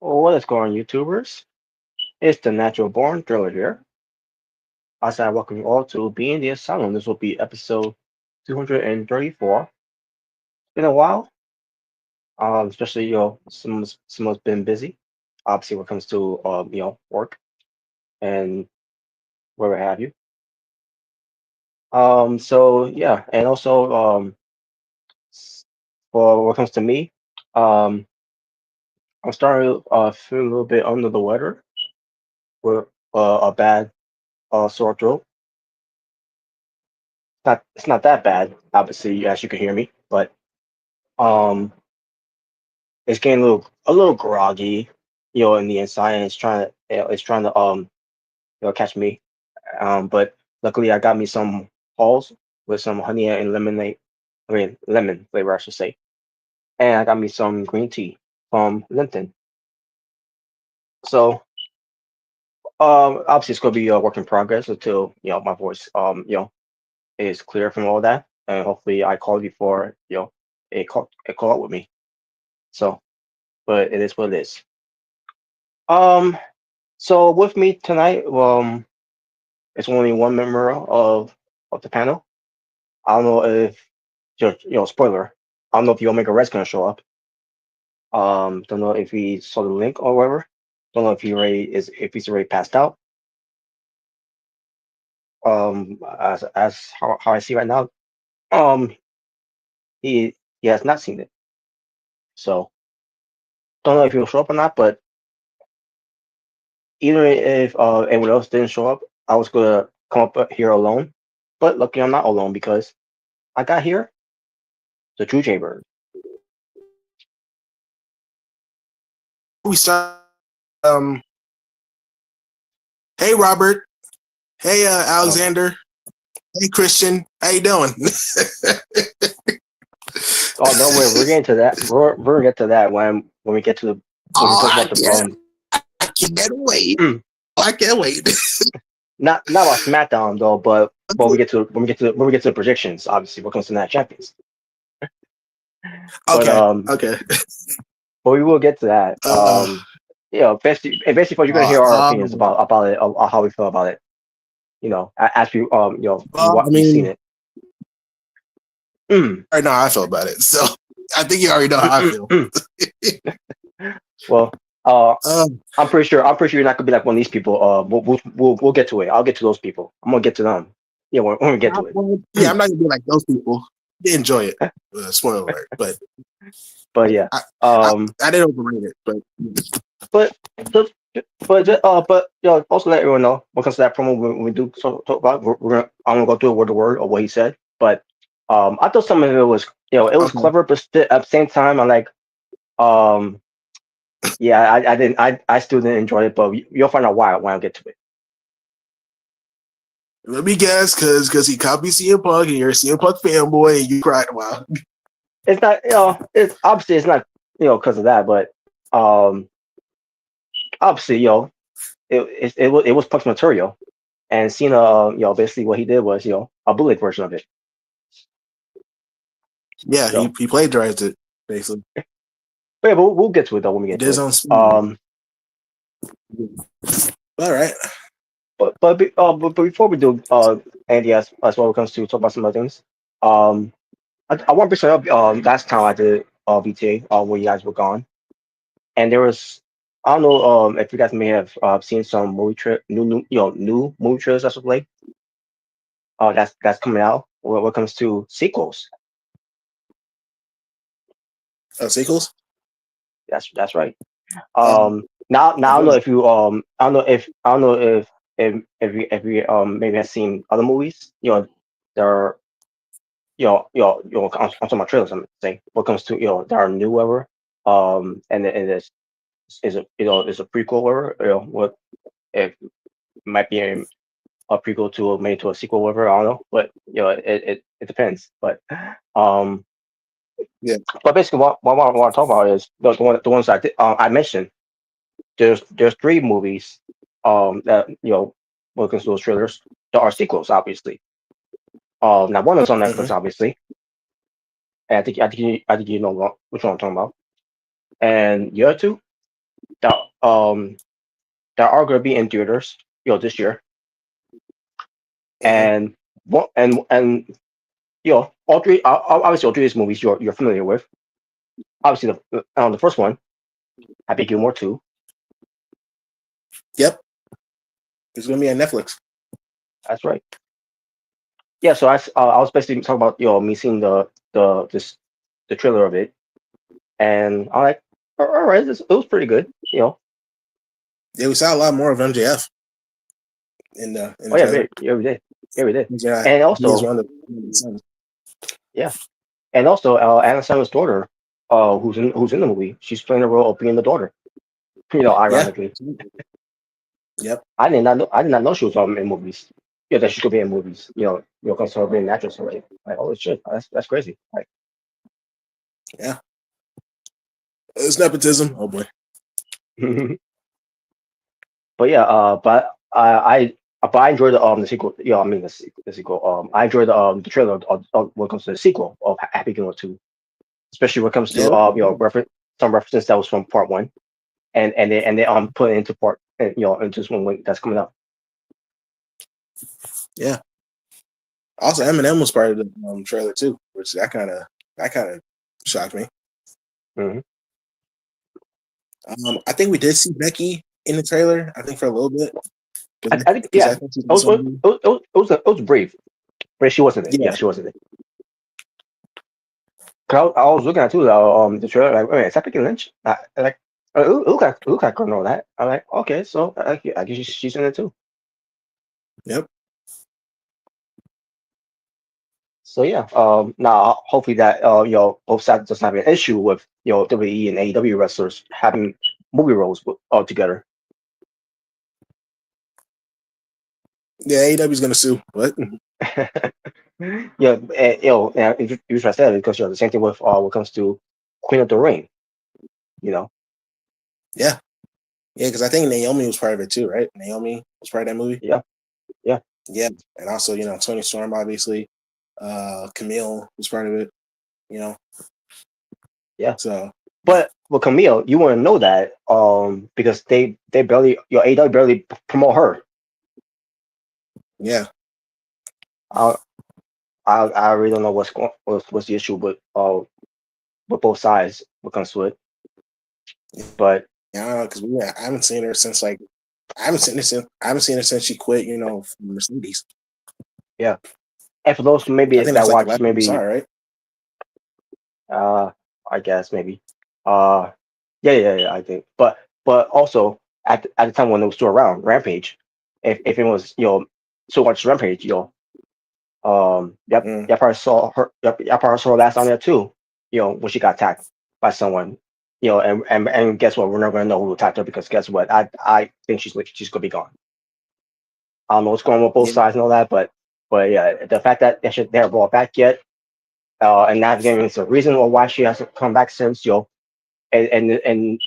What is going on, YouTubers? It's the Natural Born Driller here. I said I welcome you all to Being the Asylum. This will be episode 234. It's been a while, especially someone's been busy. Obviously, when it comes to work and wherever have you. So yeah, and also for what comes to me, um, I'm starting feeling a little bit under the weather with a bad sore throat. It's not that bad, obviously, as you can hear me, but um, it's getting a little groggy, in the inside, and it's trying to catch me. But luckily, I got me some halls with some honey and lemonade, I mean lemon flavor, I should say, and I got me some green tea from Linton. So obviously, it's gonna be a work in progress until my voice is clear from all that, and hopefully, I call you for a call out with me. So, but it is what it is. Um, so with me tonight, it's only one member of the panel. I don't know if spoiler. I don't know if the Omega Red's gonna show up. Don't know if he saw the link or whatever. Don't know if he's already passed out. as how I see right now, um, he has not seen it. So don't know if he'll show up or not. But even if anyone else didn't show up, I was gonna come up here alone. But luckily, I'm not alone because I got here the True Chamber. We start. Um, hey Robert. Hey Oh, Alexander. Hey Christian. How you doing? oh, don't worry, we're getting to that. We're gonna get to that when we get to the when we Oh, talk about the I can't wait. mm, I can't wait. not about SmackDown though, but when we get to the predictions, obviously what comes to Night of Champions. But Okay. Okay. but we will get to that. Uh, Basically, what you're gonna uh, hear our opinions um, about it, how we feel about it. As well, I we've seen mean, it. Mm, right now I feel about it. So I think you already know mm, how I mm, feel. mm. Well, uh, Um, I'm pretty sure you're not gonna be like one of these people. We'll get to it. I'll get to those people. I'm gonna get to them. Yeah, when we get to it. yeah, I'm not gonna be like those people. They enjoy it. Spoiler alert. But But yeah. I, I, Um. I didn't overrate it. But But so, but also let everyone know when it comes to that promo when we do talk about I'm gonna go through it word to word of what he said. But I thought some of it was it was okay. clever, but at the same time I'm like um yeah I didn't I still didn't enjoy it, but you'll find out why when I get to it. Let me guess, because he copied CM Punk and you're a CM Punk fanboy and you cried a while. It's not it's obviously it's not because of that, but um obviously it was Punk's material, and Cena basically what he did was a bootleg version of it. Yeah, So. he plagiarized it, basically. But yeah, but we'll get to it though when we He get did to his it. own spin. All right. But before we do Andy as well when it comes to talk about some other things, um I want to bring up last time I did VTA where you guys were gone, and there was I don't know if you guys may have seen some new movie trailers as of late that's coming out when it comes to sequels. Sequels? That's right. Um, Now I of don't know what? if you I don't know if you maybe have seen other movies. There are I'm talking about trailers. I'm saying what comes to that are new ever. And this is a is a prequel ever. What it might be a prequel to maybe to a sequel ever. I don't know, but it depends. Um Yeah. but basically what I want to talk about is the ones I mentioned. There's three movies that when it comes to those trailers that are sequels, obviously. Now one is on Netflix, Mm-hmm. obviously, and I think you know which one I'm talking about. And the other two that that are going to be in theaters, this year, Mm-hmm. and one and all three obviously all three of these movies you're familiar with. Obviously the first one, Happy Gilmore 2. Yep. It's gonna be on Netflix. That's right. Yeah, so I was basically talking about me seeing the trailer of it, and I'm like, all right, it was pretty good. Yeah, we saw a lot more of MJF in Oh the yeah, trailer. we did, yeah, we did, Yeah, and he is also one of the. yeah, and also Anna Sandler's daughter, who's in the movie, she's playing the role of being the daughter. Yeah. Ironically, Yep. I did not know she was in movies. Yeah, that she could be in movies. Comes to her being an actress already. Like, oh shit, that's crazy. Like, Yeah. It's nepotism. Oh boy. but yeah, but I enjoyed the sequel. I mean the sequel. I enjoyed the trailer of when it comes to the sequel of Happy Gilmore 2, especially when it comes Yeah. to some references that was from part one, and they put it into part into this one that's coming up. Yeah. Also, Eminem was part of the trailer too, which that kind of shocked me. Hmm. I think we did see Becky in the trailer. I think for a little bit. I think Because yeah, I think she's also it was brief, but she wasn't it. yeah, Yeah, she wasn't it. 'Cause I was looking at too the trailer like, wait, is that Becky Lynch? Like it look like her and all that. I'm like, okay, so I guess she's in it too. yep, So yeah, now hopefully that both sides doesn't have an issue with WWE and AEW wrestlers having movie roles together. yeah. AEW's gonna sue. What? Yeah, you I said it because the same thing with when it comes to Queen of the Ring. You know, Yeah, yeah. Because I think Naomi was part of it too, right? Naomi was part of that movie. yeah, yeah, Yeah, and also Tony Storm, obviously. Camille was part of it. You know, yeah. so But with Camille, you want to know that because they barely AEW barely promote her. yeah, I I really don't know what's the issue with both sides when it comes to it. But yeah. I don't know because I haven't seen her since like I haven't seen her since she quit. From Mercedes. yeah, and for those maybe I think that that's like the watch last time we saw maybe her, right? uh I guess maybe uh yeah I think but also at the time when it was still around Rampage, if it was so much Rampage Mm. yep, I probably saw her last on there too. When she got attacked by someone. And guess what? We're not gonna know who attacked her because guess what? I think she's gonna be gone. I don't know what's going on with both Yeah, sides and all that, but yeah, the fact that they haven't brought back yet, and not giving us a reason or why she hasn't come back since, and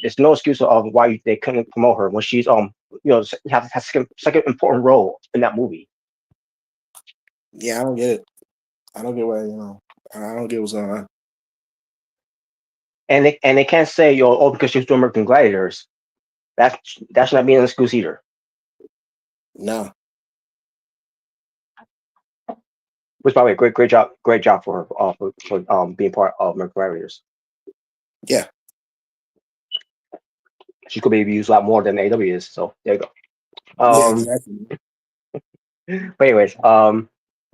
there's no excuse of why they couldn't promote her when she's has second important role in that movie. yeah. I don't get it. I don't get why I don't get what's going on. And they can't say because she's doing American Gladiators. That's not being an excuse either. No. Which by the way, great job for her for being part of American Gladiators. Yeah. She could be used a lot more than AW is. So there you go. Yeah. Um, Exactly. but anyways,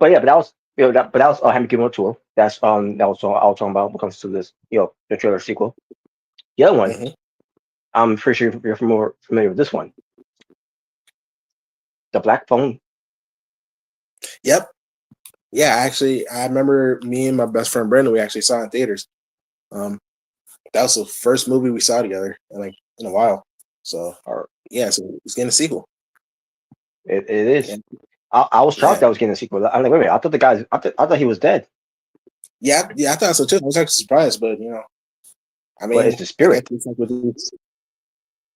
but yeah, but that was but that was Hammy Gilmore tour. That was all I was talking about when it comes to this the trailer sequel. The other one, Hmm. I'm pretty sure you're more familiar with this one, the Black Phone. Yep. Yeah. Actually, I remember me and my best friend Brandon. We actually saw it in theaters. Um, that was the first movie we saw together in a while. So Or yeah. So it's getting a sequel. it is. Yeah. I was shocked Yeah. that I was getting a sequel. I'm like, wait a minute, I thought he was dead, Yeah. Yeah. I thought so too. I was actually surprised, but I but it's mean, the I guess spirit. it's like with these.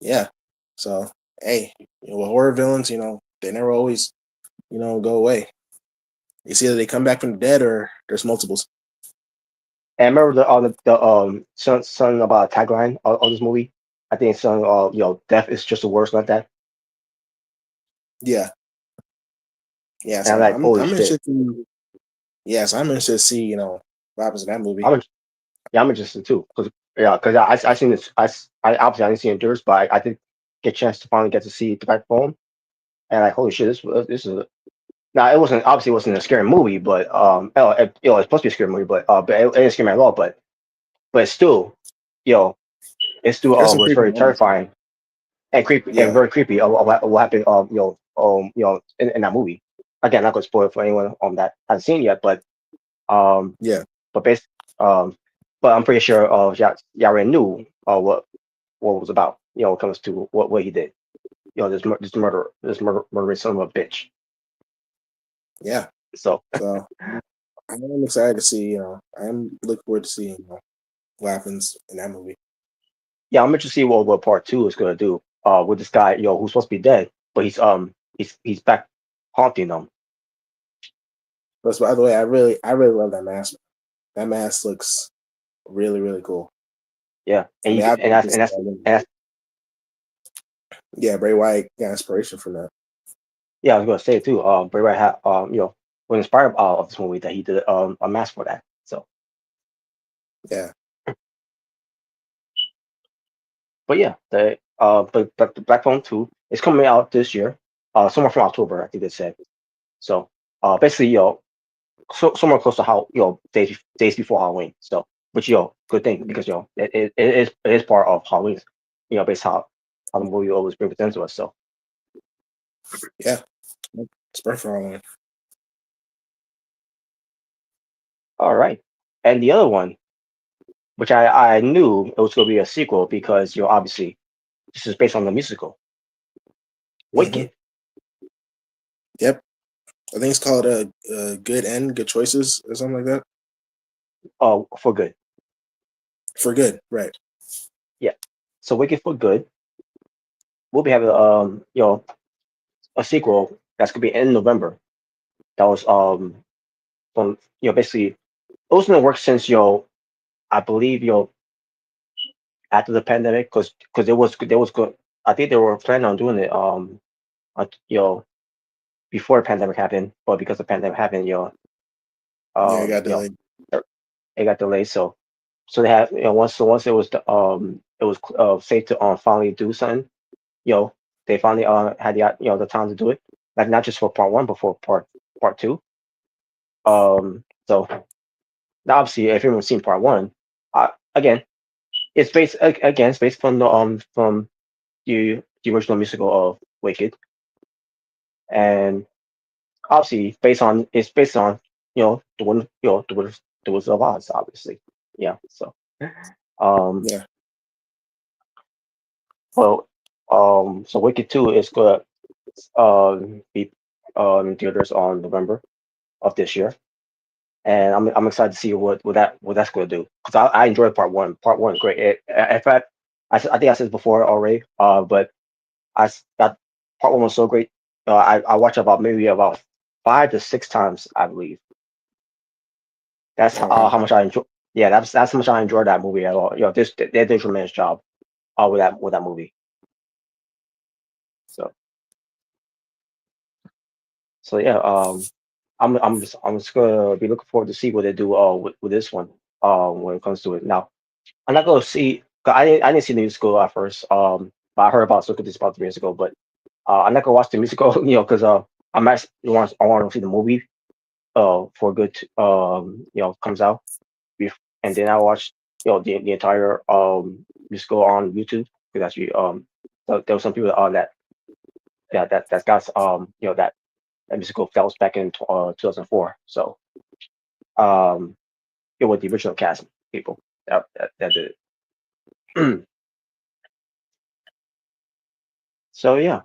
Yeah. So hey, with horror villains, they never always go away. It's either they come back from the dead or there's multiples. And I remember the son about tagline of this movie. I think it's death is just the worst like that. Yeah, yeah. And I'm So like, holy I'm shit. interested. Yeah, so I'm interested to see what happens in that movie. I'm interested too, because I seen this. I obviously I didn't see it in yours, but I did get a chance to finally get to see the back phone, and like holy shit, this is now it wasn't obviously it wasn't a scary movie, but it's supposed to be a scary movie, but it didn't scare me at all. But still, you know, it still There's some was creepy very moments. terrifying and creepy and Yeah, very creepy of what happened in that movie. Again, not gonna spoil it for anyone that hasn't seen it yet, um yeah, but based um but I'm pretty sure y'all already knew what it was about, when it comes to what he did. Murdering son of a bitch. yeah. So So I'm excited to see. I'm looking forward to seeing what happens in that movie. yeah, I'm interested to see what part two is gonna do with this guy, who's supposed to be dead, but he's back haunting them. But by the way, I really love that mask. That mask looks really really cool. Yeah, I and mean, you I and think that's and that's and that's yeah, Bray Wyatt got inspiration from that. yeah, I was gonna say too. Bray Wyatt had was inspired of this movie that he did a mask for that. So, Yeah, but yeah, the but the Black Phone 2 is coming out this year. somewhere from October, I think they said. So basically, somewhere close to how days before Halloween. So, which good thing because it is part of Halloween. Based how the movie always represents to us. So, Yeah, it's perfect for Halloween. all right, and the other one, which I knew it was going to be a sequel because obviously this is based on the musical Mm-hmm. Wicked. Yep, I think it's called a Good End, Good Choices, or something like that. For good. For good, right? Yeah. So Wicked for good. We'll be having a sequel that's gonna be in November. That was from basically it was in the works since I believe after the pandemic because there was good. I think they were planning on doing it uh, you know before the pandemic happened, but because the pandemic happened, Yeah, it um got you know delayed. it got delayed. So they have once it was safe to finally do something. They finally had the time to do it, like not just for part one, but for part two. So now obviously, if anyone's seen part one, again, it's based from the original musical of Wicked, and obviously based on the one the Wizard of Oz, obviously. Yeah. So um Yeah. well so Wicked 2 is gonna be in theaters on November of this year, and I'm excited to see what that's going to do because I enjoyed part one. Part one is great. In fact, I think I said this before already. But that part one was so great. I watched maybe about 5 to 6 times, I believe. That's Oh wow. how much I enjoy. Yeah, that's how much I enjoyed that movie at all. They did a tremendous job with that movie. So yeah, I'm just gonna be looking forward to see what they do with this one when it comes to it. Now I'm not gonna see. 'Cause I didn't see the musical at first. But I heard about this about 3 years ago. But I'm not gonna watch the musical, because I want to see the movie for good comes out. And then I watched the entire musical on YouTube because actually there were some people on that got that musical that was back in 2004. So it was the original cast people that did it. So yeah.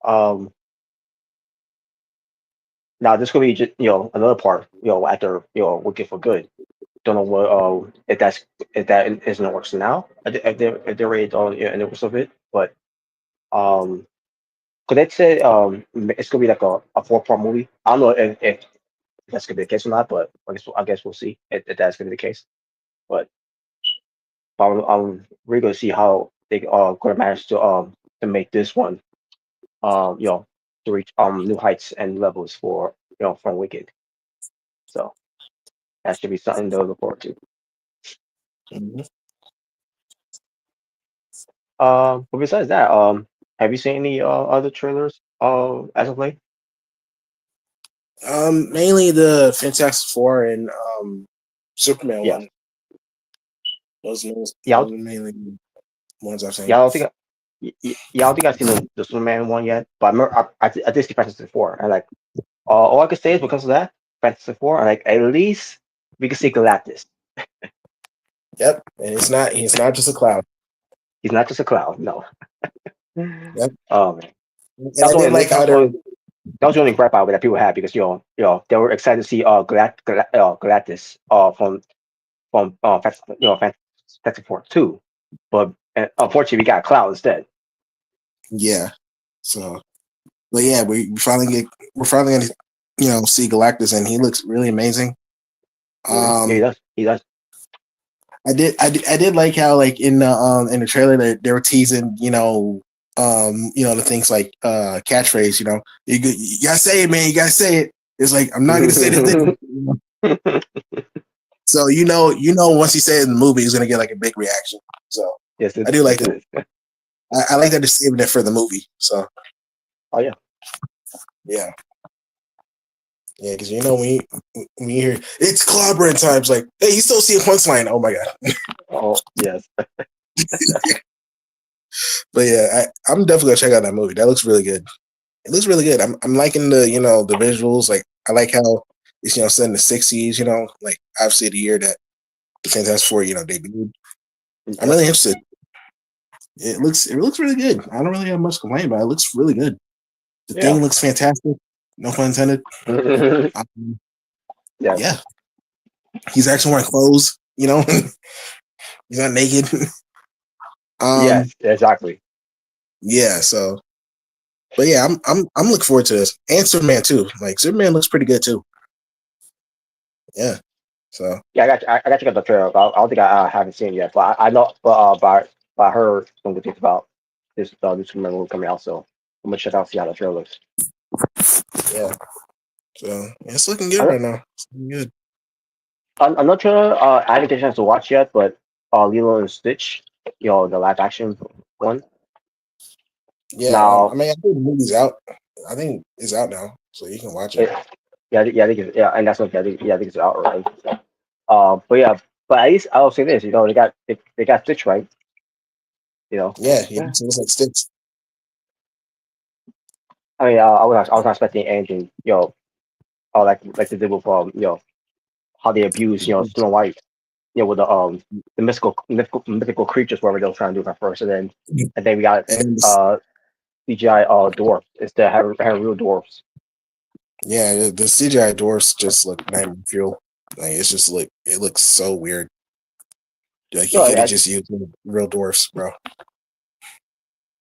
Um, Now this could be just another part after Wicked for Good. Don't know what if that is in the works now. If they're ready to in the works of it, but um, could they say it's gonna be like a 4-part movie? I don't know if that's gonna be the case or not, but I guess we'll see if that's gonna be the case. But I'm really gonna see how they gonna manage to make this one to reach new heights and levels for from Wicked. So that should be something to look forward to. Mm-hmm. But besides that, have you seen any other trailers as of late? Mainly the Fantastic Four and Superman Yes. one. Those Yeah. are mainly ones I've seen. Yeah. I don't think. Yeah. I don't think I've seen the Superman one yet. But I did see Fantastic Four. And like all I could say is because of that Fantastic Four. And like at least we could see Galactus. Yep, and he's not just a cloud. He's not just a cloud. No. Yep, Oh man. and I did like That how was they're that was the only gripe out that people had because they were excited to see Galactus from Fantastic Four 2, but unfortunately we got Cloud instead. yeah. So, but yeah, we're finally gonna see Galactus, and he looks really amazing. Yeah, he Um, does. He does. I did like how like in the trailer they were teasing the things like catchphrase, you gotta say it, man, you gotta say it. It's like I'm not gonna say the thing. So once he said it in the movie, he's gonna get like a big reaction. So Yes, I do like it that. is. I like that they're saving it for the movie. So Oh yeah. Yeah. Yeah, because you know when you hear it's clobbering times, like, hey, you still see a punchline. Oh my god. Oh yes. But yeah, I'm definitely gonna check out that movie. That looks really good. It looks really good. I'm liking the the visuals. Like I like how it's set in the '60s. Like obviously the year that the Fantastic Four debuted. I'm Yep. really interested. It looks really good. I don't really have much to complain about. It looks really good. The Yeah. thing looks fantastic. No pun intended. Um, Yes. yeah, he's actually wearing clothes. He's not naked. Yes. Exactly. Yeah. So, but yeah, I'm looking forward to this. And Superman too. Like Superman looks pretty good too. Yeah. So Yeah, I got to check out the trailer. I don't think I haven't seen it yet, but I know, but I heard some good things about this Superman movie coming out. So I'm gonna check out see how the trailer looks. yeah. So yeah, it's looking good I, right now. It's looking good. I'm not sure. I haven't get a chance to watch yet, but Lilo and Stitch, the live action one. Yeah. I Now, mean, I think the movie's out. I think it's out now, so you can watch it. it, yeah, I think and that's what I think it's out already. But yeah, but at least I'll say this, they got Stitch right, you know. Yeah. Yeah. Yeah. So it's like Stitch. I mean, I was not expecting anything, like they did with how they abuse, Snow White, with the mythical creatures, whatever they were trying to do at first, and then we got And CGI dwarf instead of having real dwarfs. yeah, the CGI dwarfs just look nightmare fuel. Like it's just it looks so weird. Like you You know, could have at, just used real dwarfs, bro.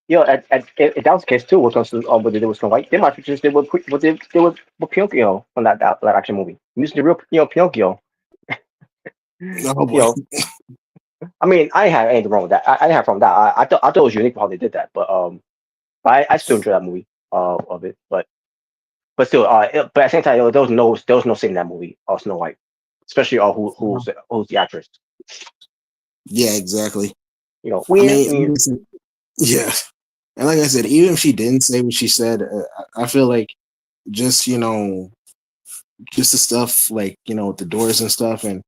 if that was the case too, when it comes to what they did with Snow White, they might have just did what they did with Pinocchio from that action movie, using the real Pinocchio. Oh You boy. know, I mean, I didn't have anything wrong with that. I didn't have from that. I thought it was unique how they did that, but I still enjoy that movie of it, but still, but at the same time, there was no saving that movie, Snow White, especially who's the actress. Yeah, exactly. I We mean, yeah. And like I said, even if she didn't say what she said, I feel like just just the stuff like with the doors and stuff, and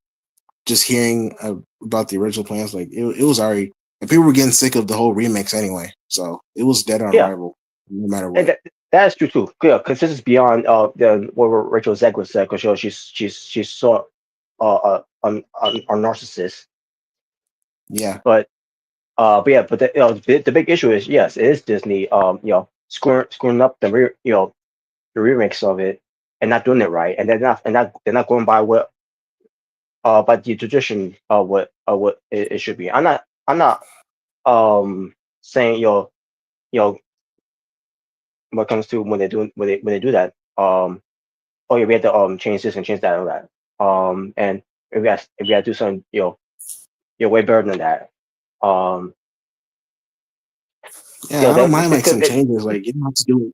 just hearing about the original plans, like it was already, and people were getting sick of the whole remix anyway, so it was dead on yeah, arrival, no matter and what. that is true too. Yeah, because this is beyond the what Rachel Zegler said. Because she's so a narcissist, Yeah, but the big issue is yes, it is Disney screwing up the remakes of it and not doing it right, and they're not going by what by the tradition of what it should be. I'm not saying you know when it comes to when they do that oh yeah, we have to change this and change that and that and if we have to do something way better than that um yeah, I don't mind like some because changes. Like you don't have to do it.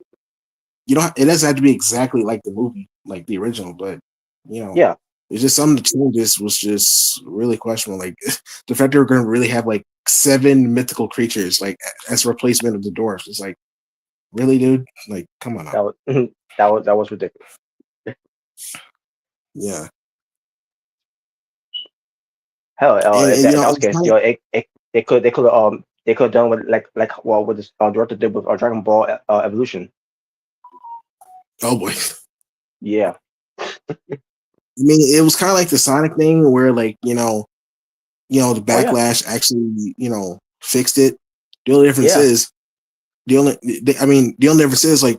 You don't. It doesn't have to be exactly like the movie, like the original, but you know, yeah. it's just some of the changes was just really questionable. Like the fact they were going to really have like 7 mythical creatures like as a replacement of the dwarfs. It's like, really, dude? Like, come on now. That was that was ridiculous. Yeah, Hell, if and that was the it's case, kind of, they could have done with well what this director did with Dragon Ball Evolution. oh boy. Yeah, I mean, it was kind of like the Sonic thing where like the oh yeah, backlash actually fixed it. The only difference yeah, is the only difference is like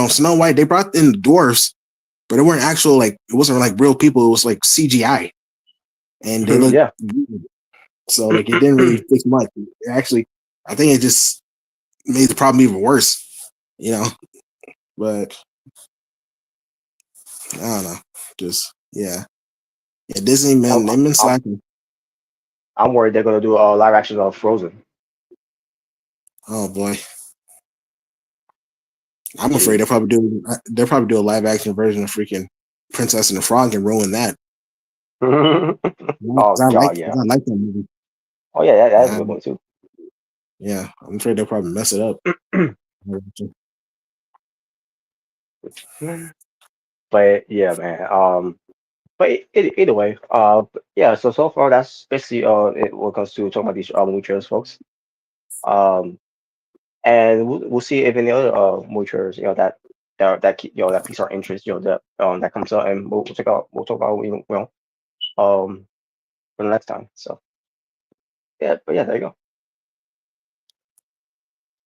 Snow White, they brought in the dwarfs, but it weren't actual, like it wasn't like real people. It was like CGI, and they look yeah. weird. So like it didn't really fix much. Actually, I think it just made the problem even worse. You know, but I don't know. Just yeah. Disney I'm, man, they've been I'm slacking. I'm worried they're gonna do a live action of Frozen. Oh boy, I'm afraid Jeez. they'll probably do a live action version of freaking Princess and the Frog and ruin that. Oh God, yeah. 'Cause I like that movie. Oh yeah, that's a good Um, one too. yeah, I'm afraid they'll probably mess it up. But yeah, man. But either way, yeah. So far that's basically it when it comes to talking about these mutuals, folks. Um, and we'll see if any other mutuals, that piques our interest, that comes up, and we'll talk about for the next time. So yeah, but yeah, there you go.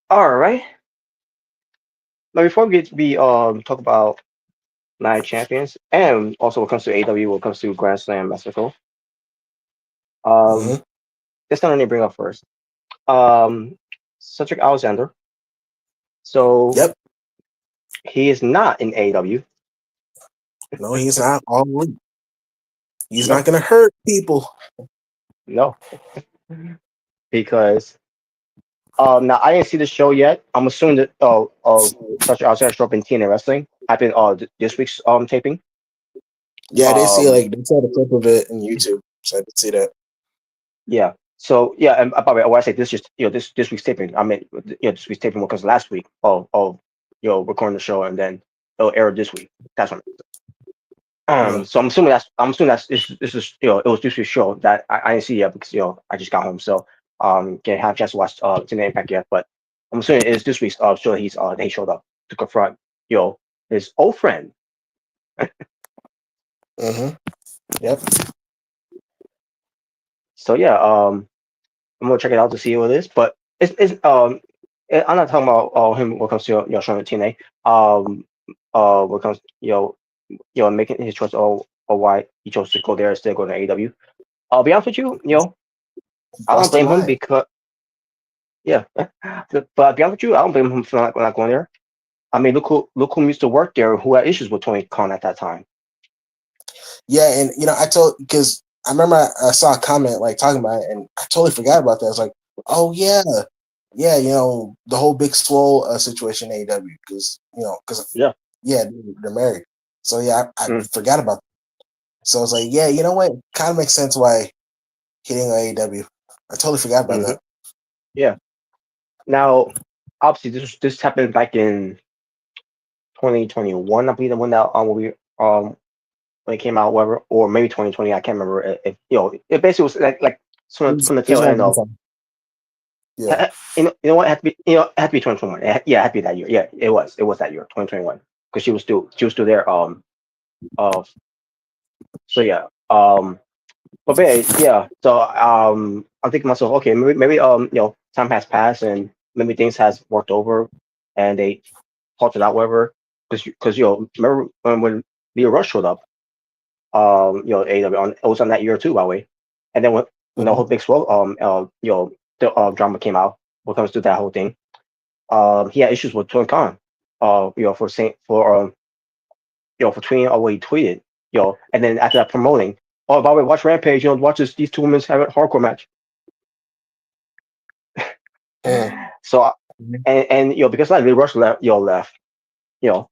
All right. Now before we talk about Night of Champions and also what comes to AW, what comes to Grand Slam Mexico, um, Hmm. this time let me bring up first. Cedric Alexander. So Yep. he is not in AEW. No, he's not all elite. He's not No, gonna hurt people. no, because now I didn't see the show yet. I'm assuming that Cedric Alexander showed up in TNA Wrestling. Happened this week's taping. Yeah, Um, they saw the clip of it in YouTube, so I did see that. yeah. So yeah, and by the way, when I say this, just this week's taping, I meant this week's taping because last week of recording the show and then it'll air this week. That's what. Uh, So I'm assuming that's this is it was this week's show that I didn't see yet because I just got home, so can't have a chance to watch Tonight Impact yet, but I'm assuming it's this week's show that he showed up to confront his old friend. hmm Yep. So yeah, I'm gonna check it out to see what it is, but I'm not talking about him when it comes to showing TNA. When it comes making his choice or why he chose to go there instead of going to AEW. I'll be honest with you, I don't Busted blame him Live. because yeah, but I'll be honest with you, I don't blame him for not going there. I mean, look who used to work there who had issues with Tony Khan at that time. Yeah, and I told because I remember I saw a comment like talking about it, and I totally forgot about that. I was like, oh yeah, yeah, the whole Big Swole situation in AEW because Yeah. yeah, they're married. So yeah, I Mm, forgot about that. So I was like, yeah, you know what? Kind of makes sense why he didn't go AEW. I totally forgot about hmm that. Yeah. Now, obviously, this happened back in 2021. I believe the one that when we when it came out, whatever, or maybe 2020. I can't remember. It basically was like from the It was tail around end that of. time. Yeah. You know what? It had to be. It had to be 2021. Yeah, it had to be that year. Yeah, it was. It was that year, 2021, because she was still there. Uh. So yeah. But yeah. So I'm thinking to myself, okay, maybe time has passed and maybe things has worked over, and they halted out whatever. Because remember when Leo Rush showed up, AEW it was on that year too, by the way. And then when the Mhm. whole big swell the drama came out, when it comes to that whole thing, he had issues with Tony Khan, for saying for tweeting what he tweeted, and then after that promoting, oh, by the way, watch Rampage, watch these two women have a hardcore match. Mhm. So Mhm. and because like Lee Rush left, you know,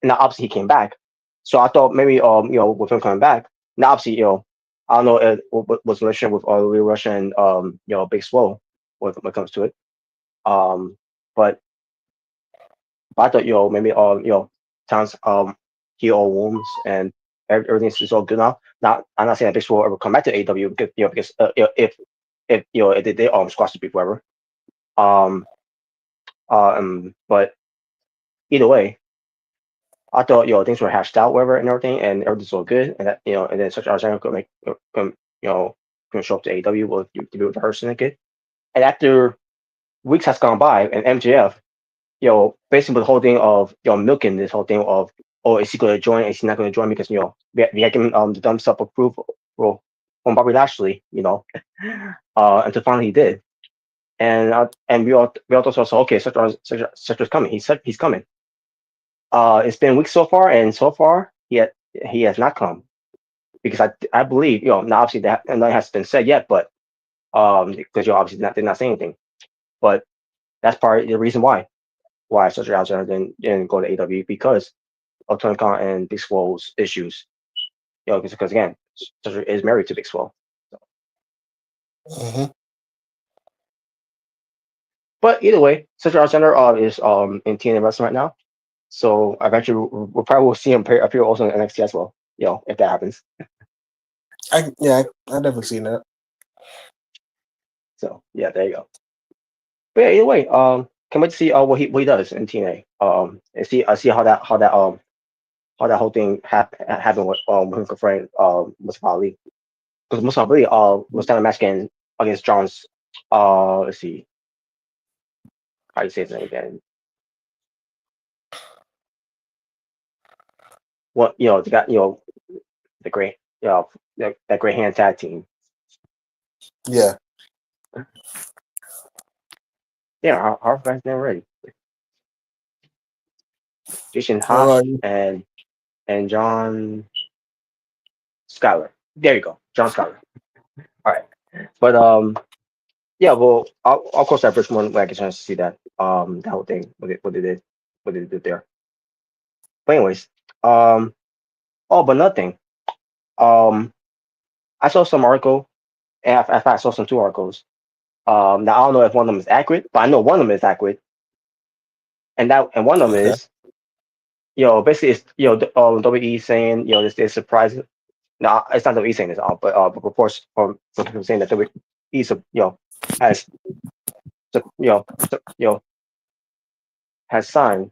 now obviously he came back. So I thought maybe with him coming back, now obviously I don't know what's the relationship with Lee Rush and Big Swole when it comes to it. Um, but I thought maybe Towns heal all wounds and everything's all good now. Not I'm not saying that Big Swole will ever come back to AEW because if they squash the people ever. Um, but either way, I thought things were hashed out, whatever, and everything, and everything's all good, and that and then such Alexander could make can show up to AEW will to be with the Hurt Syndicate, and after weeks has gone by, and MJF, basically the whole thing of milking this whole thing of is he going to join, is he not going to join because we had given the thumbs up approval from Bobby Lashley, until finally he did, and we all thought so okay, such coming, he's coming. It's been weeks so far, and so far he has not come because I believe now obviously that and that hasn't been said yet, but because obviously they're not saying anything, but that's part of the reason why Cedric Alexander didn't go to AW because of Tony Khan and Big Swole's issues. Because again, Cedric is married to Big Swole. So. Mhm. But either way, Cedric Alexander is in TNA wrestling right now. So eventually we'll probably will see him appear also in NXT as well. If that happens. I definitely seen that. So yeah, there you go. But yeah, either way, can't wait to see what he does in TNA. And see how that whole thing happened with him confronting Mustafa Ali, because Mustafa Ali was kind of match against John's let's see how you say his name again. What the guy the great that great hand tag team. Yeah. Yeah, our guys never ready. Jason Oh, Haas and John Schuyler. There you go, John Schuyler. All right, but yeah, well, I'll cross that bridge when I get a chance to see that whole thing, what they did there. But anyways, but nothing. Um, I saw some article, and in fact, I saw some two articles. Now I don't know if one of them is accurate, but I know one of them is accurate, and one of them okay. is, basically it's WWE saying this is surprising. No, it's not WWE saying this, but reports from people saying that WWE has has signed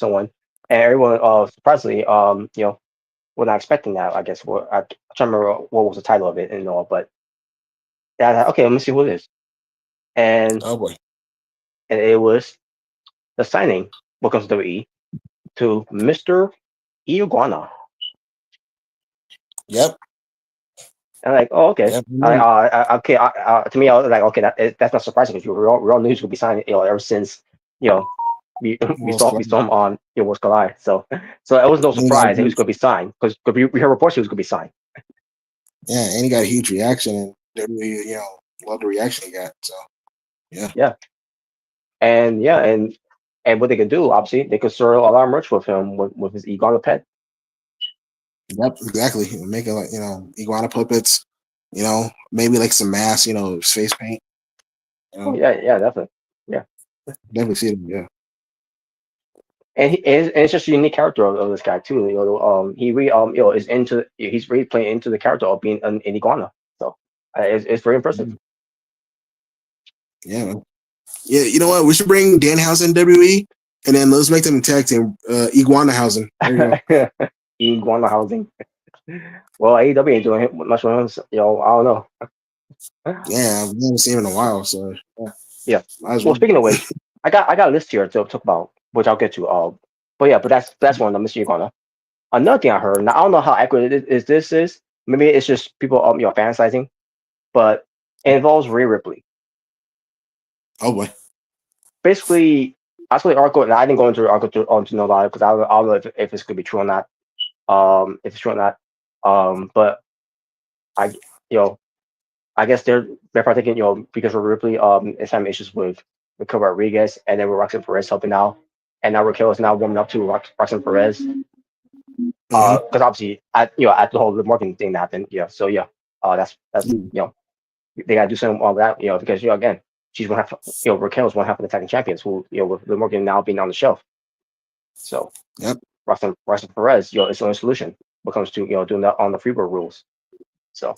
someone, and everyone surprisingly we're not expecting that. I guess I'm trying to remember what was the title of it and all, but yeah, okay, let me see who it is, and Oh boy. it was the signing what comes to WWE to Mr. Iguana. Yep. And I'm like, oh, okay. Yep. Mm. Okay. To me, I was like, okay, that's not surprising because we all knew he was gonna be signing, ever since you know we Well, saw him on Worlds Collide. So it was no and he got a surprise that he was huge, gonna be signed because we heard reports he was gonna be signed. yeah, and he got a huge reaction, and WWE, love the reaction he got. So yeah. Yeah, and yeah, and what they could do, obviously, they could sell a lot of merch with him with his Iguana pet. Yep, exactly. Making like iguana puppets, maybe like some masks, face paint. Oh yeah, yeah, definitely. Yeah. Definitely see them. Yeah. And it's just a unique character of this guy too. He really is he's really playing into the character of being an iguana. So it's very impressive. Yeah, man. Yeah, you know what? We should bring Danhausen WWE, and then let's make them tag team Iguanahausen. There you go. Iguana housing. Well, AEW ain't doing much with him. So, I don't know. Yeah, we haven't seen him in a while, so yeah, Yeah. might as Well, well. speaking of which, I got a list here to talk about, which I'll get to. But yeah, but that's one of them, Mr. Iguana. Another thing I heard. Now I don't know how accurate this is. Maybe it's just people fantasizing, but it involves Rhea Ripley. Oh boy. Basically, I saw the article, and I didn't go into the article to know about it because I don't know if this could be true or not. If it's true or not. But I, you know, I guess they're probably thinking, because Ripley is having issues with Raquel Rodriguez, and then with Roxanne Perez helping out, and now Raquel is now warming up to Roxanne Perez. Mm-hmm. Because obviously, at the whole the marketing thing that happened, yeah. So yeah, that's they gotta do something on that, because again, she's one half, Raquel's one half of the tag champions who, with the marketing now being on the shelf. So Yep. Roxanne Perez, it's the only solution when it comes to doing that on the freebird rules. So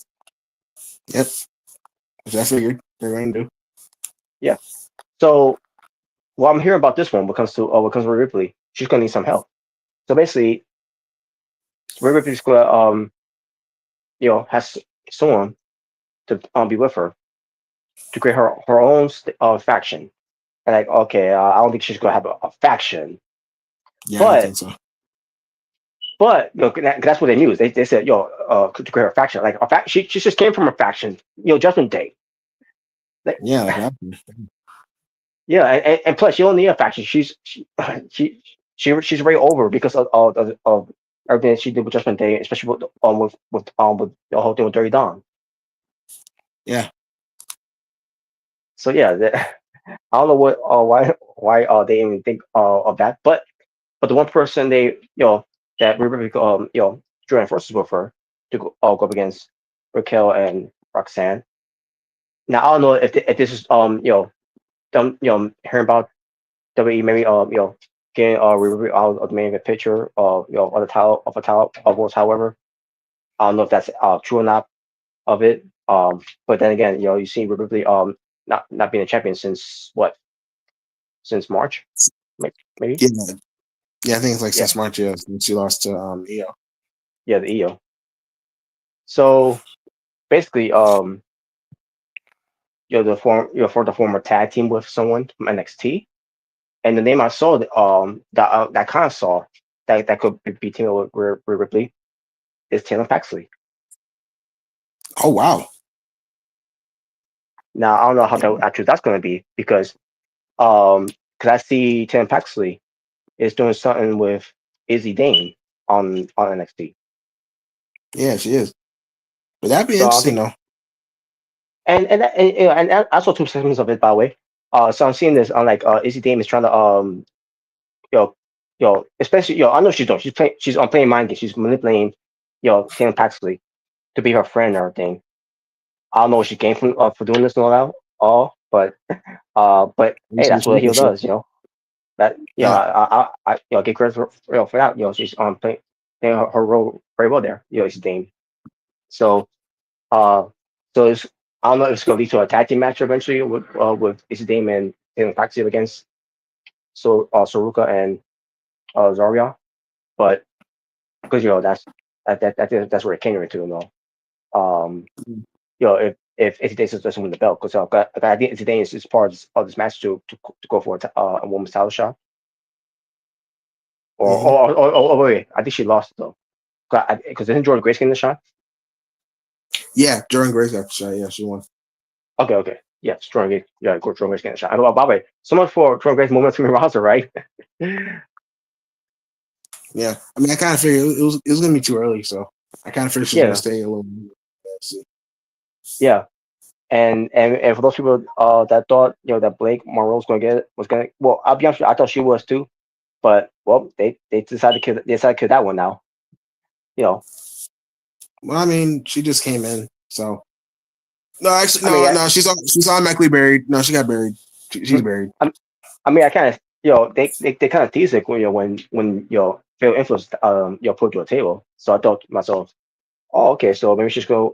Yep. Which I figured they're going to do. yeah. So what I'm hearing about this one when it comes to Rhea Ripley, she's gonna need some help. So basically, Rhea Ripley's gonna has someone to be with her to create her own faction. And like, okay, I don't think she's gonna have a faction, Yeah, I don't but think so. that's what they knew. They said, to create her faction, like she just came from a faction, Judgment Day. Like, Yeah, like yeah, and plus she don't need a faction. She she's way over because of everything that she did with Judgment Day, especially with the whole thing with Dirty Dawn. yeah. So yeah, I don't know why they even think of that, but the one person they that Ruby joined forces with her to go up against Raquel and Roxanne. Now I don't know if this is them hearing about WWE maybe getting out of the main event picture of of the title of a title of Worlds. However, I don't know if that's true or not of it. But then again, you see Rhea Ripley not being a champion since what? Since March, maybe. Yeah, yeah, I think it's like Yeah, since March, yeah, since she lost to Io. yeah, the EO. So basically, for the former tag team with someone from NXT, and the name I saw that kind of saw that could be teaming with Rhea Ripley is Taylor Paxley. Oh wow. Now I don't know how actually that's going to be because I see Taylor Paxley is doing something with Izzy Dane on NXT. Yeah, she is. But that'd be So I interesting think though. and I saw two segments of it by the way. So I'm seeing this on like Izzy Dane is trying to you know especially I know she's doing she's on playing mind games. She's manipulating Taylor Paxley to be her friend and everything. I don't know what she gained from for doing this and but hey, that's what a heel does. That Yeah. get credit for that. She's playing her role very well there. She's Dame. So uh, so it's I don't know if it's gonna lead to a tag team match eventually with Izzy Dame and Taylor Paxley against Saruka and Zarya, but because that's where it came into. If Izzy Dame doesn't win the belt, because I think Izzy Dame is part of this match to go for a woman's title shot. Hmm. Wait, I think she lost though. Because isn't Jordan Grace getting the shot? Yeah, Jordan Grace got the shot. Yeah, she won. Okay. Yeah, Jordan Grace. Yeah, Jordan Grace getting the shot. I know, by the way, so much for Jordan Grace moment to me roster, right? Yeah, I mean, I kind of figured it was gonna be too early, so I kind of figured she was gonna Yeah, stay a little. See. yeah. And for those people that thought that Blake Monroe was gonna well, I'll be honest with you, I thought she was too, but well, they decided to kill that one now. You know, Well, I mean, she just came in, so no, actually, I mean, no, she's automatically buried. No, she got buried. She's buried. I mean, I kind of, they kind of tease it when when Phil influence put to a table. So I thought to myself, oh, okay, so maybe she's gonna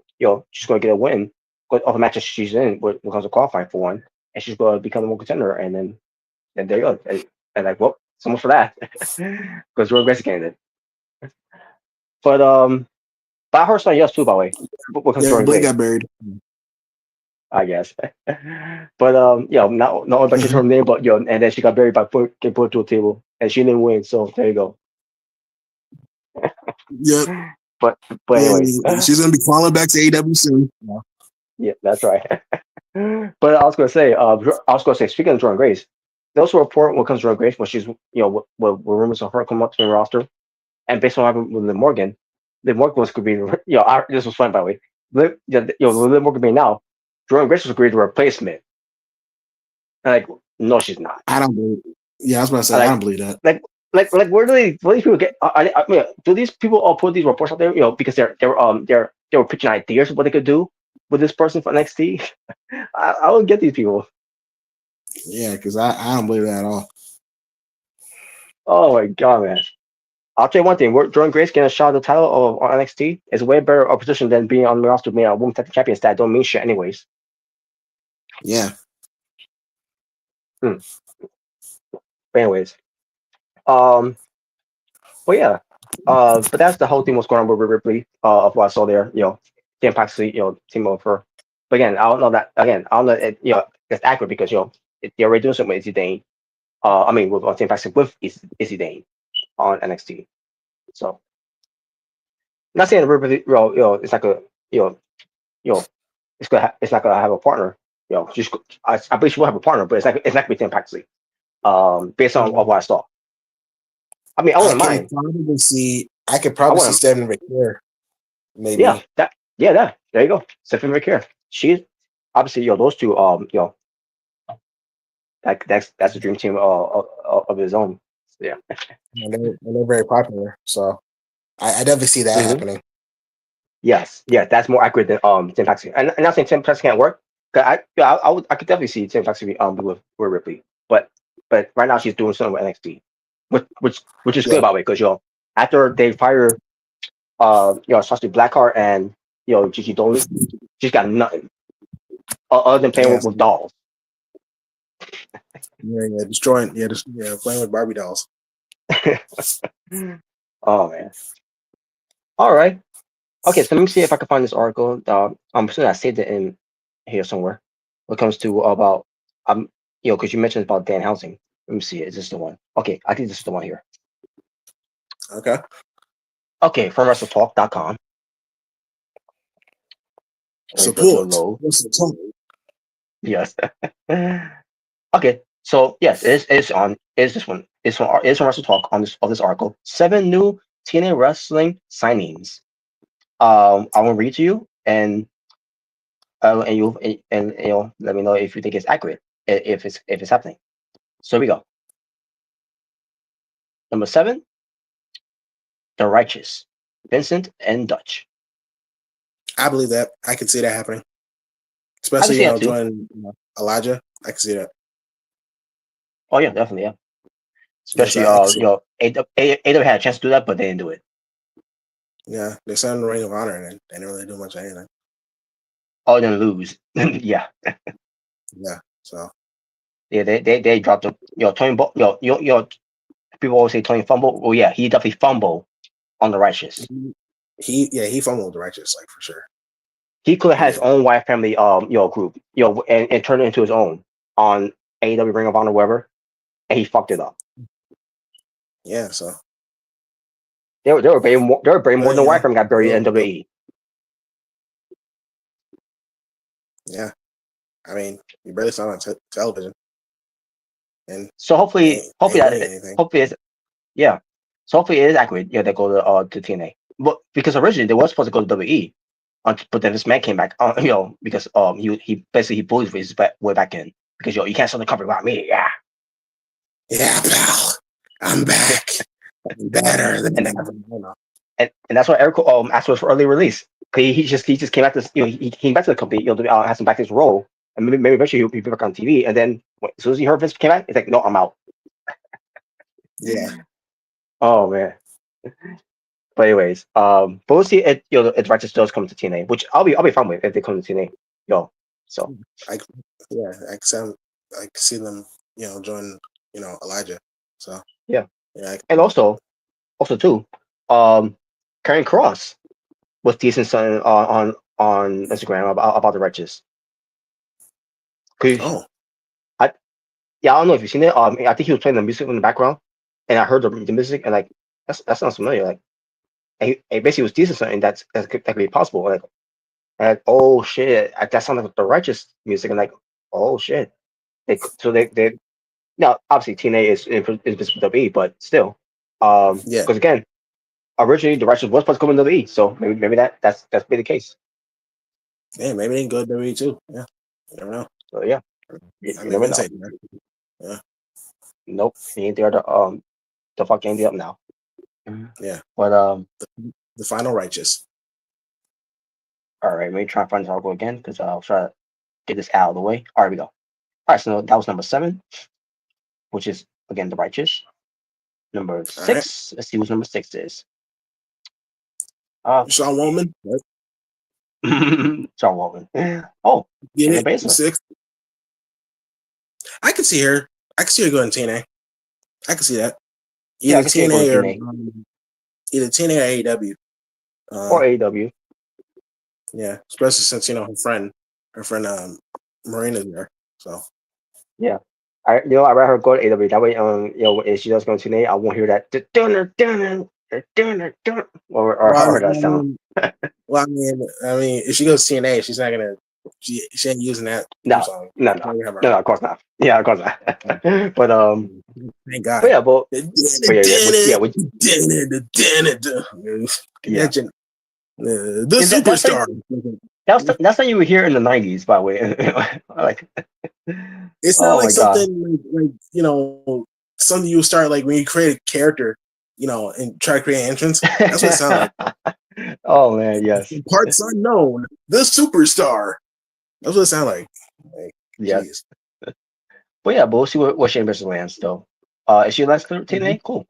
get a win off the match that she's in when it comes to qualifying for one, and she's gonna become a more contender, and there you go, and like, well, so much for that, because we're aggressive candidate. But I heard something else too, by the way, what comes to Yeah, Jordan Blake Grace, got buried. I guess. But not only by she's her name, but and then she got buried by getting put to a table, and she didn't win. So there you go. Yep. But anyways, And she's gonna be calling back to AEW soon. Yeah. yeah, that's right. But I was gonna say, speaking of Jordan Grace, there was a report when it comes to Jordan Grace when she's with rumors of her coming up to the roster, and based on what happened with Liv Morgan was could be this was fun by the way. Liv Morgan being now, Jordan Grace was agreed to replacement. And like, no, she's not. I don't believe. Yeah, I was about to say I Like, don't believe that. where do these people get? I mean, do these people all put these reports out there? Because they were pitching ideas of what they could do with this person for NXT. I don't get these people. Yeah, because I don't believe that at all. Oh my god, man! I'll tell you one thing: Jordan Grace getting a shot at the title of on NXT is way better a position than being on the roster being a women's tag champion. That don't mean shit, anyways. Yeah. Hmm. But anyways, um, but yeah, but that's the whole thing. What's going on with Rhea Ripley? Of what I saw there, Team Paxley, team over. But again, I don't know that. Again, I don't know. That's accurate because they're already doing something with Izzy Dane. I mean, with Team Paxley with Izzy Dane on NXT. So, not saying Rhea Ripley, it's like a, it's not gonna have a partner. Just I believe she will have a partner, but it's not gonna be Team Paxley. Based on what I saw. I mean, I I wouldn't can mind. probably see. I could I probably see wouldn't. Stephanie McCare. Yeah, Maybe. that. There you go. Stephanie McCare. She's obviously, those two, that's the dream team of his own. So, yeah. And they're very popular, so I definitely see that Hmm. happening. Yes, yeah, that's more accurate than Tim Paxton. And I'm not saying Tim Paxton can't work. 'Cause I could definitely see Tim Paxton with Ripley, but right now she's doing something with NXT. which is Yeah, good by the way, because after they fire especially Blackheart and Gigi Dolin, she's got nothing other than playing yeah, with dolls. yeah, destroying, playing with Barbie dolls. Oh man. All right. Okay, so let me see if I can find this article. I'm sure I saved it in here somewhere. When it comes to about because you mentioned about Dan Housing. Let me see. Is this the one? Okay, I think this is the one here. Okay, Okay, from WrestleTalk.com. Wait for it to support. load. What's the tone? Yes. Okay, so yes, it's on. Is this one? It's from Wrestle Talk on this article. 7 new TNA wrestling signings. I will read to you, and let me know if you think it's accurate, if it's happening. So here we go. Number 7, The Righteous, Vincent and Dutch. I believe that. I can see that happening, I can especially see that too. joining Elijah. I can see that. Oh yeah, definitely, yeah. Yes, Especially I can see. AEW had a chance to do that, but they didn't do it. Yeah, they signed the Ring of Honor, and they didn't really do much of anything. Oh, then lose. Yeah. Yeah, so Yeah, they dropped him. Tony, people always say Tony fumble. Well, yeah, he definitely fumbled on The Righteous. he fumbled the Righteous, like, for sure. He could have He had his did. own Wyatt family group, and turn it into his own on AEW Ring of Honor, whatever, and he fucked it up. Yeah, so They were buried more than Wyatt family got buried in Well, WWE. yeah. I mean, you barely saw it on television, and So hopefully, ain't winning anything. it's yeah. So hopefully it is accurate. Yeah, they go to TNA, but because originally they were supposed to go to WWE, but then this man came back. Because he basically he bullied his way back in because you can't sell the company without me. Yeah. Yeah, pal, I'm back, better than and ever. and that's why Eric asked for his early release. He just came back to he came back to the company to ask him back his role, and maybe eventually he'll be back on TV. And then as soon as he heard Vince came back, he's like, no, I'm out. Yeah, Oh man. But anyways, but we'll see. If Righteous does come to TNA, which I'll be fine with if they come to TNA. So I I can see them, join, Elijah. So yeah, yeah, and also too, Karen Cross was decent on Instagram about the Righteous. Cause oh I Yeah, I don't know if you've seen it. I think he was playing the music in the background, and I heard the music, and like that sounds familiar. Like, and basically was decent, and that could be possible. Like, oh shit, that sounded like the Righteous music, and like, oh shit, they now obviously TNA is with WWE, but still, yeah, because again, originally the Righteous was supposed to come in WWE, so maybe that's be the case. yeah. Maybe they can go to WWE too. Yeah, you never know. So yeah, I you mean, never Vince know. ain't there. Yeah, Nope, he ain't there to fuck Andy up now. yeah. But The final righteous. all right, let me try and find this article again because I'll try to get this out of the way. All right, we go. All right, so that was number 7, which is again the Righteous. Number All right, 6. Let's see what number 6 is. Uh, Sean Woman. Right? John Waltman. Oh, Get Shayna it? Baszler. 6. I can see her. I can see her going TNA. I can see that. Yeah, I Either can see it going TNA to or TNA either TNA or AEW. or AEW. Yeah, especially since her friend Marina's there. So Yeah, I rather her go to AEW. That way, if she does go to TNA, I won't hear that or well, how that sound. I mean, if she goes TNA, she's not gonna. She ain't using that theme No, song. no, She's no, not gonna have her. no, of course not. Yeah, of course not. but Thank but God. yeah, yeah. Convention. The And superstar. that's how you would hear in the '90s, by the way. Like, It sounds oh like my god. something something you would start like when you create a character, and try to create an entrance. That's what it sounds like. Oh man, yes, Parts unknown, the superstar. That's what it sounds like. Like, yes. jeez. But yeah, but we'll see what Shane versus lands though. Is she less clear Mhm. TNA? Cool.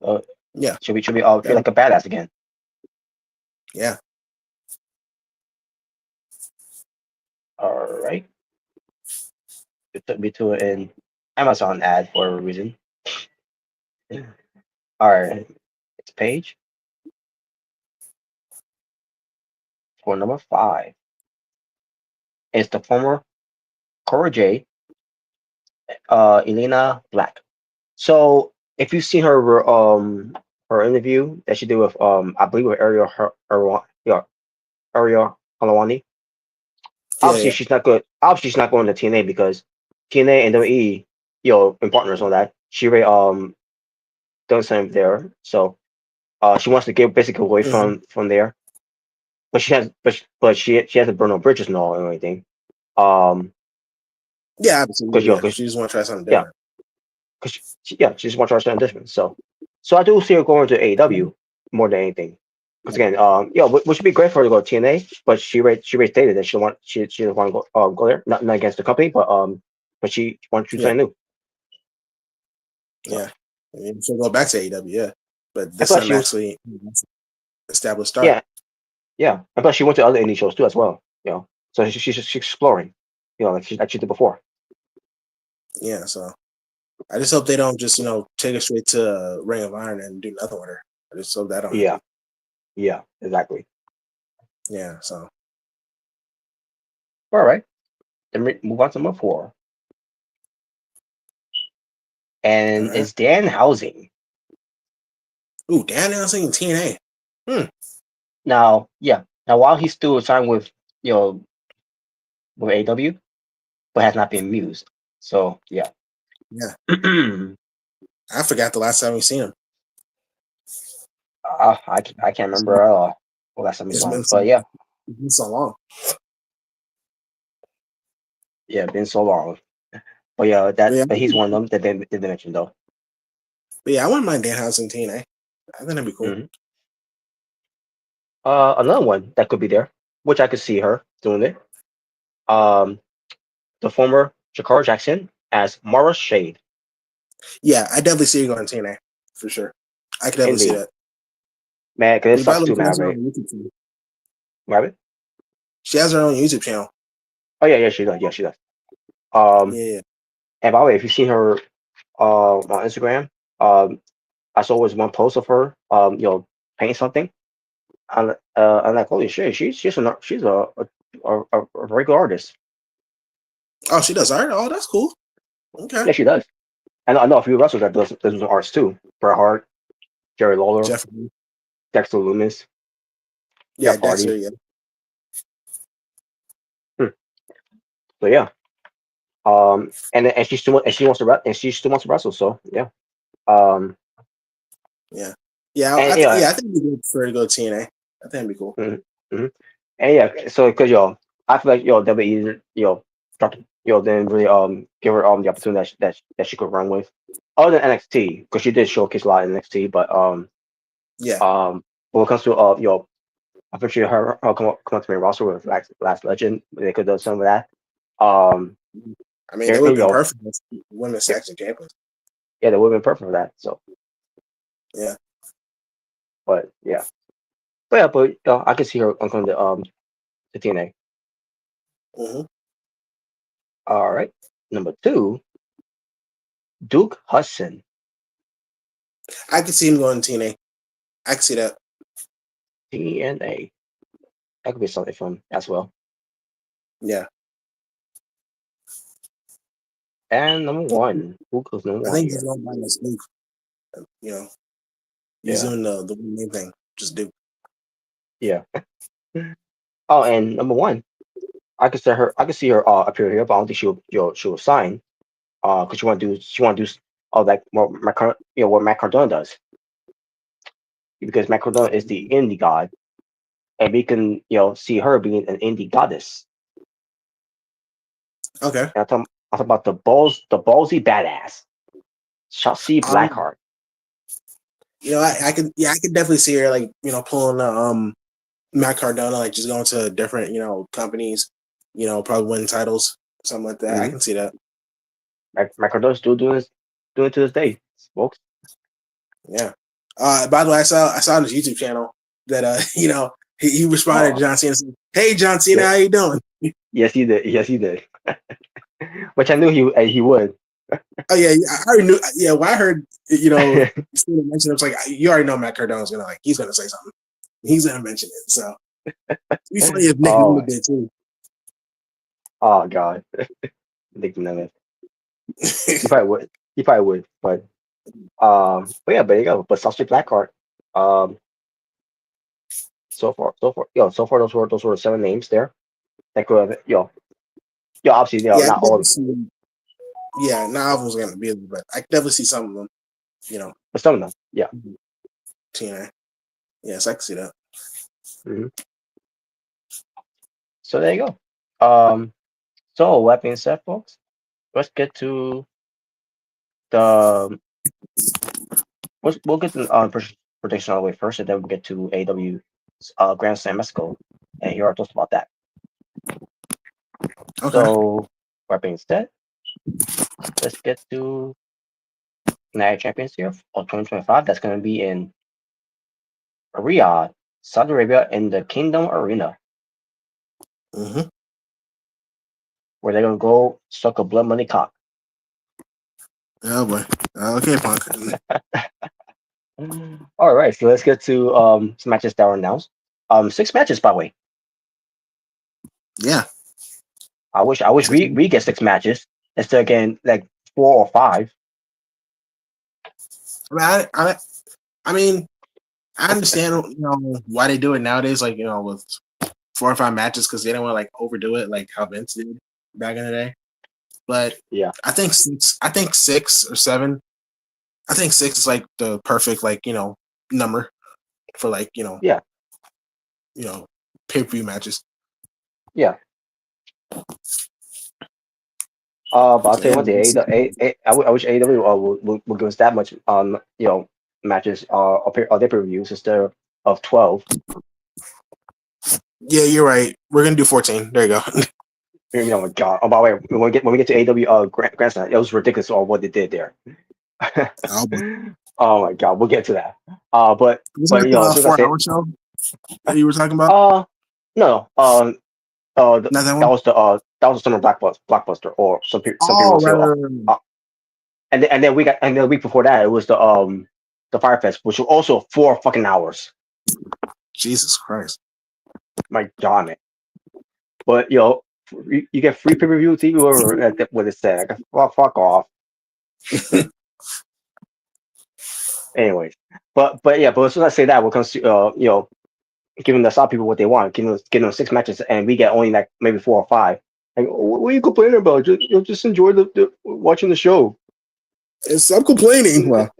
Uh, Yeah, should be feel that, like a badass again. yeah, All right. It took me to an Amazon ad for a reason. All right. It's page for number 5. It's the former Cora J, Elena Black. So if you've seen her interview that she did with I believe with Ariel Helwani, yeah, obviously yeah. she's not good. Obviously she's not going to TNA because TNA and WWE, in partners on that. She already done something there. So she wants to get basically away Hmm. from there. But she hasn't burned no bridges and all or anything. Um, Yeah, absolutely. because Yeah, cause she just want to try something yeah, different. because she just wants to understand different. So I do see her going to AEW more than anything. Because again, which would be great for her to go to TNA, but she already stated that she doesn't want to go there. Not against the company, but she wants to do Yeah, something new. So yeah. I mean, she'll go back to AEW. Yeah, but I this thought time she was actually established star. yeah I thought she went to other indie shows too as well. So she's exploring. Like she did before. Yeah, so I just hope they don't just take her straight to Ring of Iron and do nothing with her. I just hope that don't Yeah, happen. yeah, exactly. Yeah, so All right, then we move on to number 4, all and right. it's Dan Housing. Ooh, Dan Nelson and TNA. Hmm. Now while he's still signed with you know with AW, but has not been used. So yeah. Yeah, I I forgot the last time we seen him. I can't remember at all. Well, last time we It's saw been him, so, but yeah, it's been so long. yeah, been so long. But yeah, But yeah, but he's one of them that they mentioned though. I wouldn't mind Dan House and TNA. I think that'd be cool. Hmm. Another one that could be there, which I could see her doing it. Um, the former Jakar Jackson as Mara Shade. Yeah, I definitely see her going to TNA for sure. I could definitely see Indeed, that. man, because it And by sucks the way, too, she man. has her own Right, YouTube channel. Rabbit. She has her own YouTube channel. Oh yeah, yeah, she does. Yeah, she does. Um, Yeah, yeah. and by the way, if you see her on Instagram, I saw was one post of her painting something. I'm like, holy shit, she's a regular artist. Oh, she does art. Oh, that's cool. Okay, Yeah, she does. And I know a few wrestlers that does some arts too. Bret Hart, Jerry Lawler, Jeffrey. Dexter Loomis, Yeah, Jeff Dexter. Hardy. Yeah, Hmm. So yeah, and she still wants to wrestle. So yeah, um, yeah, yeah. and yeah, I think it'd be good for her to go to TNA. I think it'd be cool. mhm, mhm. And yeah. So because I feel like WWE dropped, didn't really give her the opportunity that she could run with, other than NXT because she did showcase a lot in NXT, but Yeah, when it comes to I'm pretty sure her come up to main roster with Last Legend. They could have done some of that. Um, I mean, they and, would have and, been perfect as women's yeah, tag team champions. yeah, they would have been perfect for that. So, Yeah. but yeah, I can see her on the TNA. Hmm. All right, number 2, Duke Hudson, I could see him going to TNA. I could see that. TNA. That could be something fun as well. Yeah, And number 1, who goes number I one think he's here? going by this Duke. You know, he's Yeah, doing the main thing. Just Duke. yeah. Oh, and number 1, I could see her appear here, but I don't think she'll sign. Because she want to do all that what Matt Cardona does, because Matt Cardona is the indie god, and we can see her being an indie goddess. Okay. And I'm talking about the ballsy badass, Shotzi Um, Blackheart. I could I could definitely see her like pulling Matt Cardona, like just going to different companies, probably winning titles, something like that. I Mm-hmm. can see that. Matt Cardona's still doing this. doing it to this day, folks. Yeah. By the way, I saw on his YouTube channel that he responded to Oh, John Cena saying, "Hey John Cena, yeah. how you doing?" Yes, he did. Yes, he did. Which I knew he would. Oh yeah, I already knew. Yeah, when I heard Cena mention it, I was like, you already know Matt Cardone's gonna he's gonna say something. He's gonna mention it. So it'd be funny if Nick Oh, Nemeth did too. oh God, Nick Nemeth. He probably would. He probably would. But yeah, but there you go. But Sausage Blackheart. Um, so far, those were 7 names there that could have, obviously, Yeah, I not could all definitely of them, see. Yeah, not all of them's gonna be, but I could definitely see some of them. You know, but some of them, yeah. TNA. Yes, I can see that. Hmm. So there you go. So with that being said, folks, let's get to the we'll get to prediction all the way first, and then we'll get to AEW Grand Slam Mexico and hear our thoughts about that. Okay. So with that being said, let's get to Night of Champions here of 2025. That's going to be in Riyadh, Saudi Arabia, in the Kingdom Arena, Mm-hmm. where they're going to go suck a blood money cock. Oh boy. Okay, Punk. All right, so let's get to some matches that were announced. 6 matches, by the way. Yeah. I wish we get 6 matches instead of getting like 4 or 5. I mean, I understand why they do it nowadays, like with 4 or 5 matches, because they don't want to like overdo it, like how Vince did back in the day. But Yeah, I think 6. I think 6 or 7. I think 6 is like the perfect number for yeah, pay-per-view matches. yeah. But I'll So tell you yeah, one thing. I wish AEW would give us that much matches or their pay-per-views instead of 12. yeah, you're right. We're gonna do 14. There you go. Oh my God! Oh, by the way, when we get to AEW Grand Slam, it was ridiculous all what they did there. Oh, boy. Oh my God, we'll get to that. But Was but that the since I said 4-hour show that you were talking about? no, Not that that one. was the summer blockbuster, or some people Oh, will say, right, right, right, right. and then the week before that it was the Fire Fest, which was also 4 fucking hours. Jesus Christ. My God, man. But you get free pay-per-view TV, or what it said. Like, well, fuck off. Anyways, but yeah, but as soon as I say that, when it comes to giving the South people what they want, giving them 6 matches, and we get only like maybe 4 or 5. Like, what are you complaining about? Just enjoy the watching the show. I'm complaining. Well,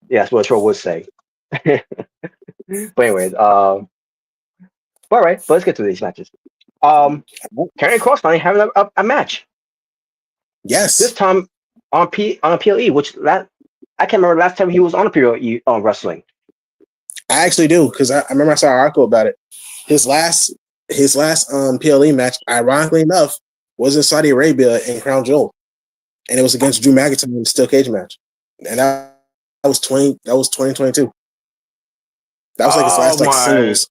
Yeah, that's what Troll would say. But anyways, all right, but let's get to these matches. Karrion Cross finally having a match. This yes, time on PLE, which I can't remember the last time he was on a PLE wrestling. I actually do, because I remember I saw an article about it. His last PLE match, ironically enough, was in Saudi Arabia in Crown Jewel, and it was against Drew McIntyre in a steel cage match, and that was 2022. That was like his Oh last like my! singles,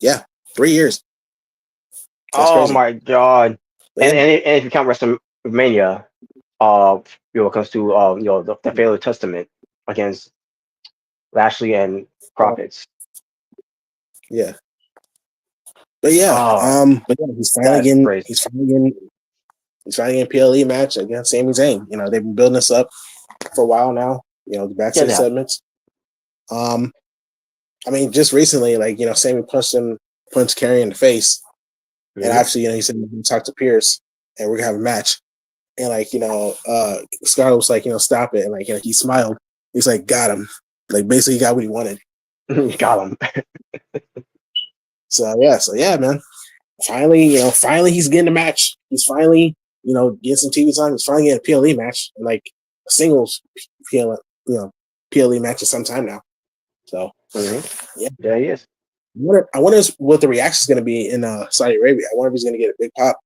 yeah, 3 years. That's Oh crazy. my God! But And yeah, and if you count WrestleMania, when it comes to the Failure Testament against Lashley and Profits. yeah, but yeah, Oh, he's finally that's getting crazy. PLE match against Sami Zayn. They've been building this up for a while now. The Yeah, backstage yeah. segments. I mean, just recently, Sammy punched Carrie in the face, and Mhm. obviously, he said he's gonna talk to Pierce, and we're gonna have a match. And Scarlett was like, stop it, and he smiled. He's like, got him. Like basically, he got what he wanted. Got him. So yeah, man. Finally, he's getting a match. He's finally, getting some TV time. He's finally getting a PLE match, and like a singles PLE, PLE match at some time now. So yeah. There he is. I wonder what the reaction is going to be in Saudi Arabia. I wonder if he's going to get a big pop.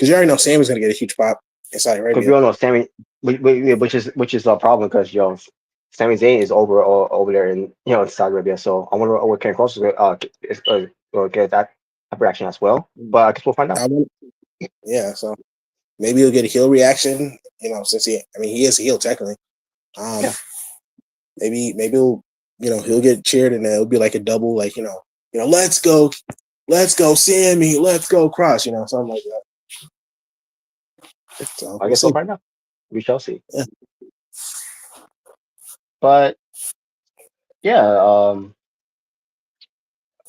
because you already know Sammy's gonna get a huge pop in Saudi Because we Arabia. all know Sammy, which is a problem because Sami Zayn is over there in Saudi Arabia. So I wonder what Ken Cross will get that type of reaction as well. But I guess we'll find out. Yeah, so maybe he'll get a heel reaction. Since he is a heel technically. Yeah. Maybe he'll get cheered and then it'll be like a double, like let's go, Sammy, let's go, Cross, something like that. So I we'll guess see. we'll find out. We shall see. Yeah. But yeah,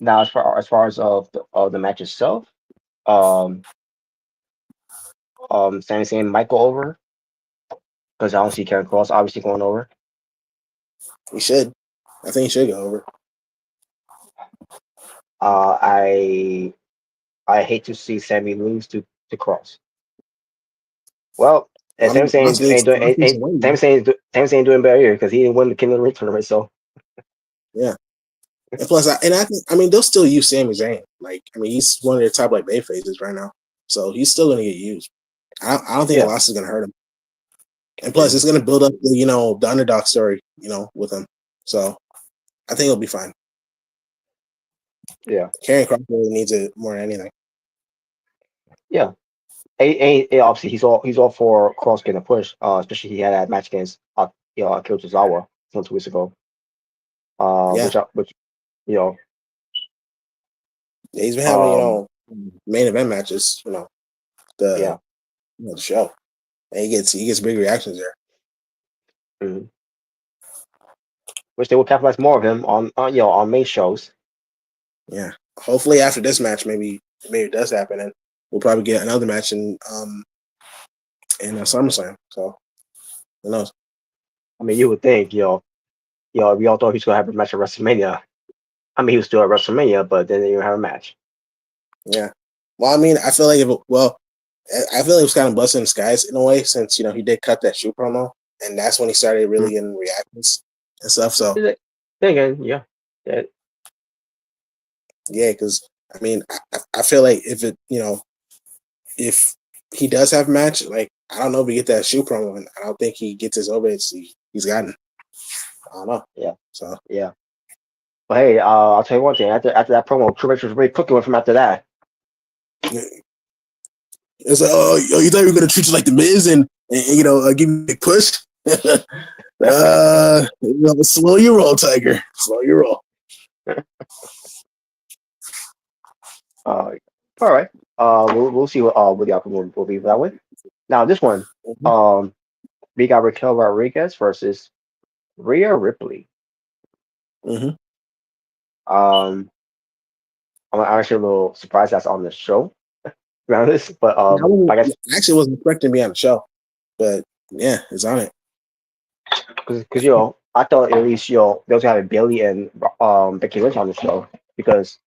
now as far as of the match itself, um, Sami Zayn might go over because I don't see Karen Cross obviously going over. He should. I think he should go over. I hate to see Sammy lose to Cross. Well, and Sami Zayn ain't doing better here because he didn't win the King of the Ring tournament. So yeah. And plus, I think they'll still use Sami Zayn. Like, he's one of their top like bay faces right now, so he's still gonna get used. I don't think a loss is gonna hurt him. And plus, it's gonna build up the underdog story, with him. So I think he'll be fine. Yeah. Karrion Kross really needs it more than anything. Yeah. Obviously he's all for Cross getting a push. Especially he had that match against Akira Tozawa 2 weeks ago. Which Yeah, he's been having main event matches. The show, and he gets big reactions there. Mm-hmm. Which they will capitalize more of him on main shows. Yeah, hopefully after this match, maybe it does happen, and we'll probably get another match in SummerSlam. So who knows? You would think we all thought he was gonna have a match at WrestleMania. He was still at WrestleMania, but then they didn't have a match. Yeah. Well, I feel like I feel like it was kind of blessing in disguise in a way, since he did cut that shoe promo, and that's when he started really getting reactions and stuff. So again, yeah, because I feel like if he does have a match, like I don't know if we get that shoe promo, and I don't think he gets his over. He's gotten. I don't know. Yeah. So yeah. But hey, I'll tell you one thing. After that promo, Triple H was really cooking with him after that. It's like, you thought we were gonna treat you like the Miz and give you a big push. Slow your roll, Tiger. Slow your roll. All right. We'll see what the outcome will be for that one. Now this one, we got Raquel Rodriguez versus Rhea Ripley. Mm-hmm. I'm actually a little surprised that's on the show. To be honest, but I guess I actually wasn't expecting to be on the show, but yeah, it's on it. Because I thought at least they was having Bailey and Becky Lynch on the show because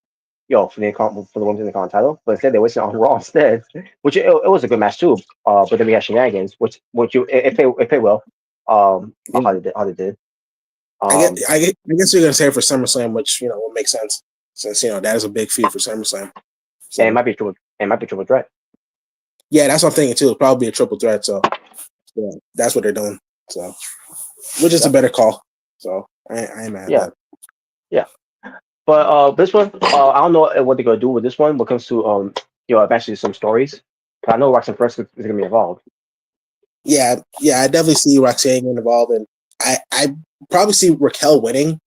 for the women's in the Intercontinental title, but instead they wasted on Raw instead, which it was a good match too. But then we had shenanigans, which if they will, how they did. I guess you're gonna say it for SummerSlam, which will make sense since that is a big feat for SummerSlam. So, and it might be triple threat. Yeah, that's what I'm thinking too. It'll probably be a triple threat. So yeah, that's what they're doing. So, which is a better call. So I ain't mad at that. Yeah. But this one, I don't know what they're gonna do with this one when it comes to eventually some stories. But I know Roxanne Perez is gonna be involved. Yeah, I definitely see Roxanne getting involved, and I probably see Raquel winning.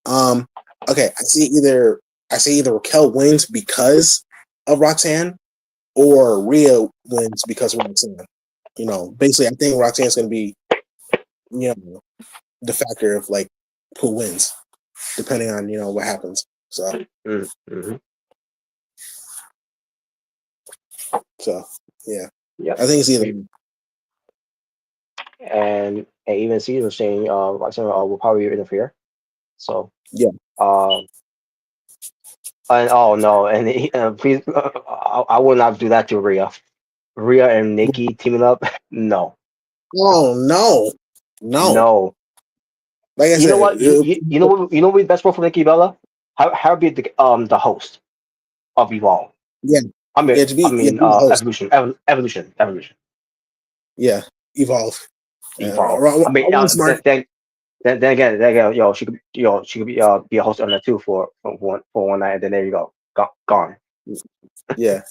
Okay, I see either Raquel wins because of Roxanne, or Rhea wins because of Roxanne. Basically, I think Roxanne's gonna be, the factor of like who wins, depending on what happens. So, yeah, I think it's either. And even Caesar saying Roxanne will probably interfere. So yeah. And oh no, and please, I will not do that to Rhea. Rhea and Nikki teaming up, no. Oh no. Like I said, know what? You know what? Would be best role for Nikki Bella? How be the host of Evolve? Yeah, I mean, Yeah, to be I mean, be the host. evolution, Yeah, evolve. evolve. I mean, Around smart. then again, she could be a host on that too for one night, and then there you go, gone. Yeah,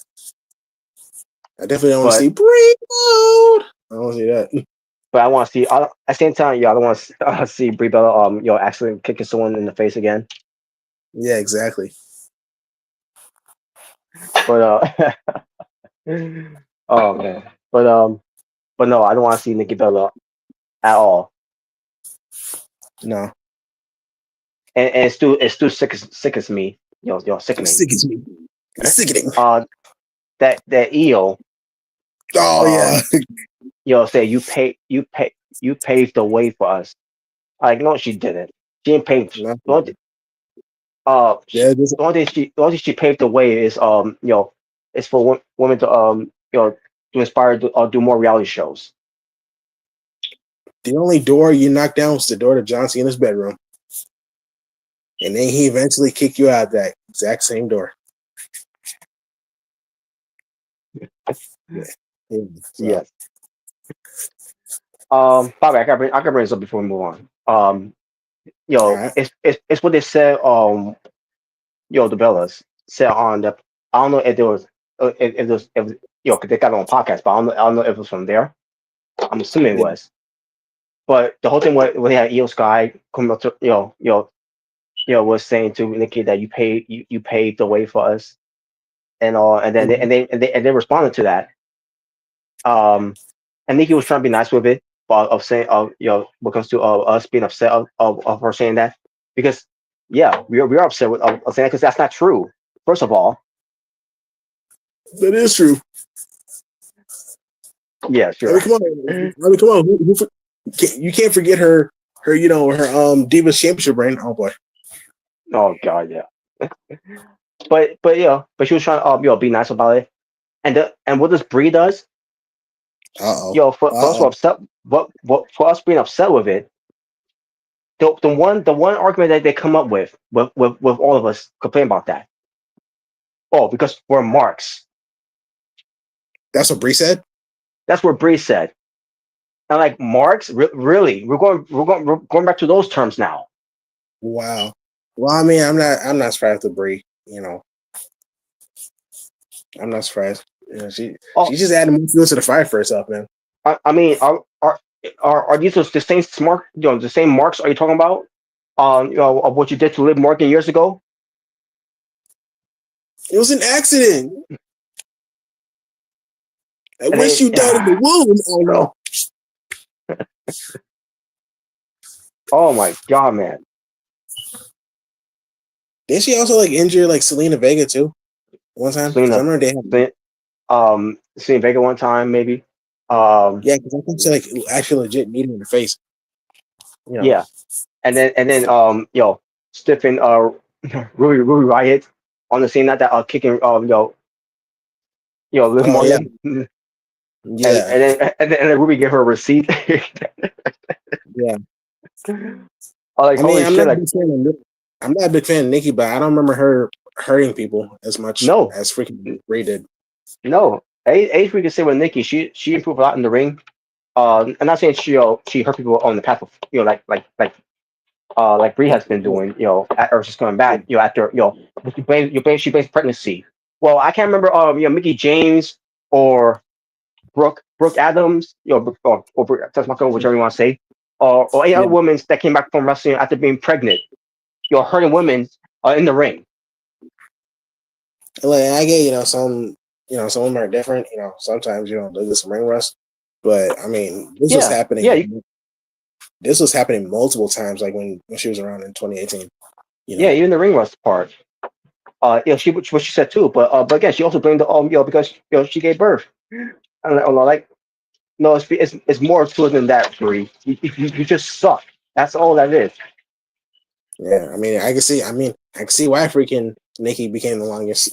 I definitely don't want to But see Brie mode. I don't want to see that. I want to see. At the same time, I don't want to see Brie Bella, actually kicking someone in the face again. Yeah, exactly. But oh man. But no, I don't want to see Nikki Bella at all. No, And it's still sick as me. Sickening. sick as me. Sickening. That EO, Oh yeah. um, say you paved the way for us. Like, no, she didn't. She didn't pave. No. The only, uh, she, Yeah, this, the only thing she paved the way is is for women to to inspire to do more reality shows. the only door you knocked down was the door to John Cena's bedroom, and then he eventually kicked you out that exact same door. Yeah. Yeah, so, Yes. Bobby, I can bring this up before we move on. all right. It's what they said. The Bellas said on the. I don't know if there was if there was if 'cause they got it on podcast, but I don't know if it was from there. I'm assuming it Yeah. was. But the whole thing where they had Io Sky coming up to was saying to Nikki that you paved the way for us and all, and then they responded to that. And Nikki was trying to be nice with it, but of saying when it comes to us being upset of her saying that, because yeah, we're upset with of saying that because that's not true. First of all, That is true. yeah, I mean, sure. come on. I mean, come on. You can't forget her. Her, her Divas Championship reign. Oh boy. Oh God, yeah. But she was trying to be nice about it. And what this Brie does, Uh oh. for us Uh to oh. upset, for us being upset with it, the one argument that they come up with all of us complain about that. Oh, because we're marks. That's what Bree said. That's what Bree said. And like marks, really, we're going back to those terms now. Wow. Well, I mean, I'm not surprised with Bree. I'm not surprised. Oh, She just added more fuel to the fire for herself, man. I mean, are these the same smart, the same marks? Are you talking about? Of what you did to Liv Morgan years ago? It was an accident. I And wish then, you died in the womb. Oh no. oh my God, man. Did she also like injure like Selena Vega too? One time? Because I Selena, remember they had seen Vega one time, maybe. yeah, because I think she like actually legit needed in the face. You know. Yeah, and then stiffing Ruby Riot on the scene, not that kicking Liv Oh yeah. Morgan, and Yeah. then Ruby gave her a receipt. Yeah. I like, I mean, holy I'm not shit, a like, big fan of I'm not a big fan of Nikki, but I don't remember her hurting people as much no, as freaking Ray did. no. Age we can say with Nikki, she improved a lot in the ring. I'm not saying she hurt people on the path of like Bree has been doing, or she's coming back, after she blames pregnancy. Well, I can't remember, Mickey James or Brooke Adams, or Brooke, that's my phone, whichever you want to say, or any Yeah. other women that came back from wrestling after being pregnant, hurting women in the ring. Like I get, some of them are different. Sometimes they get some ring rust. But I mean, this was Yeah, yeah, happening. This was happening multiple times, like when she was around in 2018. yeah, even the ring rust part. What she said too, but again, she also blamed the because she gave birth. Like, no, it's more to it than that, Bree. You just suck. That's all that is. Yeah, I mean, I can see. I mean, I can see why freaking Nikki became the longest.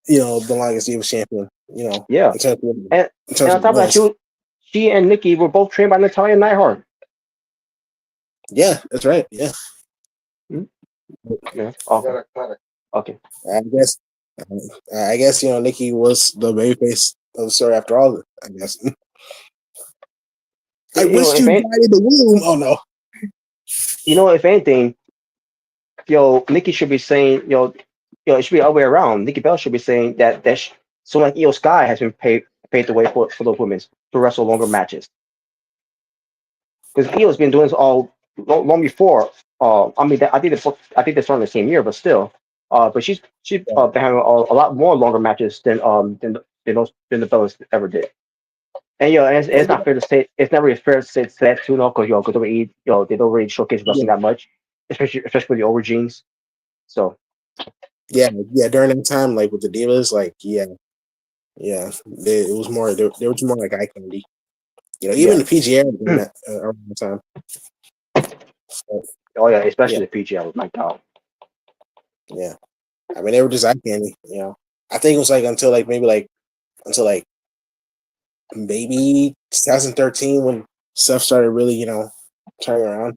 The longest Divas champion. Yeah, In terms of and in terms on of top of that, wins. she and Nikki were both trained by Natalia Neidhart. Yeah, that's right. Yeah. Hmm? Yeah. Okay. Okay. I guess I guess Nikki was the babyface of the story after all. I guess. I wish If you died in the womb. Oh no. if anything, Nikki should be saying, it should be all the way around. Nikki Bella should be saying that so like Io Sky has been paid the way for those women to wrestle longer matches because Io's been doing this all long before. I mean, I think they started the same year, but still. But she's been having a lot more longer matches than the Bellas ever did. And and it's not fair to say it's never really fair to say that too, no, because because WWE they don't really showcase wrestling that much, especially the over jeans. So yeah. During that time, like with the divas, like it was more. They were just more like eye candy. Even yeah, the PGA during that around the time. So, oh yeah, yeah, especially the PGL was my god. yeah. I mean, they were just eye candy. I think it was like until like maybe 2013 when stuff started really turning around.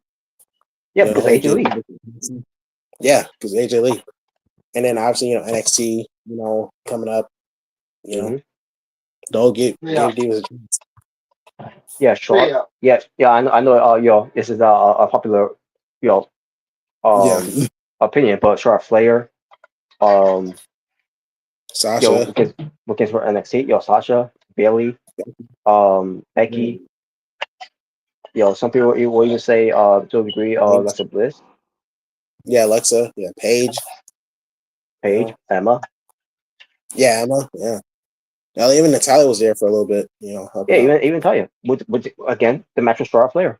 Yeah, The because whole AJ deal. Lee. Yeah, because AJ Lee, and then obviously NXT, coming up. You know, Hmm. don't give Divas a chance. Yeah, sure. Yeah. I know. This is a popular, you know, Yeah, opinion, but Charlotte Flair, um, Sasha. against for NXT, Sasha, Bailey, Becky, some people will even say, to a degree, Paige. Alexa Bliss, Yeah, Alexa. Yeah, Paige. You Paige, know. Emma. Yeah, Emma. Yeah. Now even Natalia was there for a little bit. Yeah, Helping out. even tell you with again the match with Charlotte Flair.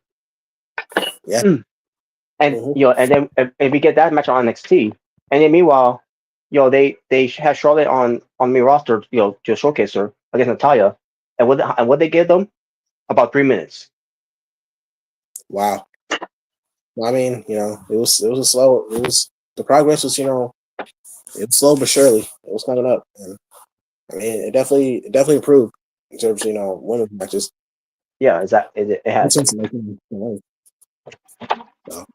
Yeah. And Hmm. and we get that match on NXT, and then meanwhile, they have Charlotte on main roster, to showcase her against Natalia, and what they give them about 3 minutes. Wow. I mean, it was a slow. It was the progress was it was slow but surely. It was coming up, and I mean, it definitely improved in terms of women's matches. Yeah, it In has. terms of, so,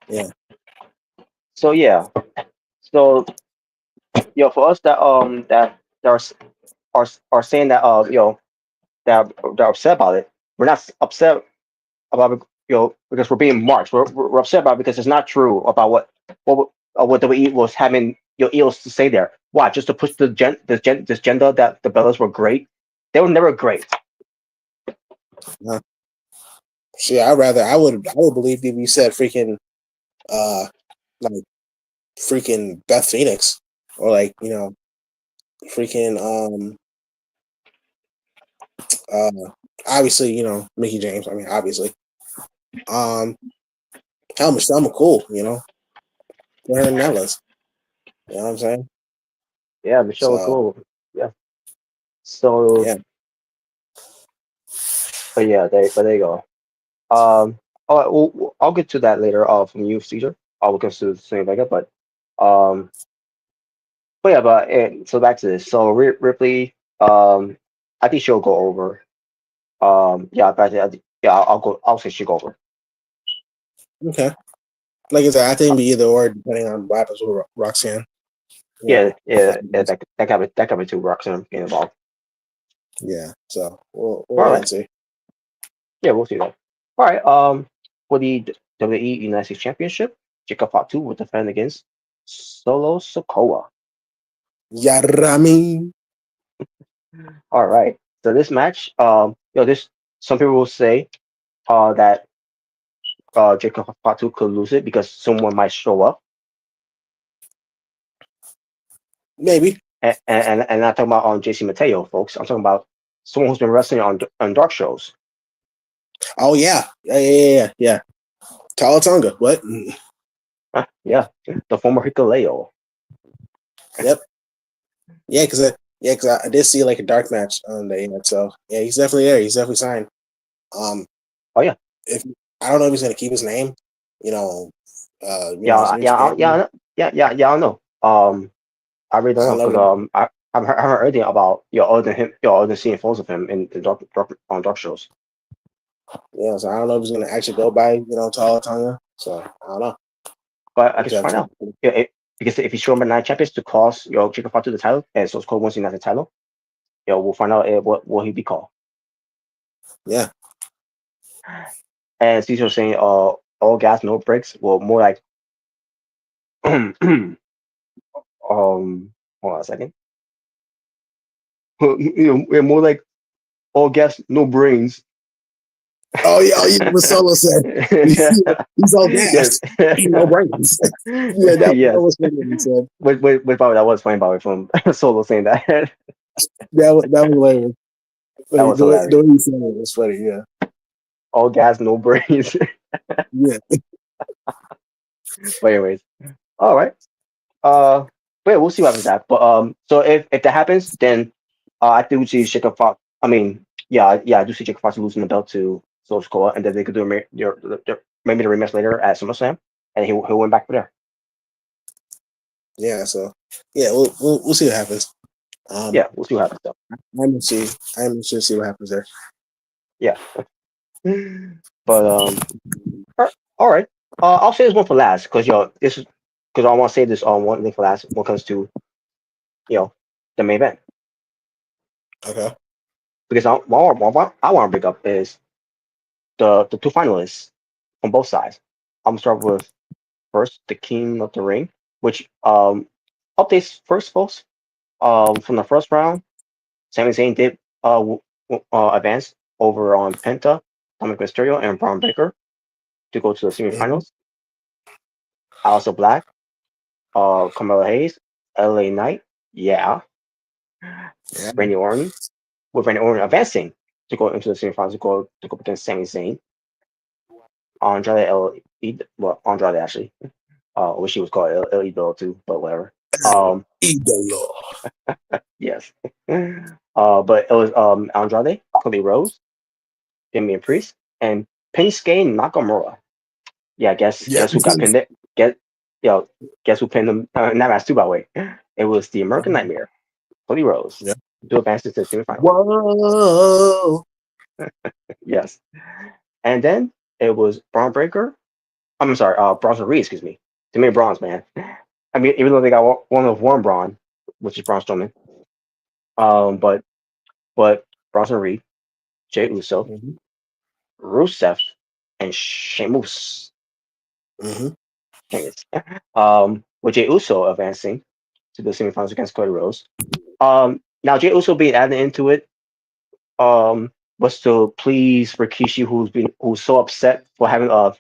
yeah, So yeah, so for us that are saying that they're upset about it. We're not upset about it, because we're being marked. We're upset about it because it's not true about what WWE was having EOS to say there. Why? Just to push this gender that the Bellas were great. They were never great. uh, see, I would believe if you said freaking like freaking Beth Phoenix or like freaking uh obviously Mickey James. I mean obviously um hell Michelle McCool. Put her in that list. You know what I'm saying? Yeah, Michelle was So cool. Yeah. So, yeah, but yeah, there you go. All right, I'll get to that later. From you, Caesar. I'll get to the same Vega, um, but yeah, so back to this. So Ripley, I think she'll go over. Yeah, yeah, I'll go. I'll say she'll go over. okay. Like I said, I think it'd be either or depending on what happens with Roxanne. Yeah, yeah, that got me too. Roxanne getting involved. Yeah. So we'll All wait and right. see. Yeah, we'll see that. All right. For the WWE United States Championship, Jacob Fatu will defend against Solo Sokoa. Yarami. All right. So this match, this some people will say, that Jacob Fatu could lose it because someone might show up, Maybe. and not talking about on JC Mateo, folks. I'm talking about someone who's been wrestling on dark shows. Oh yeah. Talatonga. What? Yeah, the former Hikaleo. Yep. Yeah, because I did see like a dark match on the internet. So yeah, he's definitely there. He's definitely signed. Um, Oh yeah, if I don't know if he's gonna keep his name, you know, as yeah, New yeah, Japan. yeah. I know. I really don't I know don't know. because I haven't heard anything about other than him, other than seeing photos of him in the dark shows. Yeah, so I don't know if he's gonna actually go by Talatonga. So I don't know. But I We'll guess have find to. out. Yeah, because if he show up at Night of Champions to cost Jacob Fatu the title, and so Cole wins the title, we'll find out what will he be called. Yeah. And Caesar was saying, all gas, no brakes. Well, more like, hold on a second. We're more like all gas, no brains. Oh yeah, what Solo said. Yeah. He's all Yes. gassed, no brains. Yeah, that Yes. was funny when he said. Probably that was funny about it from Solo saying that. That was hilarious. That Like, was the hilarious. way he said it was funny. Yeah, All gas, no brains. yeah, But anyways, all right. But yeah, we'll see what happens with that. But so if that happens, then I think we see Jacob Fox. I mean, yeah, I do see Jacob Fox losing the belt to Solo Sikoa, and then they could do maybe the rematch later at SummerSlam, and he'll win back from there. yeah. So yeah, we'll see what happens. Yeah, we'll see what happens though. I'm interested to see what happens there. Yeah. But all right. I'll say this one for last because this is because I want to say this on one thing for last when it comes to the main event. Okay. Because what I want to bring up is the two finalists on both sides. I'm gonna start with first the King of the Ring, which updates first, folks. From the first round, Sami Zayn did advance over on Penta, Dominic Mysterio, and Braun Breaker to go to the Mm-hmm. semifinals. Aleister Black, Carmelo Hayes, LA Knight, yeah, Yeah. Randy Orton, with Randy Orton advancing to go into the semifinals to go against Sami Zayn. Andrade Andrade actually. I wish he was called El Idolo too, but whatever. Idolo. Yes. But it was Andrade, Cody Rhodes, Damian Priest, and Pensuke Nakamura. Yeah, Yep. guess who got pinned? Get guess who pinned him? Not match too, by the way. It was the American Nightmare, Cody Rhodes, Yep. to advance to the semifinals. Whoa. Yes. And then it was Braun Breaker. I'm sorry, Bronson Reed, excuse me. Too many Brawns, man. I mean, even though they got one Braun, which is Braun Strowman, but Bronson Reed, Jey Uso, Mm-hmm. Rusev, and Sheamus. Mm-hmm. Sheamus. With Jey Uso advancing to the semifinals against Cody Rhodes. Now Jey Uso being added into it, was to please Rikishi, who's so upset for having a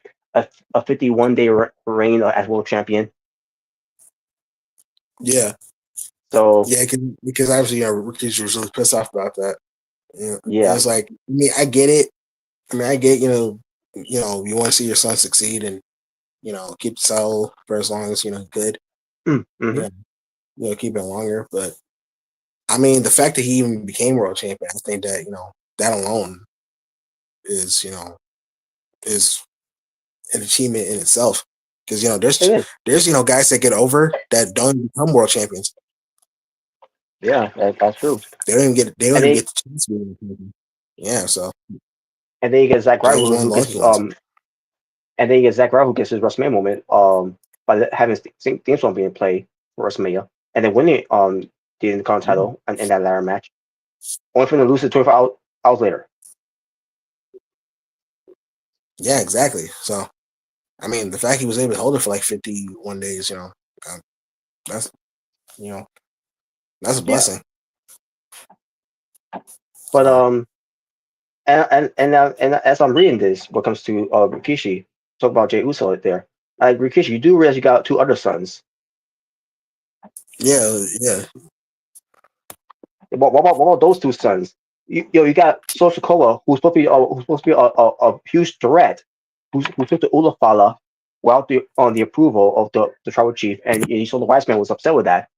51-day reign as world champion. Yeah. So Yeah, because obviously, Rikishi was really pissed off about that. Yeah. yeah, It's like, I mean, I get it. I mean, I get, you want to see your son succeed and, keep the title for as long as, good. mm-hmm. Yeah. Keep it longer. But I mean, the fact that he even became world champion, I think that, that alone is, is an achievement in itself. Because, there's guys that get over that don't become world champions. Yeah, that's true. They don't even get And the chance to be world champion. Yeah, so then you get Zack Ryder Jay's one of who the gets lucky ones. and then you get Zack Ryder who gets his WrestleMania moment by having theme song being played for WrestleMania, and then winning the Intercontinental title in that ladder match, only for him to lose it 24 hours later. Yeah, exactly. So, I mean, the fact he was able to hold it for like 51 days, that's that's a blessing. But and as I'm reading this, what comes to Rikishi, talk about Jey Uso right there. Like Rikishi, you do realize you got two other sons. Yeah. What about those two sons? You got Solo Sikoa, who's supposed to be a huge threat, who took the Ulafala without the approval of the tribal chief, and you saw the wise man was upset with that.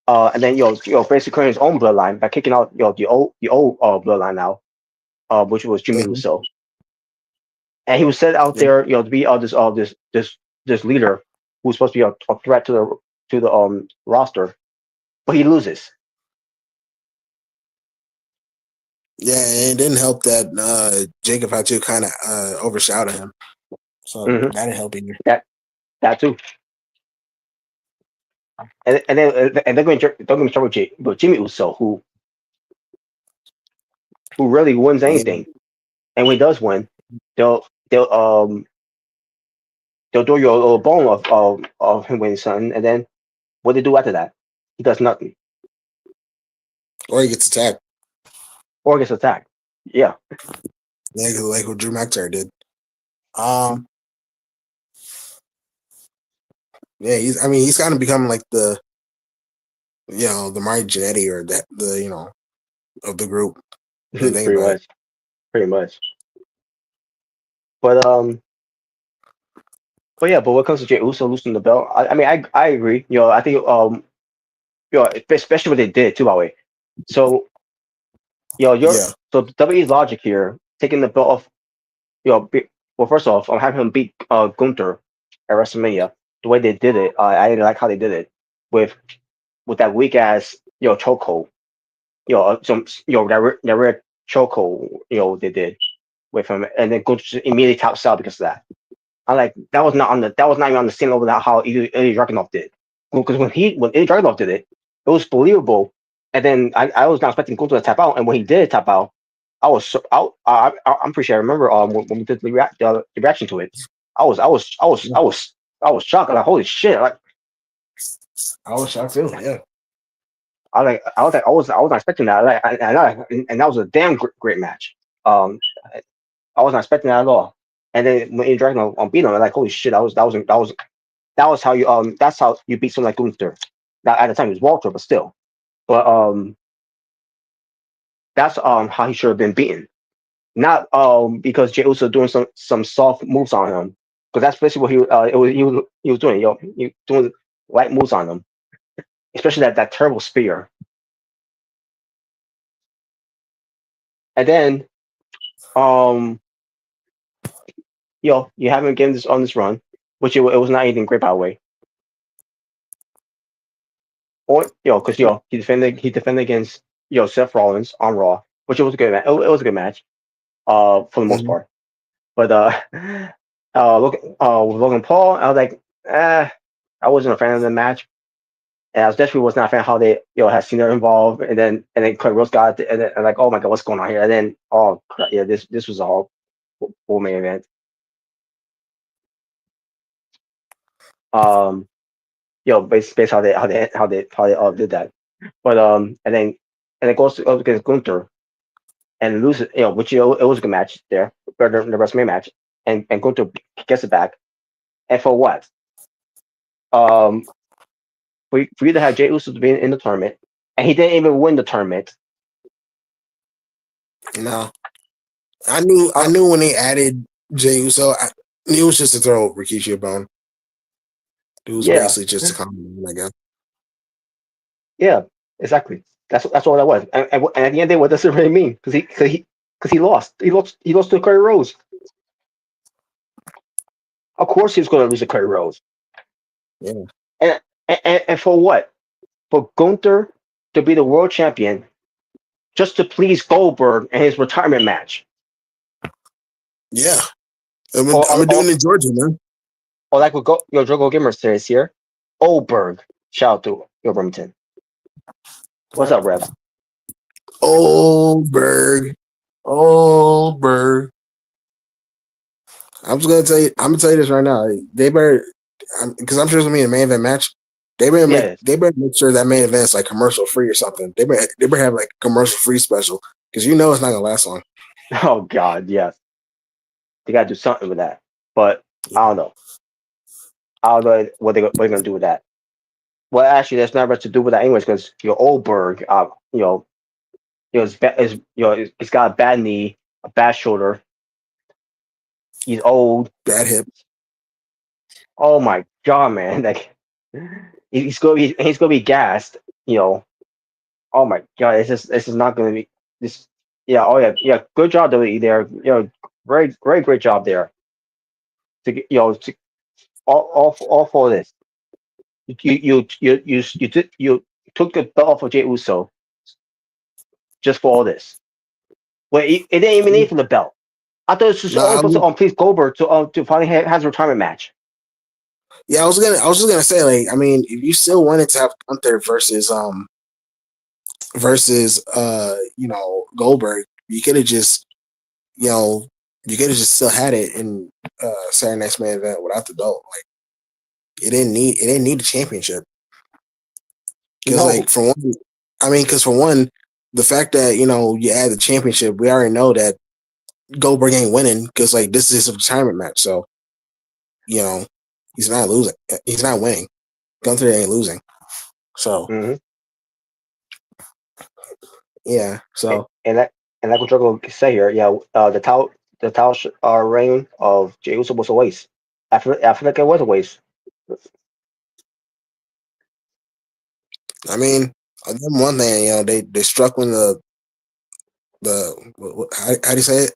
And then basically creating his own bloodline by kicking out the old bloodline now, which was Jimmy Mm-hmm. Uso, and he was set out Yeah. there to be this leader who's supposed to be a threat to the roster, but he loses. Yeah, and it didn't help that Jacob had to kind of overshadow him. So Mm-hmm. that didn't help either. That too. and they're going to trouble with Jimmy Uso, who rarely wins Yeah. anything, and when he does win, they'll they'll um they'll throw you a little bone of him winning something, and then what they do after that? He does nothing Or he gets attacked. or gets attacked. Yeah, Yeah, like what Drew McIntyre did. Um, yeah, he's kind of become like the the Mario Jannetty or the of the group. When you think pretty about it. much, pretty much. But but yeah, but when it comes to Jey Uso losing the belt, I mean, I agree. I think especially what they did too, by the way. So you're Yeah. so WWE's logic here, taking the belt off. Well, first off, I'm having him beat Gunther at WrestleMania. The way they did it, I didn't like how they did it with that weak ass chokehold. Some that rare chokehold they did with him, and then Gunther just immediately taps out because of that. I like that was not even on the same level that how Ilya Dragunov did. Because when Ilya Dragunov did it, it was believable. And then I was not expecting Gunther to tap out, and when he did tap out, I was so out. I'm pretty sure I remember when we did the reaction to it. I was I was I was I was I was shocked. Like holy shit! Like I was shocked too. Yeah. I was not expecting that. And that was a damn great match. Um, I was not expecting that at all. And then when Ilya Dragunov beat him, I'm like holy shit! That was how you that's how you beat someone like Gunther. Now at the time it was Walter, but still. But that's how he should have been beaten. Not because Jey Uso doing some soft moves on him. Because that's basically what he was doing. He was doing light moves on him. Especially that terrible spear. And then um you haven't given this on this run, which it was not anything great by the way. Or because he defended against Seth Rollins on Raw, which it was a good match. It was a good match. For the most Mhm. part. But with Logan Paul, I was like, I wasn't a fan of the match, and I was definitely was not a fan of how they had Cena involved, and then Cody Rhodes got it, and then I'm like, oh my god, what's going on here? And then yeah, this was a whole full main event. Um, based how they did that, but and it goes up against Gunther and loses, which it was a good match there, better than the WrestleMania match, and Gunther gets it back, and for what? Um, for you to have Jey Uso to be in the tournament, and he didn't even win the tournament. No, I knew when they added Jey Uso, I knew it was just to throw Rikishi a bone. It was Yeah, basically just a compliment, I guess. yeah, exactly. That's all that was. And at the end of the day, what does it really mean? Because he lost. He lost to Cody Rhodes. Of course, he was going to lose to Cody Rhodes. Yeah. And for what? For Gunther to be the world champion just to please Goldberg in his retirement match. Yeah. I'm Or gonna do or, it in Georgia, man. or like what Joe Gamer says here, Goldberg. Shout out to Wilmington. What's up, Rev? Oldberg. Oldberg. I'm just gonna tell you. I'm gonna tell you this right now. They better, because I'm sure it's gonna be a main event match. They better make. Yes. They better make sure that main event's like commercial free or something. They better have like commercial free special because it's not gonna last long. Oh God, yes. They gotta do something with that. But I don't know. I don't know what they're gonna do with that. Well, actually, there's not much to do with that anyways, because your Oldberg, he's got a bad knee, a bad shoulder. He's old. Bad hip. Oh my God, man! Like he's gonna be gassed. You know. Oh my God, this is not gonna be this. Yeah. Oh yeah. Yeah. Good job, WWE. There. Very very great job there to to all for this. You took the belt off of Jey Uso just for all this. Wait, it didn't even need for the belt. I thought it was just No, only supposed to please Goldberg to finally have his retirement match. Yeah, I was just gonna say, like, I mean, if you still wanted to have Gunther versus Goldberg, you could have just you know you could have just still had it in Saturday Night's main event without the belt. Like, it didn't need a championship because, No. like, for one, I mean, because for one, the fact that you add the championship, we already know that Goldberg ain't winning because, like, this is a retirement match, so you know he's not losing, he's not winning. Gunther ain't losing, so Mm-hmm. yeah, so. And that and like what Drago say here, yeah, the title reign of Jey Uso was a waste. I feel like it was a waste. I mean, I'll give them one thing. They struck when how do you say it?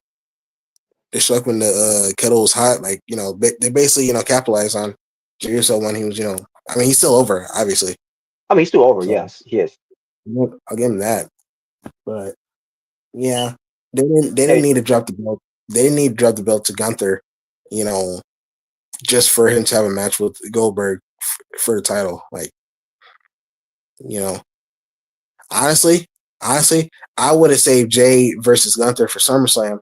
They struck when the kettle was hot. Like, they basically capitalized on Jey Uso when he was I mean, he's still over, obviously. I mean, he's still over. So Yes, he is. I'll give him that. But yeah, they didn't Hey, need to drop the belt. They didn't need to drop the belt to Gunther, you know, just for him to have a match with Goldberg for the title. Like, you know, honestly, honestly, I would have saved Jay versus Gunther for SummerSlam,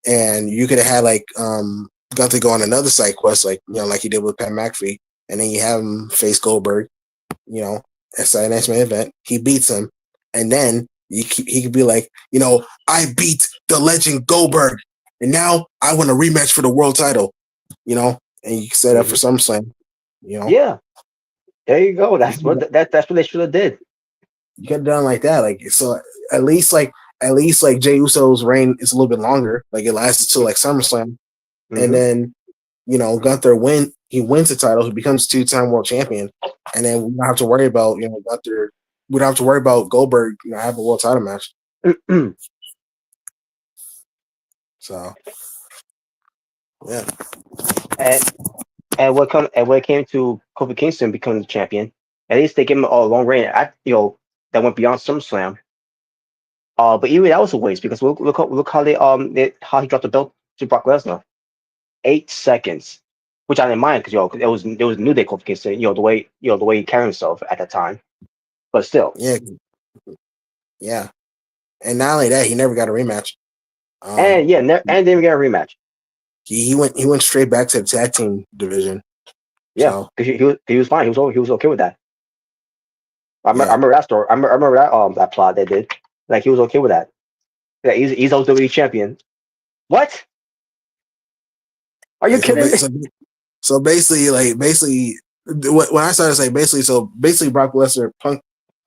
and you could have had like Gunther go on another side quest, like like he did with Pat McAfee, and then you have him face Goldberg, at Saturday Night's main event. He beats him, and then he could be like, I beat the legend Goldberg, and now I want a rematch for the world title, and you can set up for mhm. SummerSlam. You know, Yeah, there you go. you That's that's what they should have did. could have done like that, like so. At least like Jey Uso's reign is a little bit longer, like it lasts until like SummerSlam, and Mm-hmm. then Gunther he wins the title, he becomes 2-time world champion, and then we don't have to worry about Gunther. We don't have to worry about Goldberg having a world title match. So yeah, and when it came to Kofi Kingston becoming the champion, at least they gave him a long reign. That went beyond SummerSlam. But even that was a waste because look how how he dropped the belt to Brock Lesnar. 8 seconds, which I didn't mind because 'cause it was New Day Kofi Kingston. The way he carried himself at that time. But still, yeah, yeah. And not only that, he never got a rematch. and yeah, and didn't even get a rematch. He went straight back to the tag team division. Yeah, So because he was fine. He was okay with that. I yeah, remember that story. I remember that plot they did. Like he was okay with that. Yeah, he's WWE champion. What? Are you yeah. kidding? So basically, when I started to say basically, so basically, Brock Lesnar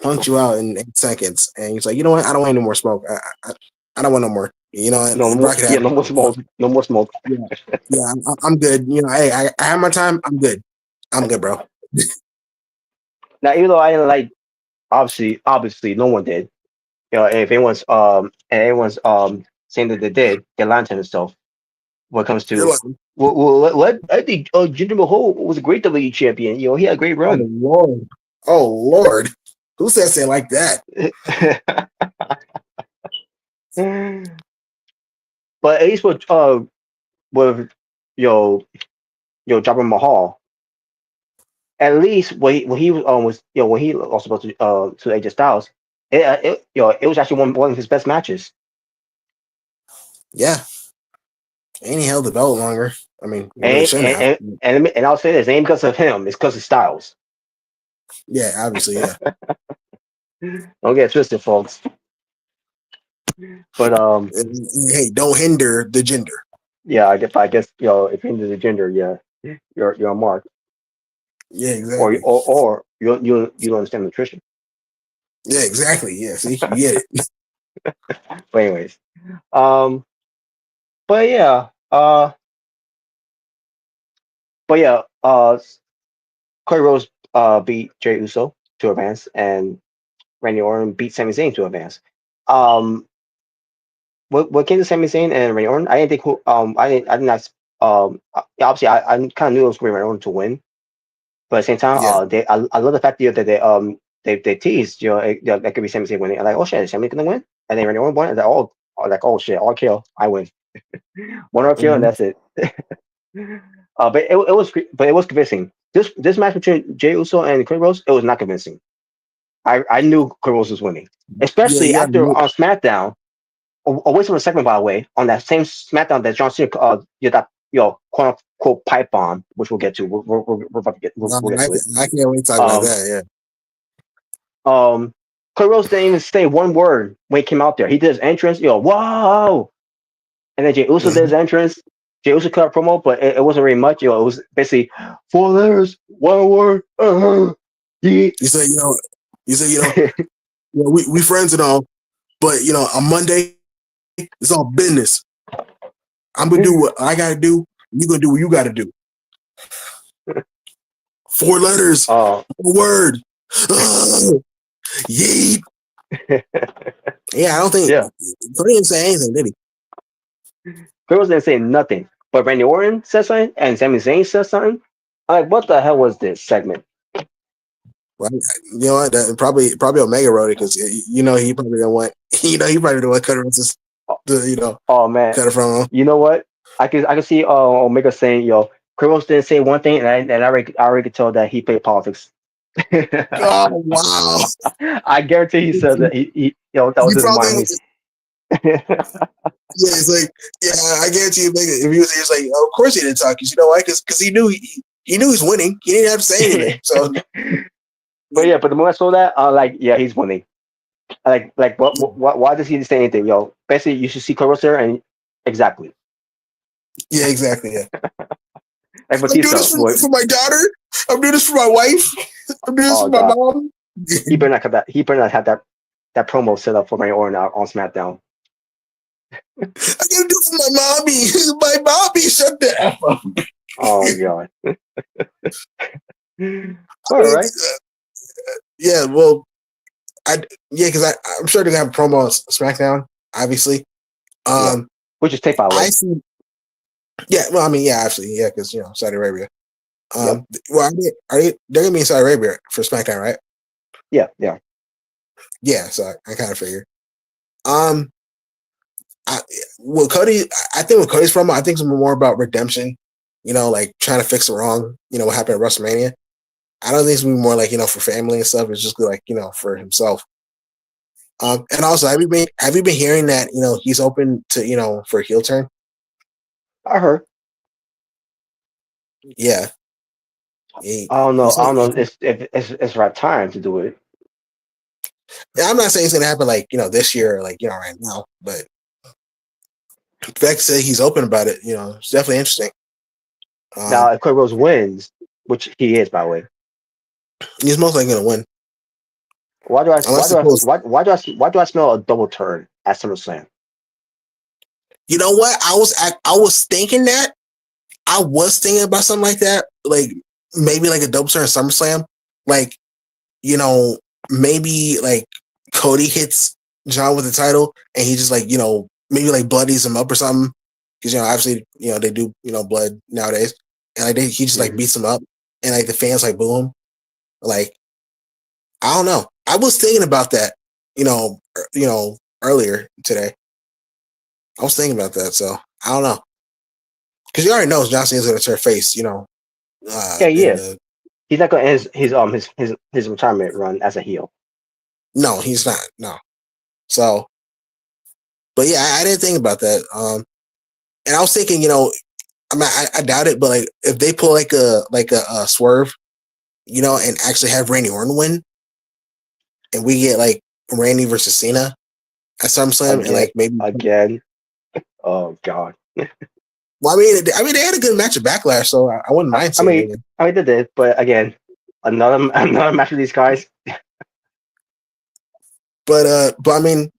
punked you out in 8 seconds, and he's like, you know what? I don't want any more smoke. I don't want no more. No And more. Brock had Yeah, had no more smoke. No more smoke. yeah, yeah. I'm good. Hey, I have my time. I'm good. I'm good, bro. Now, even though I didn't like, obviously, no one did. If anyone's saying that they did, they're lying to themselves. When it comes You're to, like, I think Jinder Mahal was a great WWE champion. He had a great oh run. Lord, oh Lord, who says it like that? But at least with Jabbar Mahal, at least when he lost about to AJ Styles, it was actually one of his best matches. Yeah, and he held the belt longer. I mean, he really And shouldn't and have. and I'll say this, it ain't because of him, it's because of Styles. Yeah, obviously, yeah. Don't get it twisted, folks. But Hey, don't hinder the gender. yeah, I guess if you're into the gender, yeah, you're a mark, Yeah, or exactly. you don't understand nutrition. Yeah, exactly. Yeah, see, you get it. But anyways, um, but yeah, Cody Rhodes beat Jey Uso to advance, and Randy Orton beat Sami Zayn to advance. Um, what came to Sami Zayn and Randy Orton? I didn't think I did not yeah, obviously I kind of knew it was going to be Randy Orton to win, but at the same time, Yeah. I love the fact that they teased that could be Sami Zayn winning. I'm like, oh shit, is Sami gonna win? And then Randy Orton won, and they're all like, oh shit, RKO, I win. One RKO, and Mhm. that's it. But it was convincing. this match between Jey Uso and Cody Rhodes, it was not convincing. I knew Cody Rhodes was winning, Yeah, especially yeah, after on SmackDown. Away from the segment, by the way, on that same SmackDown that John Cena did that quote unquote pipe bomb, which we'll get to. We're about to get we'll get to it. I can't wait to talk about Um, that. Yeah. um, Cody Rhodes didn't even say one word when he came out there. He did his entrance, whoa, and then Jey Uso did his Mhm. entrance. Jey Uso cut a promo, but it wasn't really much. It was basically 4 letters, one word. Yeah. You say, we friends and all, but on Monday it's all business. I'm gonna do what I gotta do. You gonna do what you gotta do. 4 letters, Oh, one word. Yeet. Yeah, I don't think yeah. Cody didn't say anything, did he? Cody Rhodes didn't say nothing, but Randy Orton said something, and Sami Zayn said something. I'm like, what the hell was this segment? Well, you know what? Probably Omega wrote it because he probably didn't want he probably didn't want Cody Rhodes to Oh man, cut it from him. you know what? I can see Omega saying, Cody Rhodes didn't say one thing, and I already could tell that he played politics. Oh wow! I guarantee he said that that was You his probably mind. yeah. It's like I guarantee you, Omega, if he was here, it's like of course he didn't talk. Cause you know why? Because he knew he knew he's winning. He didn't have to say anything. So But the moment I saw that, like, yeah, he's winning. Like, why does he say anything? Basically, you should see Cody Rhodes there, and exactly. yeah, exactly. Yeah, Like I'm doing Batista this would. for my daughter. I'm doing this for my wife. I'm doing this Oh for my god, mom. he better not have that. He better not have that promo set up for Randy Orton on SmackDown. I gotta do it for my mommy. My mommy, shut the F up. Oh god. I All mean, right. yeah, well, because I'm sure they're gonna have a promo on SmackDown, obviously. Yeah. Which is tape, by the I way. see. Yeah, well, I mean, yeah, actually, yeah, because Saudi Arabia. Yep. Well, they're gonna be in Saudi Arabia for SmackDown, right? Yeah. Yeah. Yeah, so I kind of figured. Um, I Cody, I think with Cody's promo, I think it's more about redemption. Like trying to fix the wrong. What happened at WrestleMania. I don't think it's gonna be more like for family and stuff. It's just like for himself. And also, have you been hearing that he's open to for a heel turn? I heard. Yeah, I don't know. he's I like, don't know if it's right time to do it. I'm not saying it's gonna happen like this year or like right now, but the fact that he's open about it, it's definitely interesting. Now, if Cody Rhodes wins, which he is, by the way, He's most likely gonna win, why do I why unless do it I goes. why do I smell a double turn at SummerSlam? You know what? I was thinking that. I was thinking about something like that, like maybe like a double turn SummerSlam, like maybe like Cody hits John with the title, and he just like maybe like bloodies him up or something, because obviously they do blood nowadays, and like he just like Mhm. beats him up, and like the fans like boo him, like I don't know. I was thinking about that, earlier today. I was thinking about that, so I don't know, because you already know John Cena's going to turn face, Yeah, he in is. the He's not going to end his retirement run as a heel. no, he's not. No. So, but yeah, I didn't think about that. And I was thinking, I mean, I doubt it, but like if they pull like a swerve, and actually have Randy Orton win, and we get like Randy versus Cena at SummerSlam, and Again, like maybe, again. Oh god. well, I mean, they had a good match at Backlash, so I wouldn't I, mind I seeing it mean, again. I mean, they did, but again, another match with these guys. But I mean,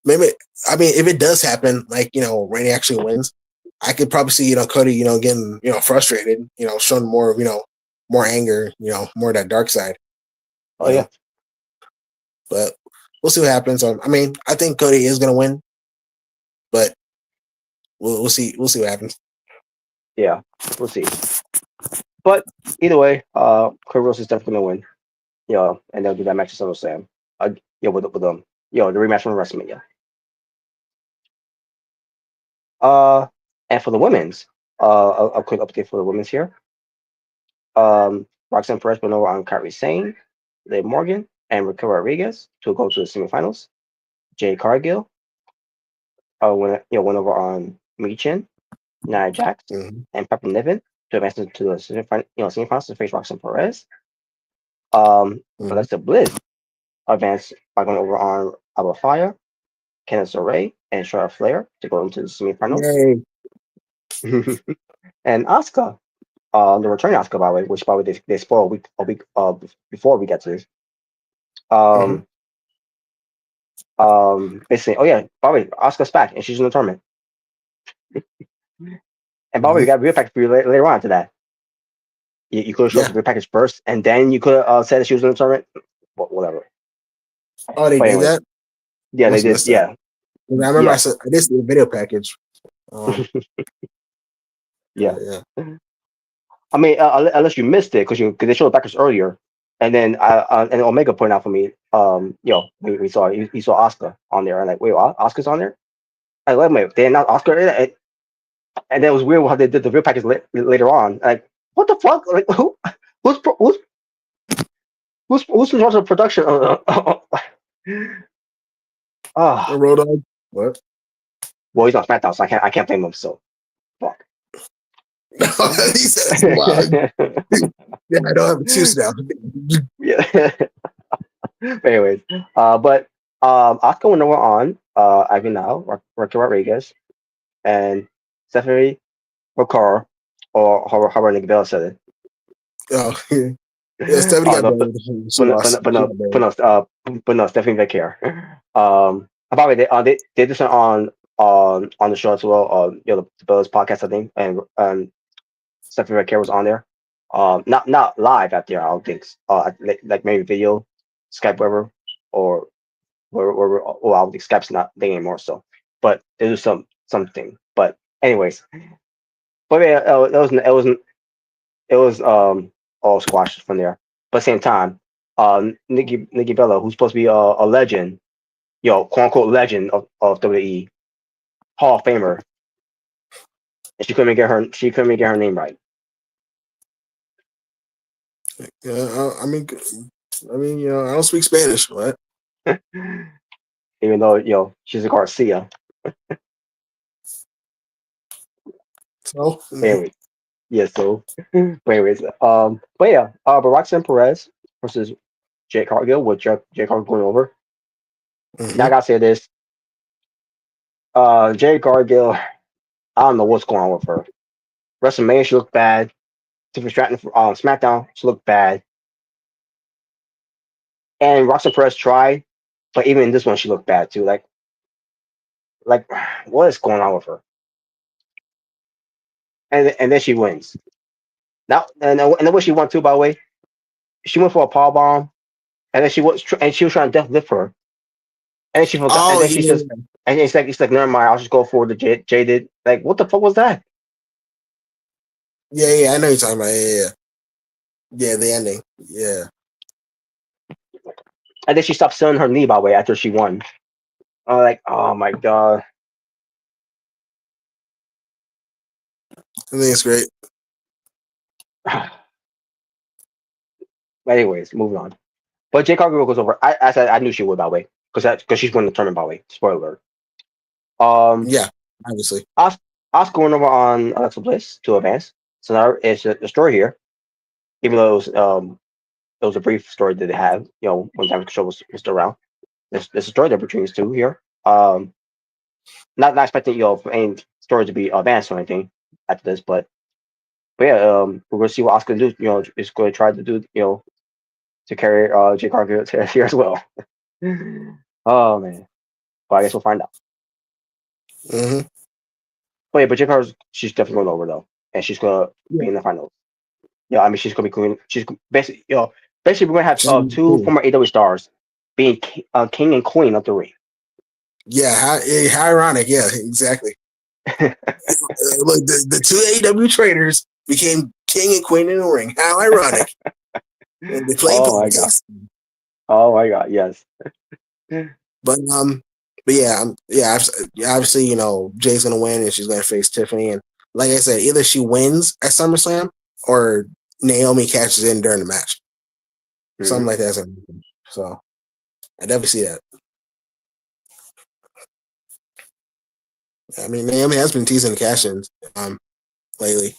maybe if it does happen, like Randy actually wins, I could probably see Cody getting frustrated, showing more of more anger, more of that dark side, Oh you yeah, know. But we'll see what happens. I mean, I think Cody is gonna win, but we'll see. We'll see what happens. yeah. We'll see. But either way, Kurt Rose is definitely gonna win. And they'll do that match at SummerSlam. With them. The rematch from WrestleMania. And for the women's, a quick update for the women's here. Roxanne Perez went over on Kairi Sane, Liv Morgan, and Raquel Rodriguez to go to the semifinals. Jade Cargill went over on Michin, Nia Jax, Mm-hmm. and Pepper Niven to advance into the semifinals to face Roxanne Perez. Mm-hmm. Alexa Bliss advanced by going over on Alba Fire, Candice LeRae, and Charlotte Flair to go into the semifinals. Yay. And Asuka, the returning Asuka, by the way, which by the way they spoiled a week before we get to this. Mm-hmm. Basically, oh yeah, by the way, Asuka's back and she's in the tournament. And by the way, we Mm-hmm. got a real package for you later on to that. You could have showed Yeah. the real package first, and then you could have said that she was in the tournament. Whatever. Oh, they But did anyways, that? yeah, they Must have did. missed that. Yeah, I remember yeah, I did see the video package. yeah. Yeah. I mean, unless you missed it because they showed the package earlier, and then and Omega pointed out for me, we saw he saw Oscar on there, and like, wait, Oscar's on there? I like, wait, they announced Oscar, and then it was weird how they did the real package later on. Like, what the fuck? Like, who's who's who's in charge of production? Ah, Road Dogg? What? well, he's on SmackDown, so I can't blame him. So fuck. He says, "Wow, yeah, I don't have an excuse now." Yeah. But anyways, Oscar went over on Ivy now, Raquel Rodriguez, and Stephanie McCarr, or however Nick Bell said Oh, yeah. Yeah, Stephanie got no, better. She lost. She got better. but no, Stephanie Vicaire. By the way, they did this on the show as well. The Bellas podcast, I think, and Stephanie Vicaire was on there. Not live at there, I don't think. Like maybe video, Skype, whatever, or where well, I don't think Skype's not there anymore. So, but they do something. But anyways, but yeah, it was all squashed from there. But same time, Nikki Bella, who's supposed to be a legend, quote unquote legend of WWE, Hall of Famer, and she couldn't even get her name right. Yeah, I don't speak Spanish. What? Even though she's a Garcia. So, Anyway, yeah. So, but anyways, but Roxanne Perez versus Jake Cargill with Jake Cargill going over. Now I mhm. gotta say this, Jade Cargill, I don't know what's going on with her. WrestleMania, she looked bad. Tiffany Stratton on SmackDown, she looked bad. And Roxanne Perez tried, but even in this one, she looked bad too. Like what is going on with her? And then she wins. Now, and the way she won too, by the way, she went for a power bomb, and then she was trying to death lift her, and then she forgot, and Oh then she yeah, says, and it's like never mind, I'll just go for the Jaded. Like what the fuck was that? yeah. I know you're talking about. Yeah. The ending. Yeah, And then she stopped selling her knee, by the way, after she won. I'm like, oh my god. I think it's great. Anyways, moving on. But Jake Cargill goes over. I said I knew she would, by the way, because she's winning the tournament, by the way. Spoiler alert. Yeah, obviously. Oscar going over on Alexa Bliss to advance. So now it's the story here, even though it was a brief story that they had, when Damage Control was still around. There's a story there between these two here. Not expecting for any story to be advanced or anything after this, but yeah, we're gonna see what Oscar do. Is going to try to do, to carry Jake Cargill to here as well. Oh man, but I guess we'll find out. Hmm. But yeah, but Jake Cargill, she's definitely going over though, and she's gonna be Yeah, in the finals. Yeah, I mean she's gonna be queen. She's basically, we're gonna have she's two cool. former AEW stars being king and queen of the ring. Yeah, how ironic. Yeah, exactly. Look, the two AEW trainers became king and queen in the ring. How ironic. And they playing Oh my god. politics. Oh my god. Yes. But obviously, Jay's gonna win and she's gonna face Tiffany. And like I said, either she wins at SummerSlam or Naomi catches in during the match. Something Mhm. like that. So I definitely see that. I mean, Naomi has been teasing cash-ins lately,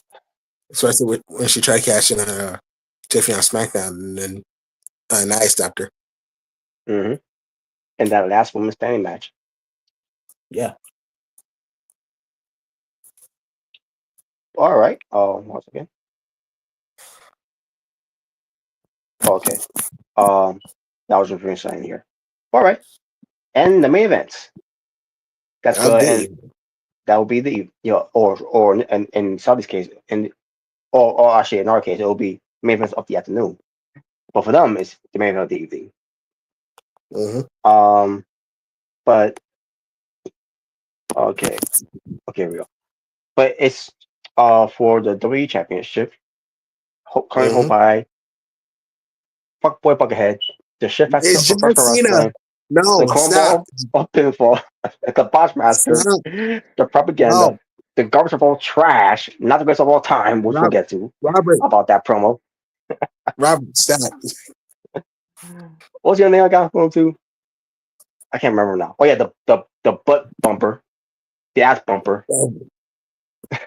especially when she tried cashing Tiffany on SmackDown, and then Nia stopped her. Mhm. And that last women's standing match. Yeah. All right. Once again. Okay. That was reviewing sign here. All right. And the main events. That's Of good. And Dave. that will be the or in Saudi's case, or actually in our case, it will be main events of the afternoon. But for them, it's the main event of the evening. Mm-hmm. But okay, here we go. But it's for the WWE Championship, currently held Mm-hmm. by Fuckboy Buckethead, the Shift Master It's of John Professional Cena. Wrestling, the No, stop. Cornball of Pinfall, the Botch Master, Stop. the Propaganda, No. the Garbage of all trash, not the best of all time, which we'll Rob, get to Robert. about that promo. Robert, stop. What's your name I got from too? I can't remember now. Oh yeah, the butt bumper, the ass bumper. Why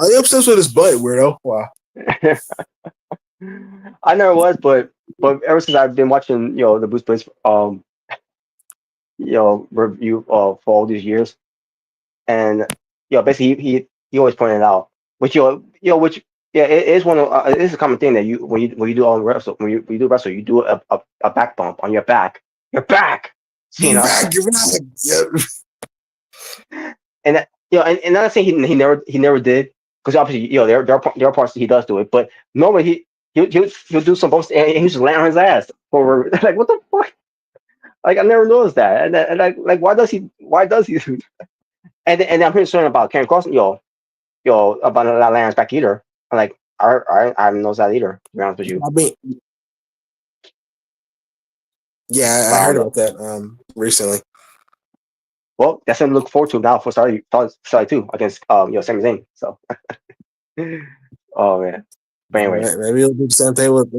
are you obsessed with his butt, weirdo? Wow. I never was, but ever since I've been watching, the Bruce Blitz review for all these years, and basically he always pointed out, which which it is one of it is a common thing that you when you do all wrestle when you do wrestle you do a back bump on your back, You're Cena, back. You're back. Yeah. and and not saying he never did, because obviously there are parts that he does do it, but normally he'll do some bumps and he's just laying on his ass for like what the fuck. Like I never noticed that, and like why does he do that? And I'm pretty concerned about Karen Cross, about that Lance back either. I'm like, I haven't noticed that either, to be honest with you. I mean, yeah, But I I don't heard know. about that recently. Well, that's something to look forward to now for Saudi 2 against Sami Zayn. So, oh man. But anyway, Maybe he'll do the same thing with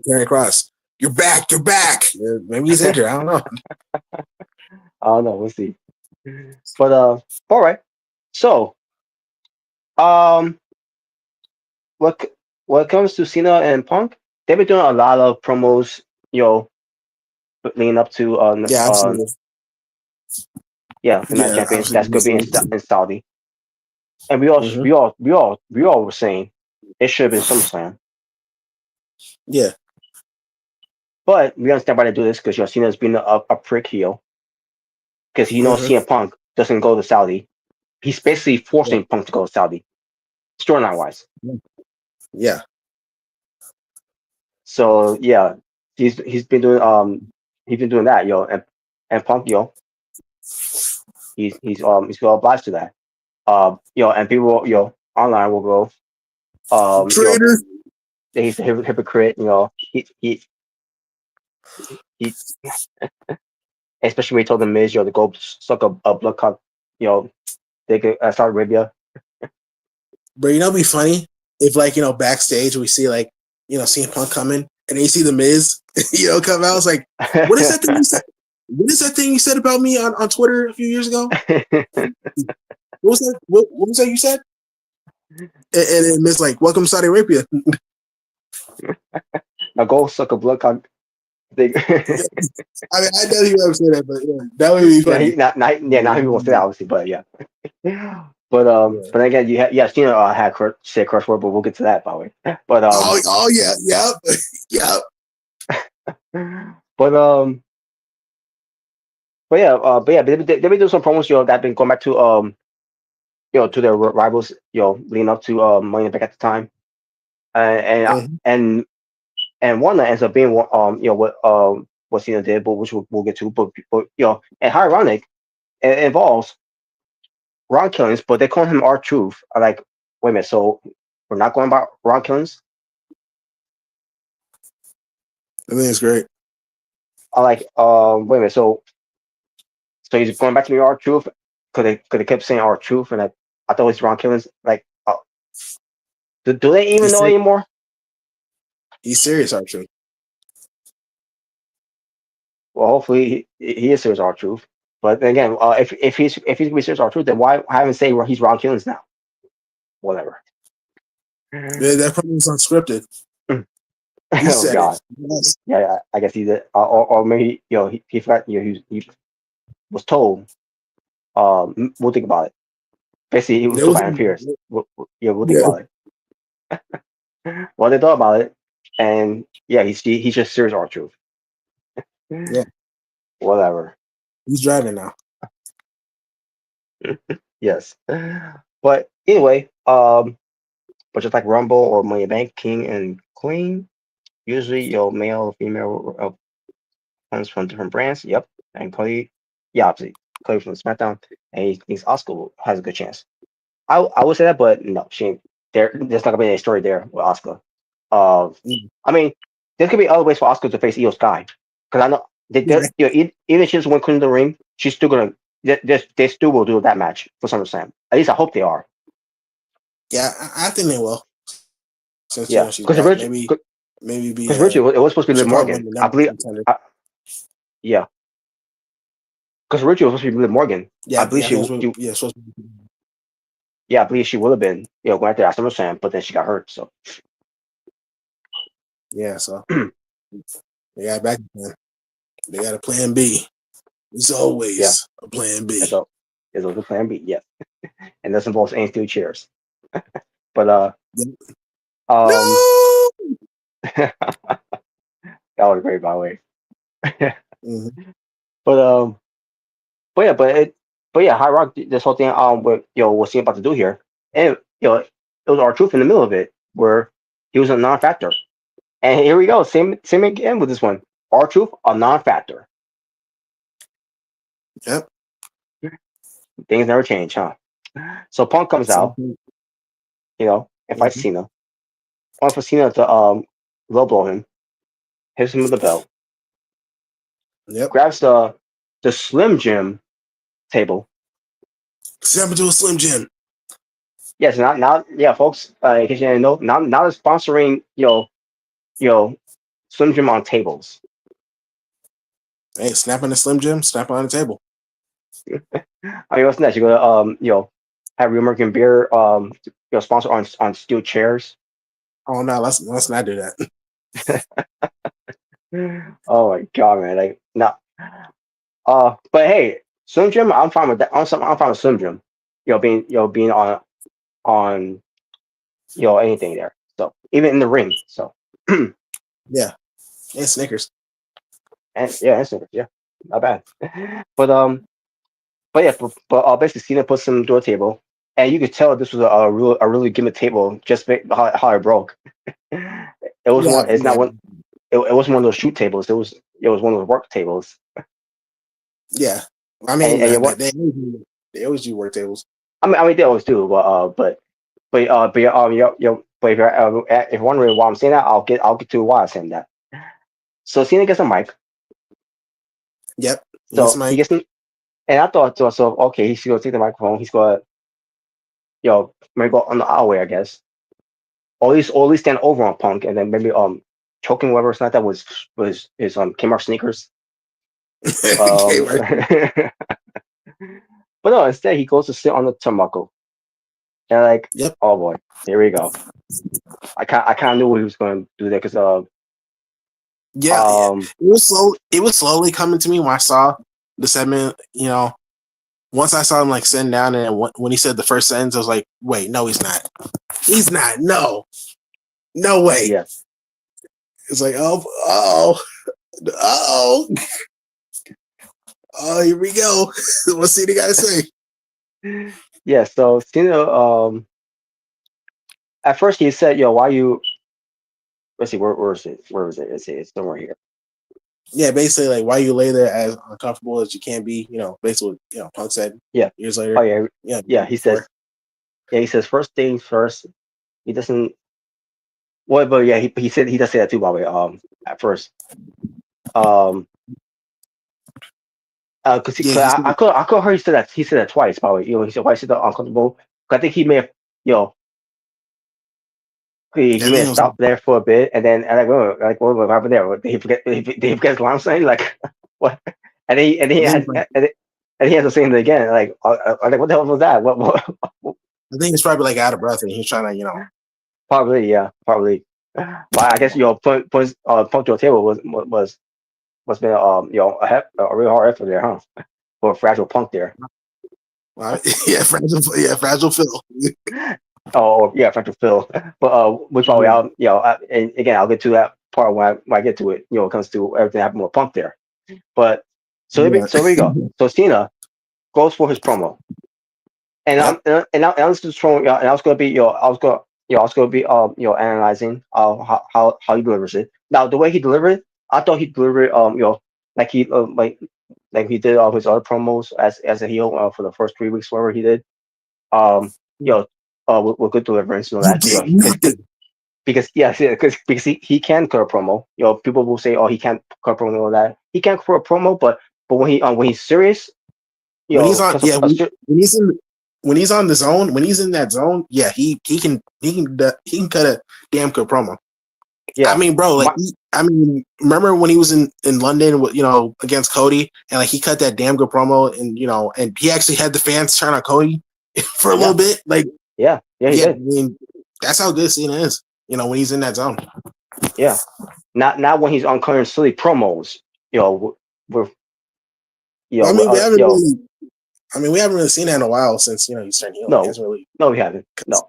Karen Cross. You're back. You're back. Yeah, maybe he's injured. I don't know. I don't know. We'll see. But all right. So, um, what when it comes to Cena and Punk, they've been doing a lot of promos, leading up to Yeah, absolutely. the Night of Yeah, Champions. That's going to be absolutely. in Saudi. And Mm-hmm. we all were saying it should have been SummerSlam, Yeah. but we understand why they do this because Cena's been a prick heel because he knows Mm-hmm. CM Punk doesn't go to Saudi. He's basically Yeah. forcing Punk to go to Saudi, storyline wise. Yeah. So yeah, he's been doing that, and Punk, he's well obliged to that. And people, online will go, Traitor. that he's a hypocrite. He especially when he told the Miz, to go suck a blood clot, they could Saudi Arabia. But it'd be funny if, like, backstage we see, like, CM Punk coming, and then you see the Miz, come out. It's like, what is that thing you said? What is that thing you said about me on Twitter a few years ago? What was that? What was that you said? And then Miz like, welcome to Saudi Arabia. Now go suck a blood clot. Thing. I mean, I know you ever say that, but yeah, that would be funny. Now he won't say that obviously, but yeah. But again, Cena had said curse word, but we'll get to that probably. But Oh yeah, yep, yep. but they've been doing some promos, that been going back to to their rivals, leading up to Money in the Bank at the time, Mm-hmm. and one that ends up being what Cena did, but which we'll get to, but and how ironic, it involves Ron Killings, but they call him R-Truth. I'm like, wait a minute, so we're not going about Ron Killings? I think it's great. I'm like, wait a minute, so he's going back to me R-Truth because they kept saying R-Truth, and I thought it was Ron Killings. Like, Do they even He's know serious. anymore? He's serious, R-Truth. Well, hopefully he is serious R-Truth. But then again, if he's gonna be serious R-Truth, then why haven't say he's Ron Killings now? Whatever. Yeah, that probably was unscripted. He Oh said it. God. Yes. Yeah, I guess he did. Or maybe he forgot. He was told. We'll think about it. Basically, he was There told was by MPers. We'll think yeah, about it. Well, they thought about it, and yeah, he's just serious R-Truth. yeah. Whatever. He's driving now. Yes. But anyway, but just like Rumble or Money in the Bank, King and Queen, usually male or female comes from different brands. Yep. And Cody, yeah, obviously Cody from SmackDown, and he thinks Oscar has a good chance. I would say that, but no, she ain't there. There's not gonna be any story there with Oscar. Mm. I mean, there could be other ways for Oscar to face Io Sky, because I know Yeah, even if she doesn't win Queen of the Ring, she's still gonna they still will do that match for SummerSlam. At least I hope they are. yeah. I think they will. Since Yeah, she's because back, originally, maybe be it was supposed to be Liv she'll probably win Morgan. the I number believe, contender. yeah, because originally it was supposed to be Liv Morgan. I Yeah, believe yeah. I think it's supposed to be. yeah, I believe she would have been, going after that SummerSlam, but then she got hurt. So, Yeah, so they got back again. They got a plan B. It's yeah, always a plan B. so it's also Plan B. Yeah, and this involves any steel chairs. But um, No. that was great, by the way. Mm-hmm. But but yeah, but yeah, High Rock, this whole thing, what what's he about to do here, and it was our truth in the middle of it, where he was a non-factor, and here we go, same again with this one, our truth, a non-factor. Yep. Things never change, huh? So Punk comes out, Something. and fights Mm-hmm. Cena. Only for Cena to low blow him, hits him with the belt, Yep. grabs the Slim Jim table. Step into a Slim Jim. Yes, not yeah, folks. In case you didn't know, not as sponsoring you know Slim Jim on tables. Hey, snapping a Slim Jim, snap on the table. I mean, what's next? You're gonna have your American beer sponsor on steel chairs. Oh no, let's not do that. Oh my god, man! Like no. But hey, Slim Jim, I'm fine with that. I'm fine with Slim Jim. Being on anything there. So even in the ring. So Yeah. And Snickers. and yeah, yeah, not bad. But yeah, basically Cena puts him to a table, and you could tell this was a really gimmick table, just how it broke. It was Yeah, one. It's not yeah, one. It wasn't one of those shoot tables. It was one of those work tables. yeah. I And, mean, and you what? they always do work tables. I mean they always do, but if you're wondering why I'm saying that, I'll get to why I'm saying that. So Cena gets a mic. Yep. Yes, So he Mike. gets, and I thought to myself, okay, he's gonna take the microphone. He's gonna maybe go on the aisleway, I guess. Or at least stand over on Punk, and then maybe choking whoever it's not that was his Kmart sneakers. Okay, Um, right. but no, instead he goes to sit on the turnbuckle, and like, Yep. oh boy, here we go. I kind of knew what he was going to do there because Yeah, yeah. It was slowly coming to me when I saw the segment. Once I saw him like sitting down, and when he said the first sentence, I was like, "Wait, no, he's not. He's not. No, no way." yeah, It's like, oh, here we go. Let's see what he got to say. yeah. So Cena, at first he said, "Yo, why you?" Let's see, where is it? Where is it? It's somewhere here. Yeah, basically, like, why you lay there as uncomfortable as you can be. Basically, what, Punk said Yeah. years Oh later. yeah, Yeah, yeah. before. He says first things first. He doesn't. Well, but yeah, he said he does say that too. By the way, at first, um, because Yeah, he said, I could heard he said that twice. By the way, he said why he said the uncomfortable. 'Cause I think he may have, you know, he I think made a it was stop there for a bit, and then what happened there? Did he forget? Did he forget his line saying like what? And I he think has and he has to sing it again. Like what the hell was that? I think it's probably like out of breath, and he's trying to Probably, yeah, probably. But I guess punctual table was been a real hard effort there, huh? For a fragile punk there. fragile Phil. Oh yeah, fragile Phil. But we probably Yeah. and again I'll get to that part when I get to it. It comes to everything happened with Punk there. But Yeah. so here we go. So Cena goes for his promo, and Yep. I was just throwing, and I was gonna be, I was gonna be, analyzing how he delivers it. Now the way he delivered it, I thought he delivered, like he like he did all his other promos as a heel for the first 3 weeks, whatever he did. Um, you know, with good deliverance and all You that, get nothing. because yes, yeah, because he can cut a promo. People will say, oh, he can't cut a promo and all that. He can't cut a promo, but when he's serious, When he's on, cuts yeah, a when he's in, when he's on the zone, when he's in that zone, yeah, he can cut a damn good promo. I yeah. mean, bro, like, remember when he was in London, against Cody, and like he cut that damn good promo, and and he actually had the fans turn on Cody for a little Yeah, bit, like, he yeah, I did. mean, that's how good Cena is, when he's in that zone. Yeah, not when he's on current silly promos. With Well, I with mean, we haven't really seen that in a while since he's turned heel. He no, hasn't really. no, we haven't. No,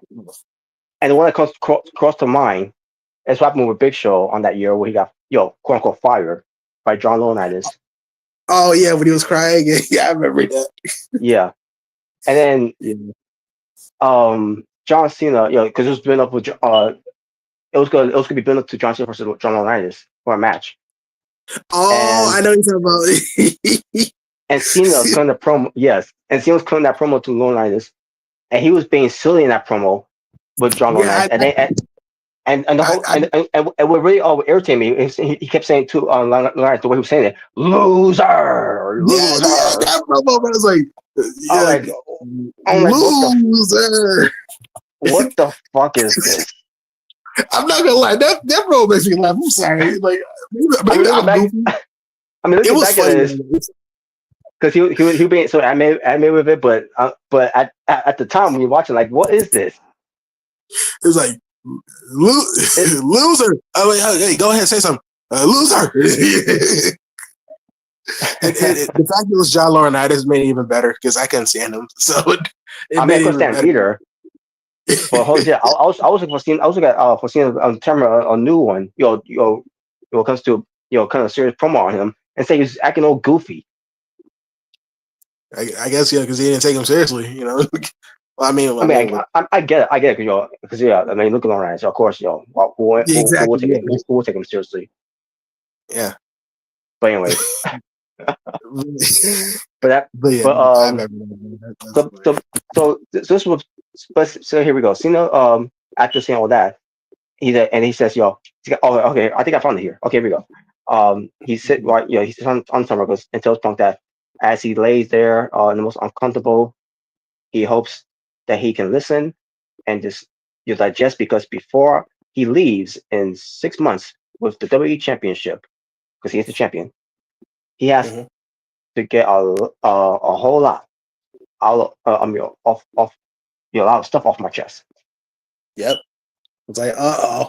and the one that comes across to mind is what happened with Big Show on that year where he got quote unquote fired by John Laurinaitis. Oh yeah, when he was crying, yeah, I remember that. Yeah, and then Yeah. John Cena, because it was built up with it was gonna be built up to John Cena versus John Laurinaitis for a match, Oh, and I know you're talking about. Cena was cutting the promo. Yes, and Cena was cutting that promo to Laurinaitis, and he was being silly in that promo with John Yeah, Laurinaitis, and the whole and what really irritated me is he kept saying to Laurinaitis the way he was saying it, loser, yeah, loser. that promo was like, I'm yeah, like, loser. what the fuck is this? I'm not gonna lie, that promo makes me laugh. I'm sorry, like I maybe mean, I'm goofy. It looking was back at funny this, though. because he was being so admit with it, but at the time when you're watching, like, what is this? It was like It, loser. Oh wait, hey, go ahead, say something. Loser. The fact it was John Laurinaitis made it even better because I couldn't stand him, so it I mean, I made it couldn't even stand better. either. But holy shit, I was looking for seeing, a new one. When it comes to kind of serious promo on him, and say he's acting all goofy. I guess because he didn't take him seriously. Well, I mean, I get it, because I mean, looking around, so of course, yeah, who will exactly. take it, who will take him seriously? Yeah. But anyways, but that, But yeah, but I remember that. That's so funny. so so this was, but so here we go. Cena, after saying all that, he says, oh, okay, I think I found it here. Okay, here we go. He sit right, he sits on Summer and tells Punk that as he lays there, in the most uncomfortable, he hopes that he can listen and just digest, because before he leaves in 6 months with the WWE Championship, because he is the champion, he has Mm-hmm. to get a whole lot off a lot of stuff off my chest. Yep. It's like, uh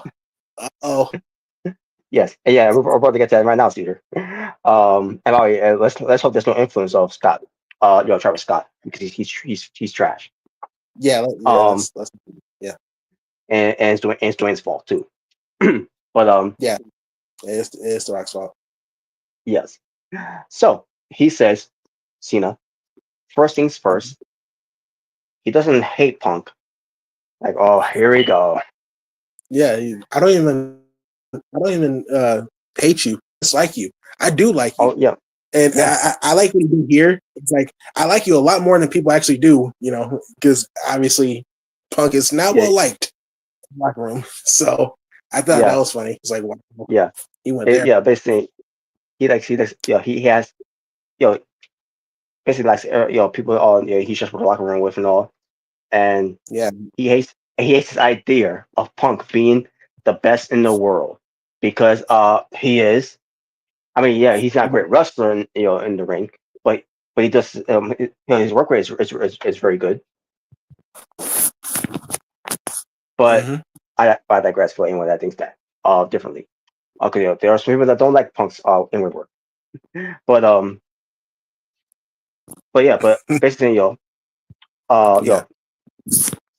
oh. Yes, and yeah, we're about to get to that right now, Cedar. And let's hope there's no influence of Scott, Travis Scott, because he's trash. Yeah, Um, that's yeah, and it's Dwayne's fault too. But yeah. It's the Rock's fault. yes. So he says, Cena, first things first, he doesn't hate Punk. Like, oh, here we go. Yeah, I don't even hate you. It's like you. I do like you. Oh yeah, And yeah, I like what you do here. It's like I like you a lot more than people actually do, because obviously Punk is not yeah, well liked in the locker room. So I thought that yeah, was funny. It's like, wow, yeah. he went there. Yeah, basically, he has, you know, basically likes, people, all, he's just with the locker room with and all, and Yeah, he hates he hates this idea of Punk being the best in the world because he is. I mean, yeah, he's not a great wrestler, in the ring, but he does. His work rate is very good. But Mm-hmm. I digress for anyone that thinks that differently. Okay, there are some people that don't like Punk's inward work, but yeah, but basically, Yeah.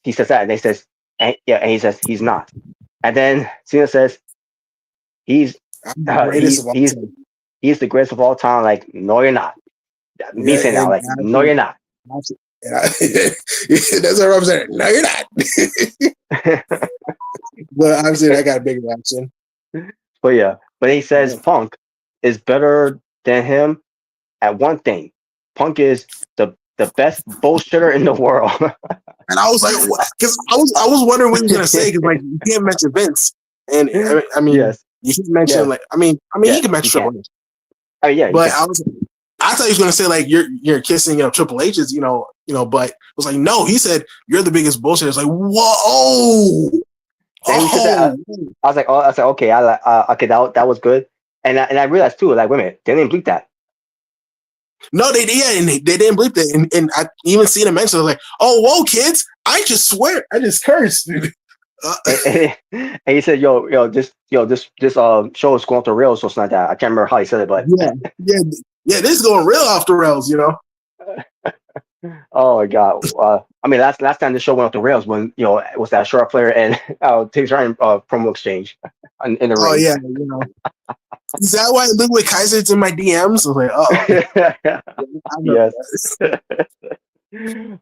he says that, and he says, and he says he's not, and then Cena says he's I'm the greatest of all he's time. he's the greatest of all time. Like, no, you're not. Me Yeah, saying that, and like, no, you're not. that's what I'm saying. No, you're not. But obviously, I got a big reaction. But yeah, but he says Yeah. Punk is better than him at one thing. Punk is the best bullshitter in the world. And I was like, what? Because I was wondering what he was gonna say. Because like you can't mention Vince, and I mean Yes, you can mention yes, like I mean he yeah, can mention he can. Triple H, Oh yeah, he but can. I thought he was gonna say like you're kissing Triple H's but it was like no, he said you're the biggest bullshit. It's like whoa, Then he said that. oh I was like, oh, I said, okay, okay, that was good. And I realized too, like, wait a minute, they didn't bleep that. no, and they didn't bleep that, and I even seen him mention like oh whoa kids, I just swear I just cursed. And he said, this show is going off the rails or something like that. I can't remember how he said it, but yeah, yeah, yeah. This is going real off the rails. oh my god. I mean, last time the show went off the rails when it was that Sharp player and Tim Ryan promo exchange in the Oh ring. yeah. Is that why Ludwig Kaiser's in my DMs? I was like, I know Yes. that.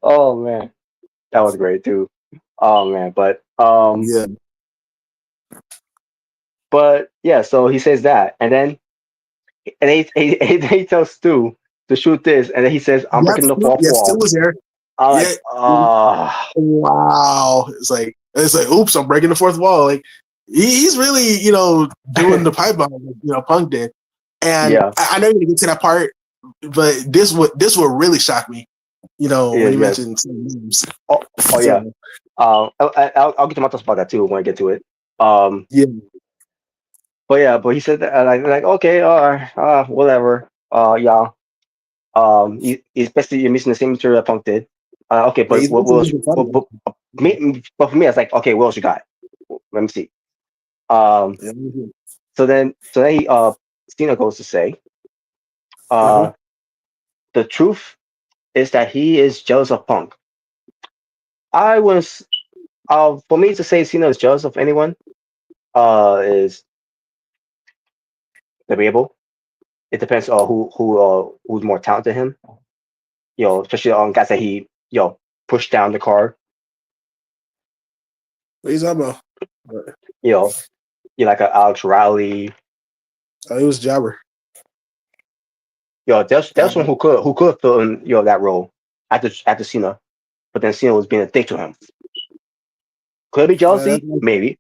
Oh man, that was great too. Oh man, Yeah. but yeah. So he says that, and then he tells Stu to shoot this, and then he says, "I'm Yep. breaking the fourth Yeah, still wall." was there. I'm Yeah. like, oh, Wow. It's like, oops, I'm breaking the fourth wall. Like he's really, doing the pipe bomb, like, Punk did. And yeah, I know you're gonna get to that part, but this would really shock me, when yes, you yes. mentioned some names. Oh yeah. So I'll get to my thoughts about that too when I get to it. Um, yeah. but yeah, but he said that, like okay, whatever. Yeah. Especially you're missing the same material that Punk did. Okay, Yeah, but he's what basically else? making fun of him. But for me, I was like, okay, what else you got? Let me see. Um, Yeah. so then Cena goes to say, Mm-hmm. uh, the truth is that he is jealous of Punk. I was, for me to say Cena is jealous of anyone, is debatable. It depends on who's more talented than him. Especially on guys that he pushed down the card. What are you talking about? You know, you like a Alex Riley. Oh, he was Jobber. That's someone who could fill in that role after Cena, but then Cena was being a dick to him. Could it be jealousy? Maybe.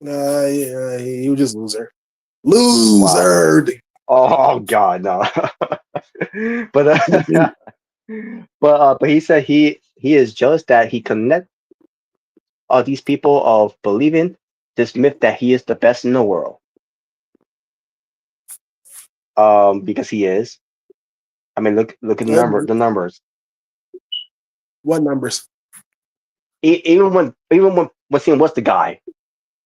Yeah, he was just loser. Wow. Loser. Oh God, no. but but he said he is jealous that he connect these people of believing this myth that he is the best in the world. Because he is. I mean, look at the numbers. What numbers? Even when Cena was the guy,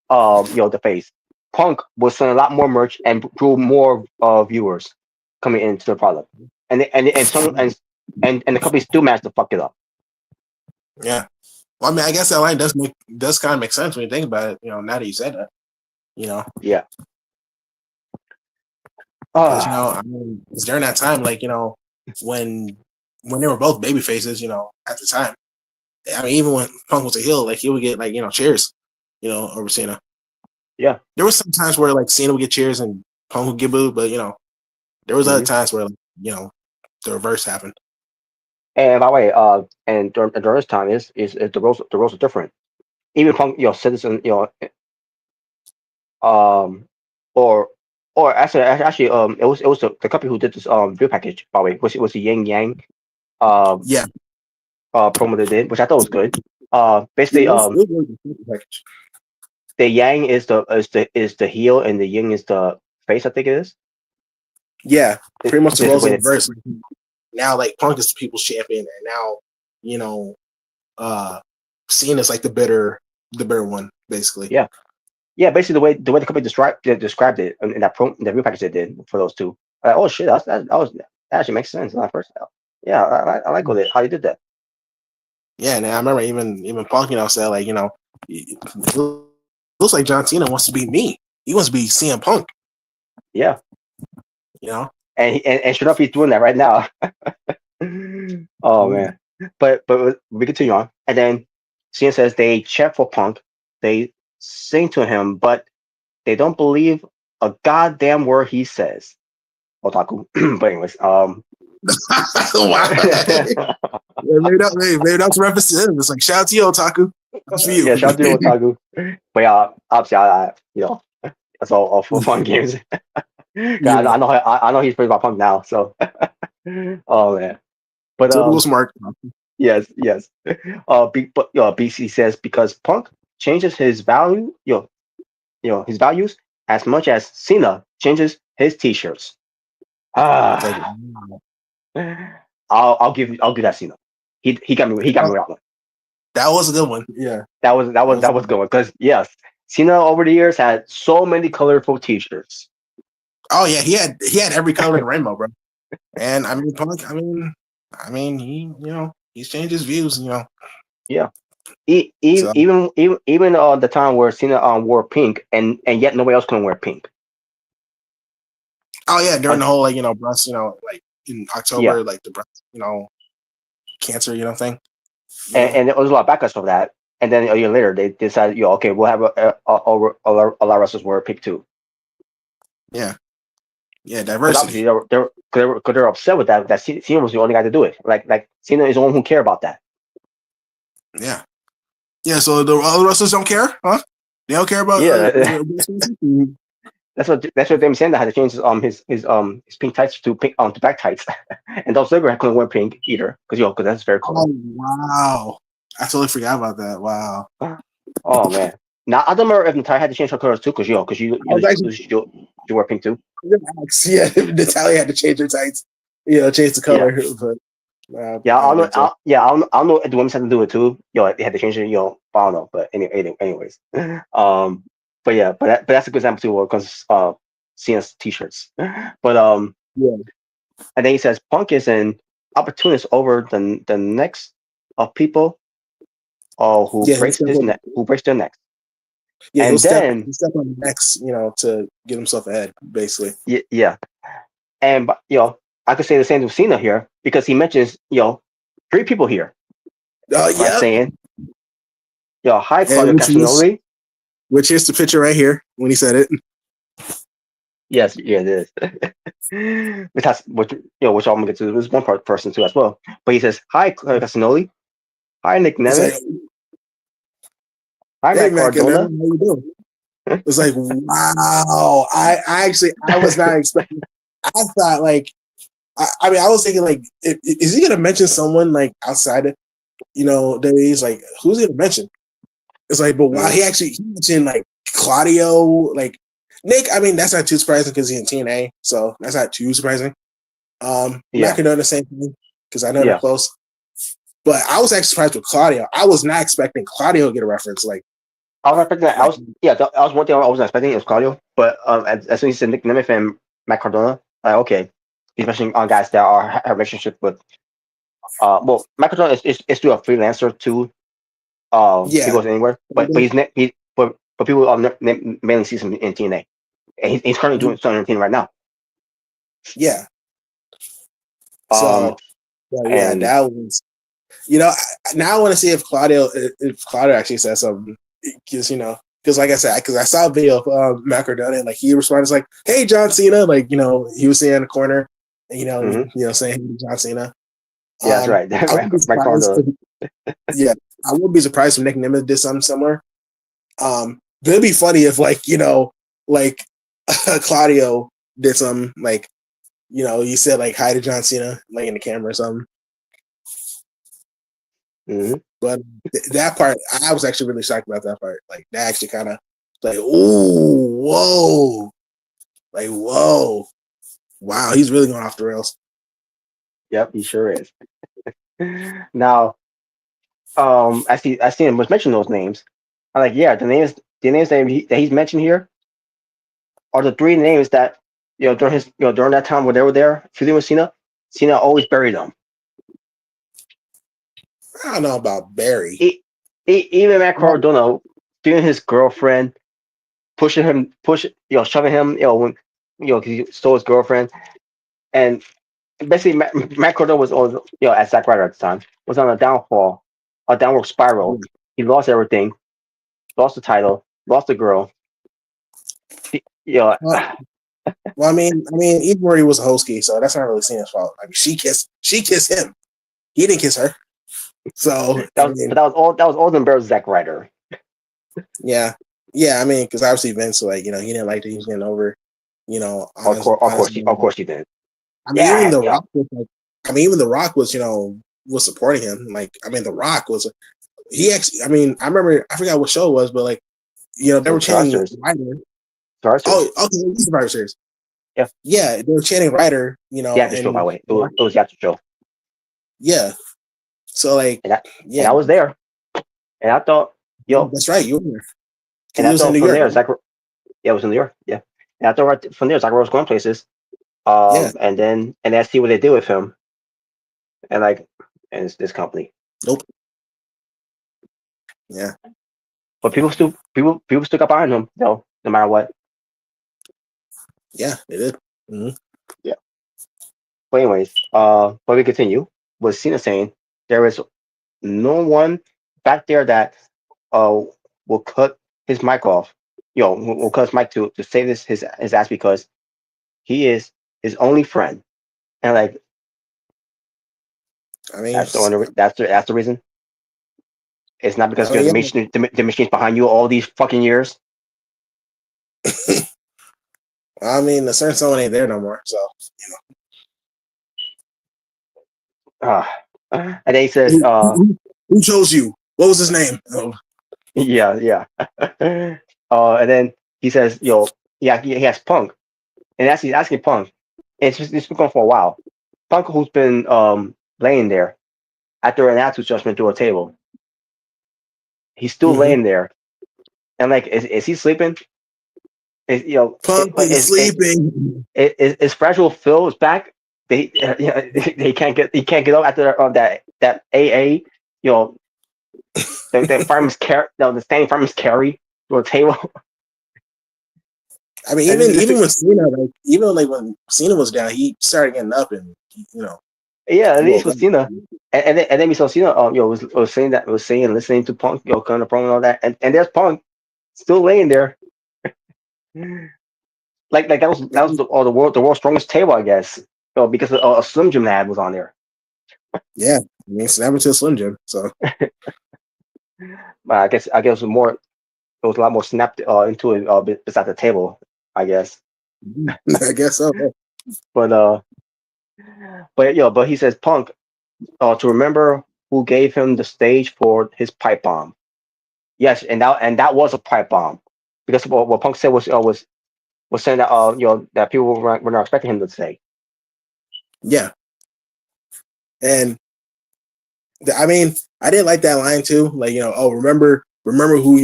the face, Punk was selling a lot more merch and drew more viewers coming into the product, and the company still managed to fuck it up. Yeah. Well, I mean, I guess that line does kind of make sense when you think about it. Now that you said that, Yeah. because I mean, it's during that time, like when they were both baby faces, at the time. I mean, even when Punk was a heel, like he would get like cheers, over Cena. Yeah. There was some times where like Cena would get cheers and Punk would get booed, but there was other Hmm. times where the reverse happened. And by the way, and during this time is the roles are different. Even Punk, Citizen, um, or actually, it was the company who did this video package. By the way, was the Yang Yang. Um, Yeah. promo they did, which I thought was good. Yeah, Basically, it was a good package. the Yang is the heel and the Yin is the face. I think it is. Yeah, pretty much the Just the roles way in that, reverse. Now, like Punk is the people's champion, and now you know, uh, Cena's like the bitter one, basically. yeah, yeah. Basically, the way the company described it in in the review package they did for those two. Like, oh shit, that actually makes sense when I first. Yeah, I like how they did that. Yeah, and I remember even Punk, said like, it looks like John Cena wants to be me. He wants to be CM Punk. Yeah, You know. and sure enough, he's doing that right now. Oh Yeah. man, but we continue on, and then Cena says they check for Punk, they sing to him, but they don't believe a goddamn word he says. Otaku. But anyways, Wow. Maybe that's reference to him. It's like shout out to you, Otaku. That's for you. yeah, shout out to you, Otaku. But yeah, obviously, that's all for fun games. 'Cause Yeah. I know he's pretty about Punk now, so oh man. But Typical smart. yes. But BC says because Punk changes his his values as much as Cena changes his t-shirts. It's like Ah, I'll give that Cena. He got me with that one. that was a good one. Yeah. That was good one because yes, Cena over the years had so many colorful t-shirts. Oh yeah, he had every color in the rainbow, bro. And I mean, Punk. He he's changed his views. Yeah, So even the time where Cena wore pink and yet nobody else couldn't wear pink. oh yeah, during Un- the whole breast like in yeah, October like the breast cancer thing. and there was a lot of backlash for that. And then a year later, they decided, okay, we'll have a lot of wrestlers wear pink too. Yeah, yeah, Because obviously diversity. they're upset with that. That Cena was the only guy to do it. Like Cena is the one who care about that. Yeah, yeah. So the other wrestlers don't care, huh? They don't care about. Yeah, that's what Damian Sandow had to change his pink tights to pink to black tights, and Dolph Ziggler couldn't wear pink either because that's very color. Oh wow, I totally forgot about that. Wow. Oh man. Now I don't remember if Natalia had to change her colors too, because I was actually you wear pink too. yeah, Natalia had to change her tights, change the Yeah. color, but Yeah, I don't think so. I don't know if the women's had to do it too. They had to change it. I don't know. But anyways, but yeah, but that's a good example too, because Cena's t-shirts. But Yeah, and then he says Punk is an opportunist over the necks of people, yeah, he stepped on, who breaks their necks, yeah, and then he stepped on the next, to get himself ahead, basically. yeah, and but I could say the same with Cena here because he mentions three people here Oh, by yeah, saying hi and Claudio Castagnoli. which is the picture right here when he said it. Yes, yeah, it is. Which has which I'm gonna get to this one person too as well. But he says hi Claudio Castagnoli, hi Nick It's like, Nemeth, hi hey, Matt Mac, how Cardona. you doing? It's like, wow. I was not expecting. I thought like, I was thinking like, is he gonna mention someone like outside of days? Like, who's he gonna mention? It's like, but wow, he mentioned like Claudio, like Nick. I mean, that's not too surprising because he's in TNA, so that's not too surprising. Yeah, Mac are doing the same thing because I know they're yeah. close. But I was actually surprised with Claudio. I was not expecting Claudio to get a reference. I was expecting that. Like That was one thing I wasn't expecting. It was Claudio, but as soon as he said Nick Nemeth and Matt Cardona, like okay, he's mentioning on guys that have a relationship with. Well, Matt Cardona is still a freelancer too. He yeah, goes anywhere, but but people mainly sees him in TNA, and he's currently doing something in TNA right now. yeah. Um, So yeah, and that was now I want to see if Claudio actually says something because like I said, because I saw a video of Matt Cardona and like he responded like, "Hey John Cena," like he was sitting in the corner and saying hey John Cena. yeah, that's right. I wouldn't be Matt surprised. Cardona. Yeah, I wouldn't be surprised if Nick Nemeth did something similar. But it'd be funny if like Claudio did something like you said like hi to John Cena like in the camera or something. But that part, I was actually really shocked about that part. Like that actually kind of like, ooh, whoa, like whoa, wow, he's really going off the rails. Yep, he sure is. Now, I see him was mentioning those names. I'm like, yeah, the names that he's mentioned here are the three names that during his during that time when they were there feuding with Cena, Cena always buried them. I don't know about Barry. Even Matt Cardona, doing his girlfriend, shoving him, when cause he stole his girlfriend, and basically Matt Cardona was on, as Zack Ryder at the time, was on a downward spiral. He lost everything, lost the title, lost the girl. Well, I mean, Eve Marie was a hostie, so that's not really Cena's fault. I mean, she kissed him. He didn't kiss her. So that was all the embarrassed Zack Ryder. Yeah. I mean, because obviously Vince, like, he didn't like that he was getting over. Of course he did. I mean, even The Rock was like, even The Rock was, was supporting him. Like, I mean, The Rock was, he actually, I mean, I remember, I forgot what show it was, but like, they were chanting Ryder. Oh, okay, Survivor Series. Yeah, they were chanting Ryder, Yeah, the show, by the way. It was the show. Yeah. So, like, and I was there. And I thought, that's right, you were there. And I thought from there, it was in New York, yeah. And I thought right from there, Zack was going places. And then I see what they did with him. And it's this company. Nope. Yeah. But people still got behind him, no matter what. Yeah, they did. Mm-hmm. Yeah. But anyways, but we continue with Cena saying there is no one back there that will cut his mic off. Will cut his mic to save his ass because he is his only friend. And I mean, that's the reason. It's not because the machine's behind you all these fucking years. I mean, the certain someone ain't there no more, so And then he says, "Who chose you? What was his name?" Oh. Yeah. And then he says, he has Punk, and he's asking Punk. And it's been going for a while. Punk, who's been laying there after an attitude adjustment through a table. He's still laying there, and is he sleeping? Punk is sleeping. Is Fragile Phil back? They can't get up after that AA. The fireman's carry. The standing fireman's carry to a table. I mean, even with Cena, when Cena was down, he started getting up and Yeah, at least with Cena, and then we saw Cena. Was saying listening to Punk, kind of promo and all that, and there's Punk still laying there. Like that was the world's strongest table, I guess. Because a Slim Jim ad was on there. Yeah, I mean, snap into a Slim Jim. So, I guess it was more. It was a lot more snapped into it beside the table, I guess. I guess so. But he says Punk to remember who gave him the stage for his pipe bomb. Yes, and that was a pipe bomb because what Punk said was saying that that people were not expecting him to say. Yeah, and I mean, I didn't like that line too. Like, remember who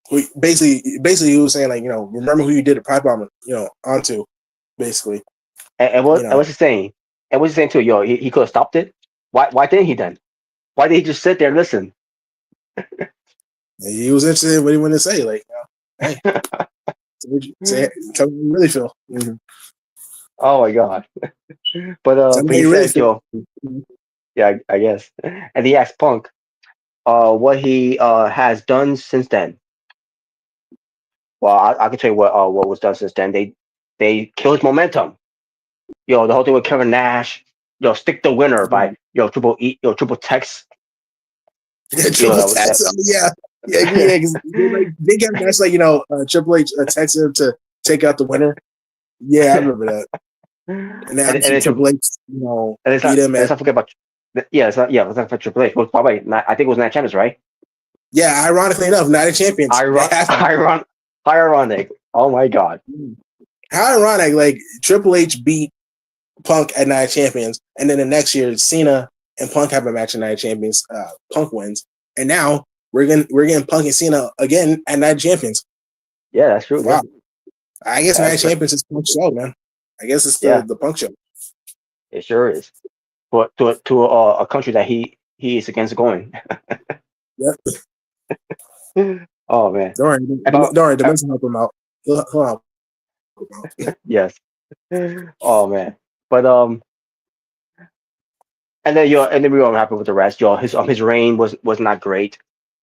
who basically he was saying, like, remember who you did a pipe bomb onto, basically. And what's he saying? And what's he saying too? He could have stopped it. Why didn't he then? Why did he just sit there and listen? He was interested in what he wanted to say. Like, hey, tell me what you really feel. Mm-hmm. Oh my god! But he says, yeah, I guess. And he asked Punk, what he has done since then. Well, I can tell you what was done since then. They killed his momentum. The whole thing with Kevin Nash. Stick the winner by triple text. Triple text. Yeah. They kept Nash like Triple H texted him to take out the winner. Yeah, I remember that. And then Triple H, beat him. Let's not forget about Yeah, it was not for Triple H. It was probably not, I think it was Night of Champions, right? Yeah, ironically enough, Night of Champions. Iron, ironic. Oh my god. How ironic! Like Triple H beat Punk at Night of Champions, and then the next year Cena and Punk have a match at Night of Champions. Punk wins, and now we're getting Punk and Cena again at Night of Champions. Yeah, that's true. Wow. Yeah. I guess Night of Champions is Punk's show, man. I guess it's the Punk show. It sure is. But to a country that he is against going. Yep. Oh man. Don't worry, the men's help him out. He'll help him out. Yes. Oh man. But and then we were happy with the rest. His reign was not great.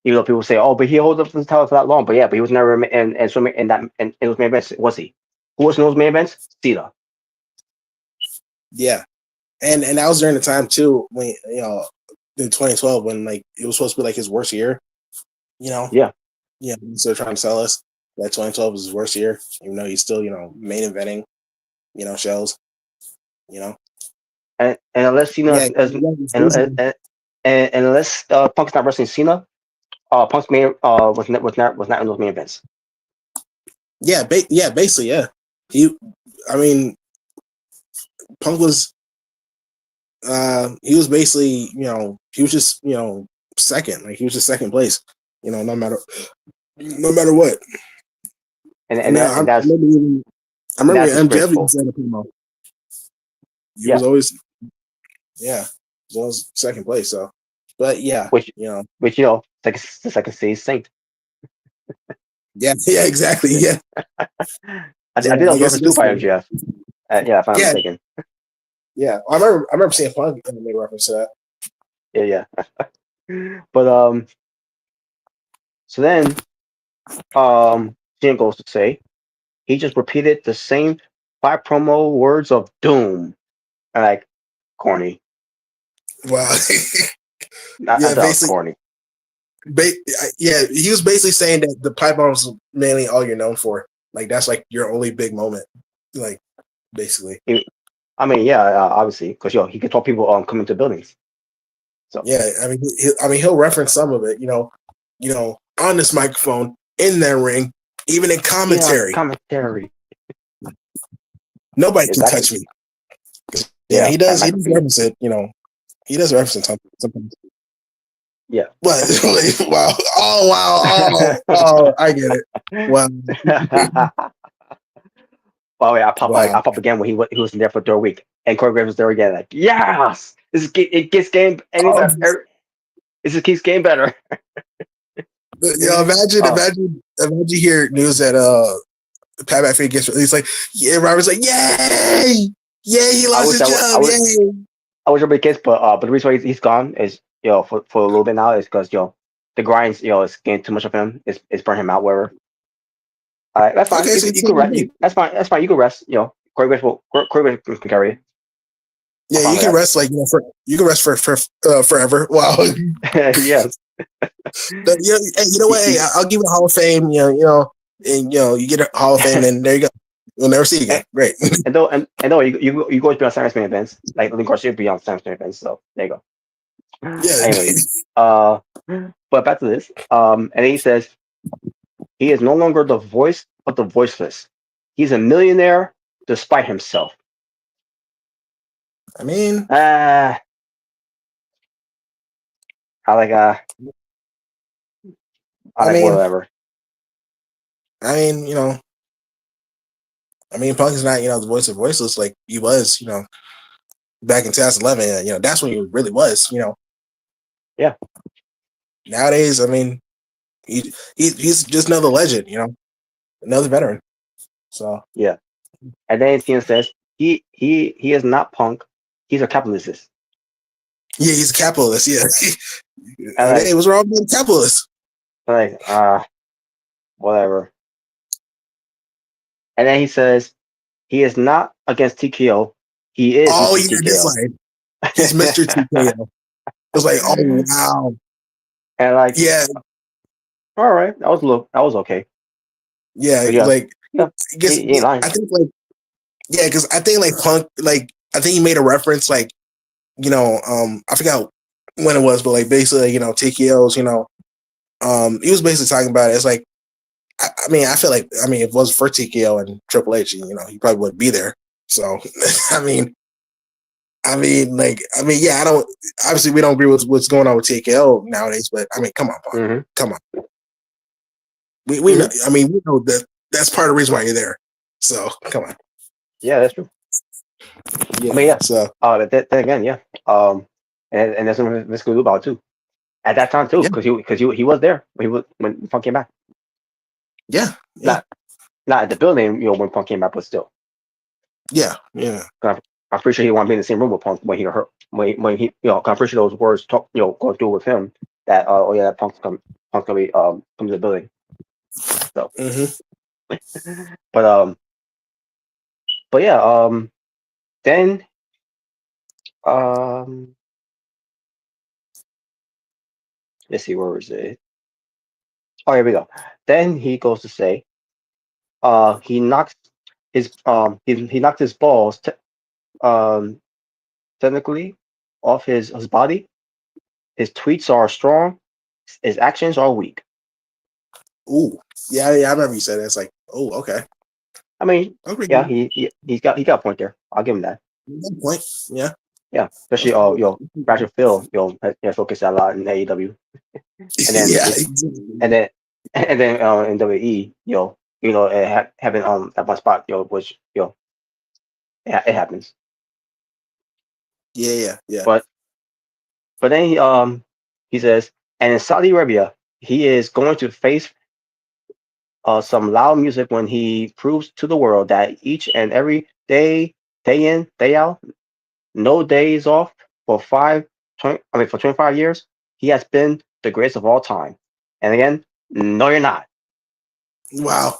Even though people say, oh, but he held up the title for that long. But yeah, but he was never and so in that in those main events, was he? Who was in those main events? Cena. Yeah. And that was during the time too when in 2012 when like it was supposed to be like his worst year. Yeah. So trying to sell us that 2012 was his worst year, even though he's still main eventing, shows, And unless Cena and unless Punk's not wrestling Cena, Punk's main was not in those main events. Yeah, basically, yeah. Punk was he was basically, he was just, second. Like he was just second place, no matter what. And I remember MJF said a promo. He was always second place. So, but yeah, which the second seed Saint. Yeah, exactly. Yeah, I think that was reference too by MJF. If I'm mistaken. Yeah, I remember seeing Punk and made reference to that. Yeah. But so then Cena goes to say he just repeated the same 5 promo words of doom. And like corny. Wow. I thought it was corny. He was basically saying that the pipe bomb was mainly all you're known for. Like that's like your only big moment. Like basically. Obviously, because he can talk people coming to buildings. So yeah, he'll reference some of it. On this microphone, in that ring, even in commentary. Nobody can touch me. Yeah, he does. He does reference it. He does reference it sometimes. Yeah. But wow. Oh wow. Oh, I get it. Wow. Oh yeah, I pop again when he was in there for 3rd week, and Corey Graves was there again. Like, yes, it gets game any better. It just keeps getting better. Imagine hear news that Pat McAfee gets released. Like, Robert's like, yay, he lost his job. Yay. I wish everybody kids, but the reason why he's gone is for a little bit now is because the grinds is getting too much of him. It's burning him out. Wherever. That's fine. Okay, you can rest. That's fine. That's fine. You can rest. Corey Graves can carry it. Yeah, you can rest you can rest for forever. Wow. Yes. Hey, you know what? Hey, I'll give you a Hall of Fame. And you get a Hall of Fame, and there you go. We'll never see you again. Great. and you go to be on Sandman events, like Link Garcia be on Sandman events. So there you go. Yeah. Anyways, but back to this. And then he says he is no longer the voice of the voiceless. He's a millionaire despite himself. I mean, I like whatever. Punk is not, the voice of voiceless like he was, back in 2011. That's when he really was, Yeah. Nowadays, he's just another legend, another veteran. So yeah. And then Cena says he is not Punk. He's a capitalist. Yeah, he's a capitalist. Yeah. Hey, what's wrong with being a capitalist? Like, whatever. And then he says he is not against TKO. He is. Oh, yeah, this line. He's Mr. TKO. I was like, oh wow. And yeah. All right, that was okay. Yeah, I think because I think Punk, I think he made a reference I forgot when it was, but like basically, TKO's, he was basically talking about it. It's like, I mean, I feel like, if it wasn't for TKO and Triple H, he probably wouldn't be there. So, I mean, yeah, I don't. Obviously, we don't agree with what's going on with TKO nowadays, but I mean, come on, Punk. Mm-hmm. Come on. We know. I mean, we know that that's part of the reason why you're there. So, come on. Yeah, that's true. Yeah. I mean, yeah. So, Then again, yeah. And that's something Vince could do about it too. At that time too, yeah, because he was there when Punk came back. yeah, Not at the building, when Punk came back, but still. yeah. I'm pretty sure he wanted to be in the same room with Punk when he heard when he I'm pretty sure those words going through with him that that Punk's gonna be come to the building. So, but yeah, then let's see, where is it? Oh, here we go. Then he goes to say, he knocks he knocked his balls um technically off his body. His tweets are strong. His actions are weak. Ooh, yeah. I remember you said that. It's like, oh, okay. I mean, Okay. yeah, he got a point there. I'll give him that. Good point. Yeah. Yeah, especially Roger Phil, has focused a lot in AEW, and then Yeah. and then in WWE, having at one spot, which it happens. Yeah. But then he says, and in Saudi Arabia, he is going to face some loud music when he proves to the world that each and every day in, day out, no days off for 25 years, he has been the greatest of all time. And again, no, you're not. Wow.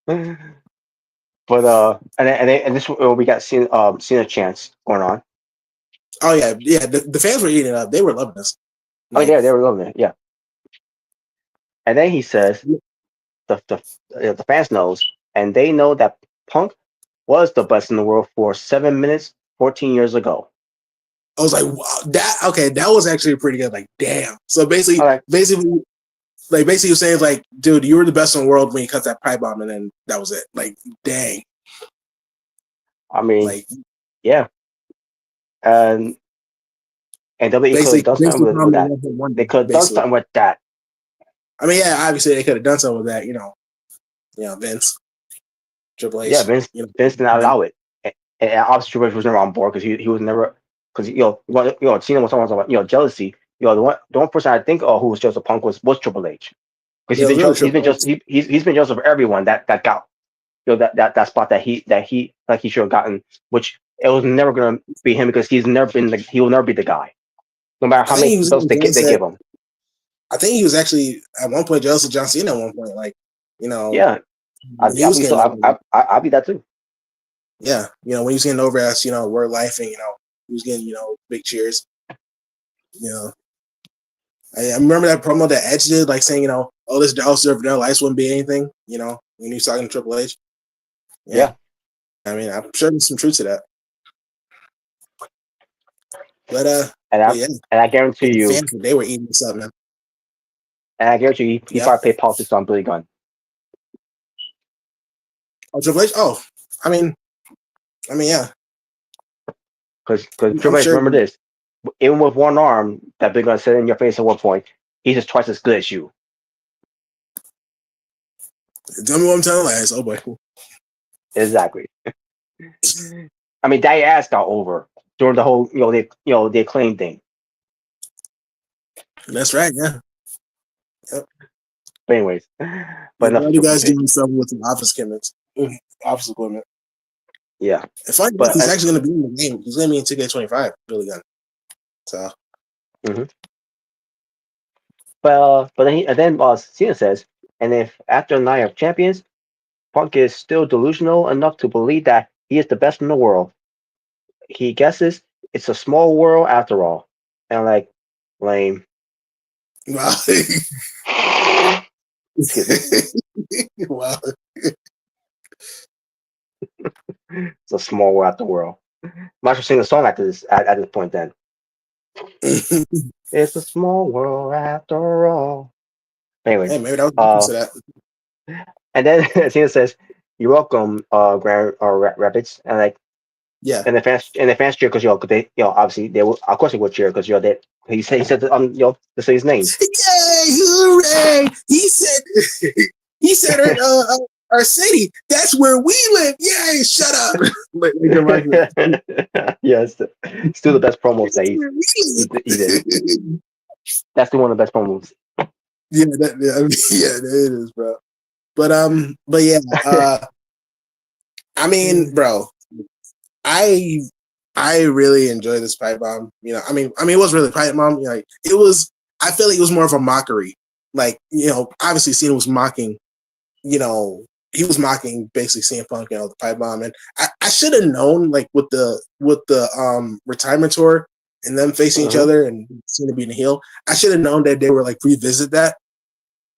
But and this we got seen a chance going on. Oh yeah. The fans were eating it up. They were loving this. Oh yeah, they were loving it. Yeah. And then he says the fans knows, and they know that Punk was the best in the world for 7 minutes 14 years ago. I was like, wow, that was actually pretty good. Like, damn. So basically, All right. you're saying like, dude, you were the best in the world when you cut that pipe bomb, and then that was it. Like, dang. I mean, like, yeah. And WWE could have done something with that. They could have done something with that. I mean, yeah, obviously they could have done something with that. Vince, Triple H. Yeah, Vince did not allow it. And obviously Triple H was never on board because he was never, because Cena was someone about jealousy. The one person I think who was jealous of Punk was Triple H, because he's been jealous of everyone that got that spot that he like he should have gotten, which it was never gonna be him because he will never be the guy, no matter how many belts they give him. I think he was actually at one point jealous of John Cena at one point, Yeah, I'd be that too. Yeah, when he was getting over as Word Life, and he was getting big cheers. I remember that promo that Edge did, like saying oh, this Dallas Vanilla Ice wouldn't be anything. When he was talking to Triple H. Yeah. I mean, I'm sure there's some truth to that. But and I guarantee you, they were eating this up, man. And I guarantee you, he probably paid politics on Billy Gunn. Oh, Triple H? Oh, I mean, yeah. Because Triple H, remember this, even with one arm, that Billy Gunn said in your face at one point, he's just twice as good as you. Tell me what I'm telling lies. Oh boy. Exactly. I mean, that ass got over during the whole, the Acclaim thing. That's right. Yeah. Yep. But anyways, you guys doing something with the office equipment. Yeah. If I he's actually going to be in the game, he's going to be in 2K25, Billy Gunn. So. Mm-hmm. But then Cena says, and if after the Night of Champions, Punk is still delusional enough to believe that he is the best in the world, he guesses it's a small world after all. And I'm like, lame. Wow. Excuse me. Wow. It's a small world after world. Might as well sing the song at this point. Then it's a small world after all. Anyways, Hey, maybe that was the uh, purpose of that. and then Cena says, "You're welcome, Grand Rapids," and like, Yeah. and the fans cheer because 'cause they, obviously they will, of course they would cheer because they he said to say his name. Yay! Hooray! He said our city. That's where we live. Yay! Shut up. Like the Rocky. Yes, still the best promos That's that where we he did. live. That's still one of the best promos. Yeah, I mean, yeah, it is, bro. But yeah, I mean, bro, I I really enjoy this pipe bomb. It was really pipe bomb. Like it was. I feel like it was more of a mockery. Like obviously, Cena was mocking. He was mocking basically CM Punk, the pipe bomb, and I should have known like with the retirement tour and them facing each Hmm. other and Cena being a heel. I should have known that they were like revisit that.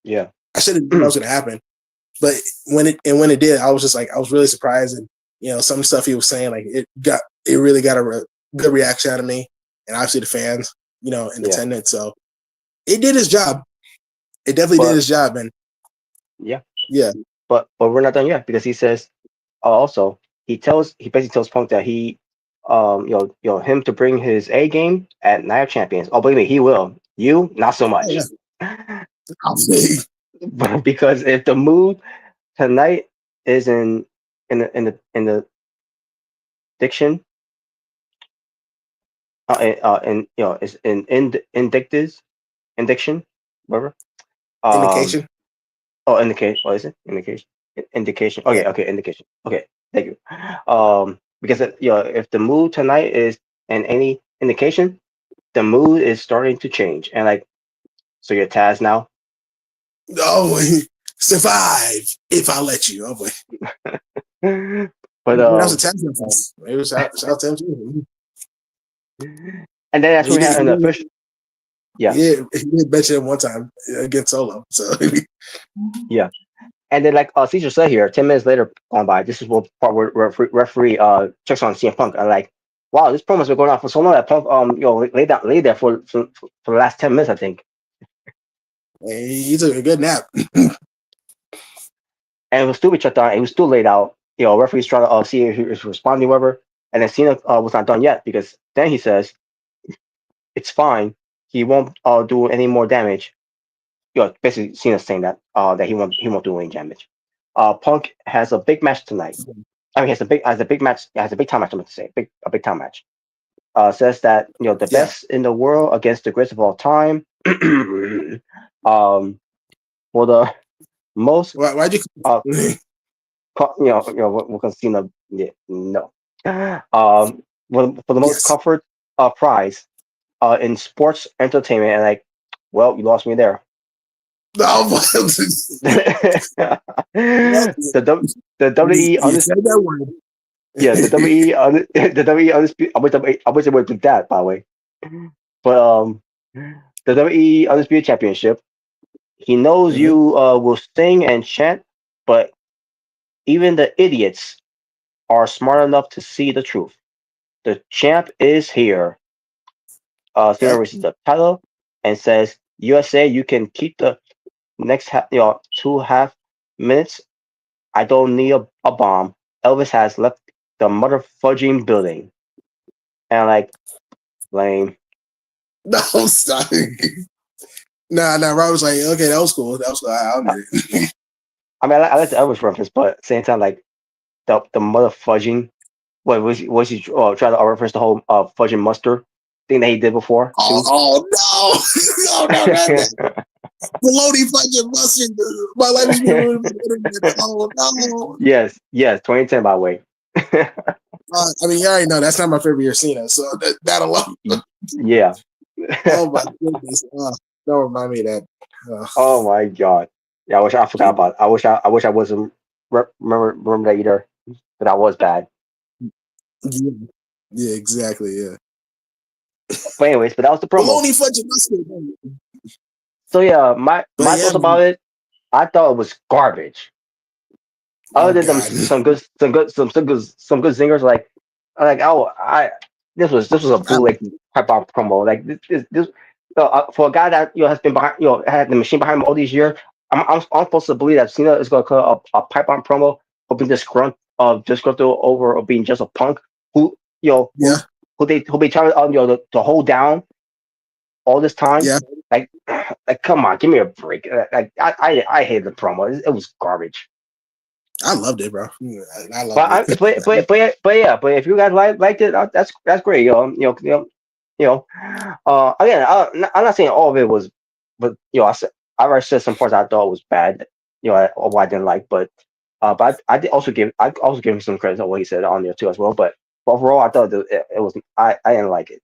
Yeah. I should have known that was going to happen. But when it did, I was just like I was really surprised, and some stuff he was saying like it really got a good reaction out of me, and obviously the fans in Yeah. attendance. So it did his job. It definitely did But his job, and yeah, yeah, but we're not done yet because he says also he basically tells Punk that he him to bring his A game at Night of Champions. Oh, believe me, he will. You not so oh yeah, much. obviously. But because if the mood tonight is in the diction in is in indictives indiction whatever um Indication. indicate what is it indication indication Yeah. okay indication okay thank you because if the mood tonight is in any indication the mood is starting to change and like so you're Taz now. Oh, survive if I let you. Oh boy, But that was a test reference. Maybe shout out to him too. and then that's He when we did. had an official. Yeah. He did mention him one time against Solo. So Yeah. And then, like Caesar said here, 10 minutes later gone by. This is what part where referee checks on CM Punk and like, wow, this promo's been going on for so long that Punk lay there for the last 10 minutes, I think. he took a good nap. And it was still be checked on. He was still laid out. Referee's trying to see if he was responding, whatever. And then Cena was not done yet because then he says it's fine. He won't do any more damage. Basically Cena's saying that he won't do any damage. Punk has a big match tonight. I mean, has a big time match. I'm going to say a big time match. Says that the Yeah. best in the world against the greatest of all time. For the most, Why'd you? uh, we're going to see no. For the most Yes. comfort prize in sports entertainment, and like, well, you lost me there. No. the Well, the WWE you said that word. yeah, the WWE, the WWE undisputed. I wish I would do that, by the way. But the WWE undisputed championship. He knows Mhm. you will sing and chant, but even the idiots are smart enough to see the truth. The champ is here. Cena Yep. receives the title and says, "USA, you can keep the next 2.5 minutes. I don't need a bomb. Elvis has left the mother fudging building." And like, lame. No, stop. Nah. Rob was like, okay, that was cool. That was cool. I'll Uh, admit it. I mean, I like the Elvis reference, but at the same time, like the mother fudging. What was he trying to reference the whole fudging mustard thing that he did before too? Oh no, no, that bologna fucking mustard. My life has been ruined by the internet. Oh no. Yes, 2010 by the way. You already know that's not my favorite year Cena, so that alone. Yeah. Oh my goodness. Don't remind me of that. Oh my god. Yeah, I wish I forgot about. It. I wish I wasn't remember that either. But I was bad. Yeah, yeah, exactly. Yeah. But anyways, but that was the promo. Bologna fudge mustard. So yeah, my But my yeah, thoughts about it. I thought it was garbage. oh Other than god. some good zingers like. like this was a I, bootleg pipe bomb promo. Like this for a guy that has been behind had the machine behind him all these years. I'm supposed to believe that Cena is going to cut a pipe bomb promo of being disgruntled over or being just a punk who yeah, who they trying to to hold down all this time. yeah, Like like come on, give me a break. Like I hated the promo. It was garbage. I loved it, bro. I loved But it. but if you guys liked it, that's great. Again, I'm not saying all of it was, but I already said some parts I thought was bad, or what I didn't like, but I did also give him some credit on what he said on there too as well. But overall, I thought it was I didn't like it.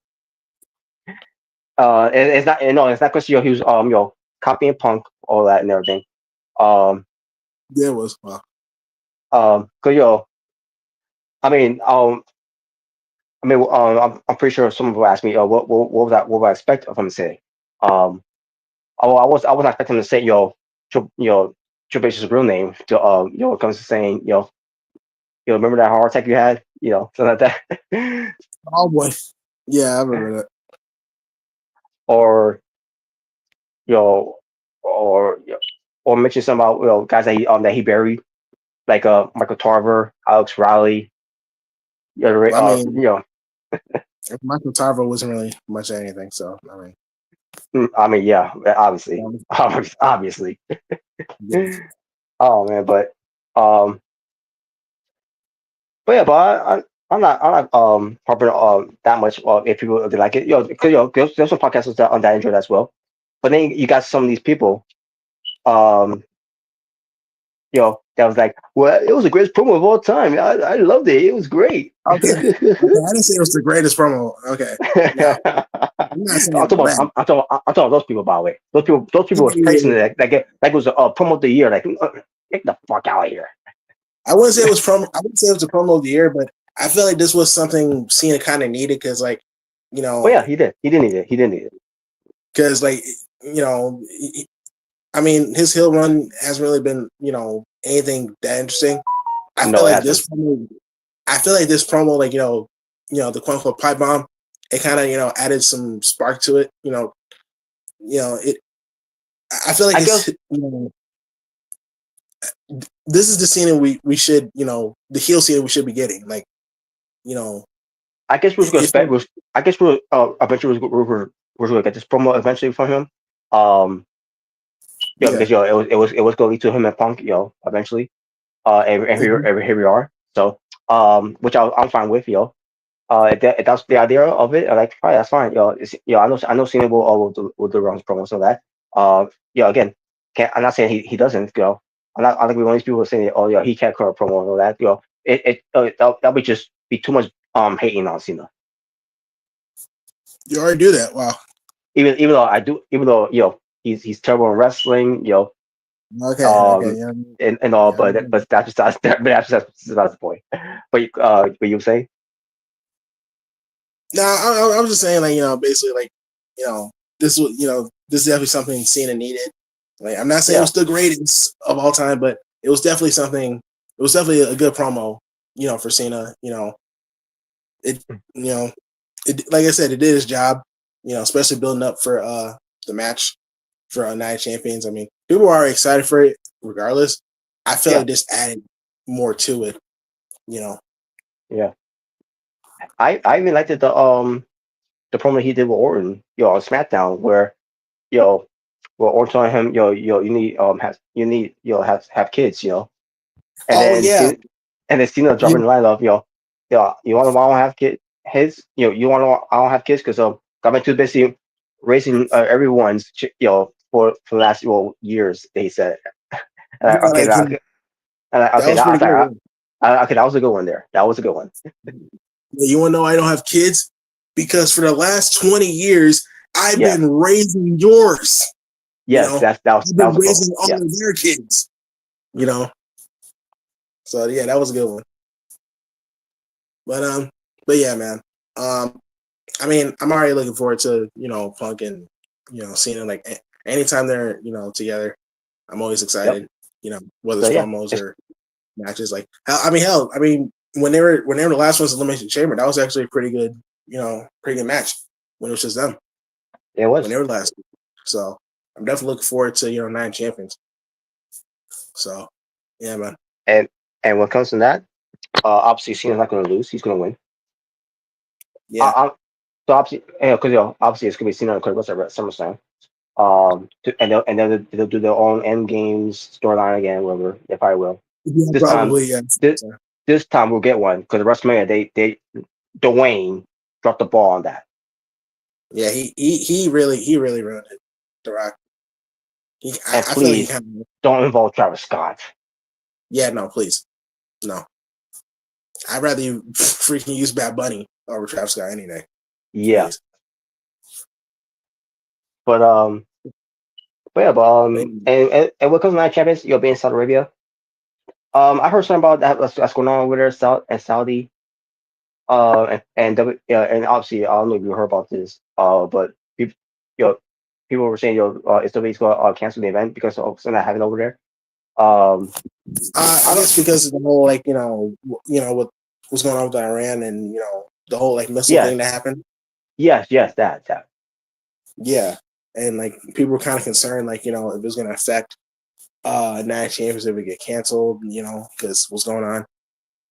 It's not it's not because he was copying Punk all that and everything. Um, Yeah, it was. Wow. cause I mean I'm pretty sure someone will ask me, what was that? What would I expect of him to say? Um, I was not expecting him to say, Triple H's real name. It comes to saying, remember that heart attack you had, something like that, Oh boy. Yeah, I remember that. or you know, or or mention some about guys that he buried, like Michael Tarver, Alex Riley, Well, I mean, Michael Tarver wasn't really much of anything, so I mean, I mean, yeah, obviously, um, obviously. yeah. Oh man, um, but yeah, I'm not harping that much. If people if they like it, because there's some podcasts on that enjoy that as well. But then you got some of these people, um, that was like, well, it was the greatest promo of all time. I loved it. It was great. Okay, okay. I didn't say it was the greatest promo. Okay, now I'm not saying all that. I'm talking about those people, by the way. Those people Yeah, was yeah, praising yeah. it like it was a promo of the year. Like, get the fuck out of here. I wouldn't say it was promo. I wouldn't say it was the promo of the year, but I feel like this was something Cena kind of needed because, like, you But know, yeah, he did. He didn't need it. He didn't need it. because like, you know, I mean, his heel run hasn't really been, anything that interesting. I feel No, it like hasn't. this promo. I feel like this promo, like the quote unquote pipe bomb, it kind of added some spark to it. It. I feel like I it's guess this is the scene we should the heel scene we should be getting. Like you know, I guess we was gonna it's expect like was I guess we eventually we were gonna get this promo eventually from him. Um, yeah. because it was gonna lead to him and Punk, eventually. Mhm. Here we are. So which I'm fine with, if that's the idea of it, I like, fine, that's fine, I know Cena will do runs promos on that. Again, I'm not saying he doesn't, I think we one of these people saying, oh yeah, he can't cut a promo and all that, that would just be too much hating on Cena. You already do that. Wow. Even though I do, even though he's terrible in wrestling, Okay. Okay. um Yeah. and all, Yeah. but that's not the point. But you say, No, I was just saying, like, basically, like, this was, this is definitely something Cena needed. Like, I'm not saying it yeah, was the greatest of all time, but it was definitely something. It was definitely a good promo, for Cena. It, you know, like I said, it did its job. Especially building up for the match for Night of Champions. I mean, people are excited for it, regardless. I feel yeah, like this added more to it. You know. yeah. I even liked the promo he did with Orton, on SmackDown, where you know, Orton telling him, you need you need have kids, and Oh then yeah. Cena Yeah. dropping the line of, you want to why I don't have kids, you want to I don't have kids because I've been too busy raising everyone's for the last years. They said, Yeah. okay, Like that okay, was pretty good. okay, that was a good one there. That was a good one. Yeah, you want to know I don't have kids? Because for the last 20 years, I've Yes, been raising yours. yes, I've that been was a promo. raising all Yeah, of their kids. You know, so yeah, that was a good one. But yeah, man. I mean, I'm already looking forward to Punk and seeing it like anytime they're together. I'm always yep. excited. Whether So it's yeah, promos or matches. Like hell, I mean, when they were the last ones elimination chamber, that was actually a pretty good, pretty good match when it was just them. It When was. they were last. So I'm definitely looking forward to Nine Champions. So yeah, man. And when it comes to that, obviously Cena's not going to lose. He's going to win. Yeah. So obviously, because obviously it's going to be Cena and Kurt Russell at SummerSlam. And then they'll do their own end games storyline again, whatever. They probably will. Yeah, This time, probably, yes. this time we'll get one because the WrestleMania Dwayne dropped the ball on that. Yeah, he really ruined it. The Rock. And I feel like he please kind of. don't involve Travis Scott. Yeah, no, please, no. I'd rather you freaking use Bad Bunny over Travis Scott any day. Yeah, Please. But, and when it comes to Night Champions, you'll be in Saudi Arabia. I heard something about that. That's going on over there, Saudi. And obviously, I don't know if you heard about this. But people, people were saying, is WWE's going to cancel the event because of something that happened over there. I guess because of the whole what what's going on with Iran and the whole missile thing that happened. Yes, that. Yeah, and people were kind of concerned, if it was going to affect Night Champions if it get canceled, because what's going on.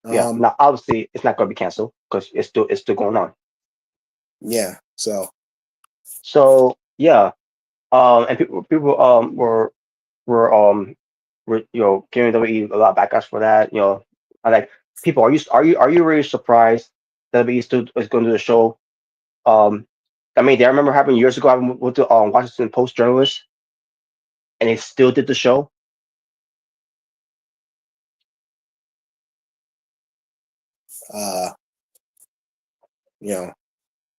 Yeah. Now, obviously, it's not going to be canceled because it's still going on. Yeah. So yeah. And people were giving WWE a lot of backlash for that. I like people. Are you really surprised that WWE still is going to do the show? I mean, I remember happening years ago. I went to Washington Post journalists, and they still did the show. Yeah.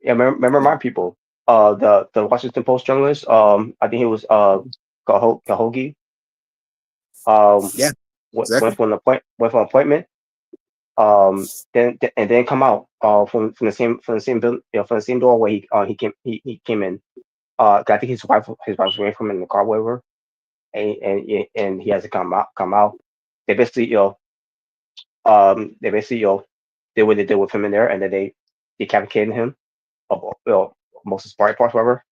Remember my people. The Washington Post journalist. I think it was Kahogi. Yeah. Went Exactly. for an appointment. Then come out from the same building, from the same doorway he came in. I think his wife's waiting for him in the car, whatever, and he has to come out. They basically did what they did with him in there, and then they decapitated him of most of his body parts, whatever.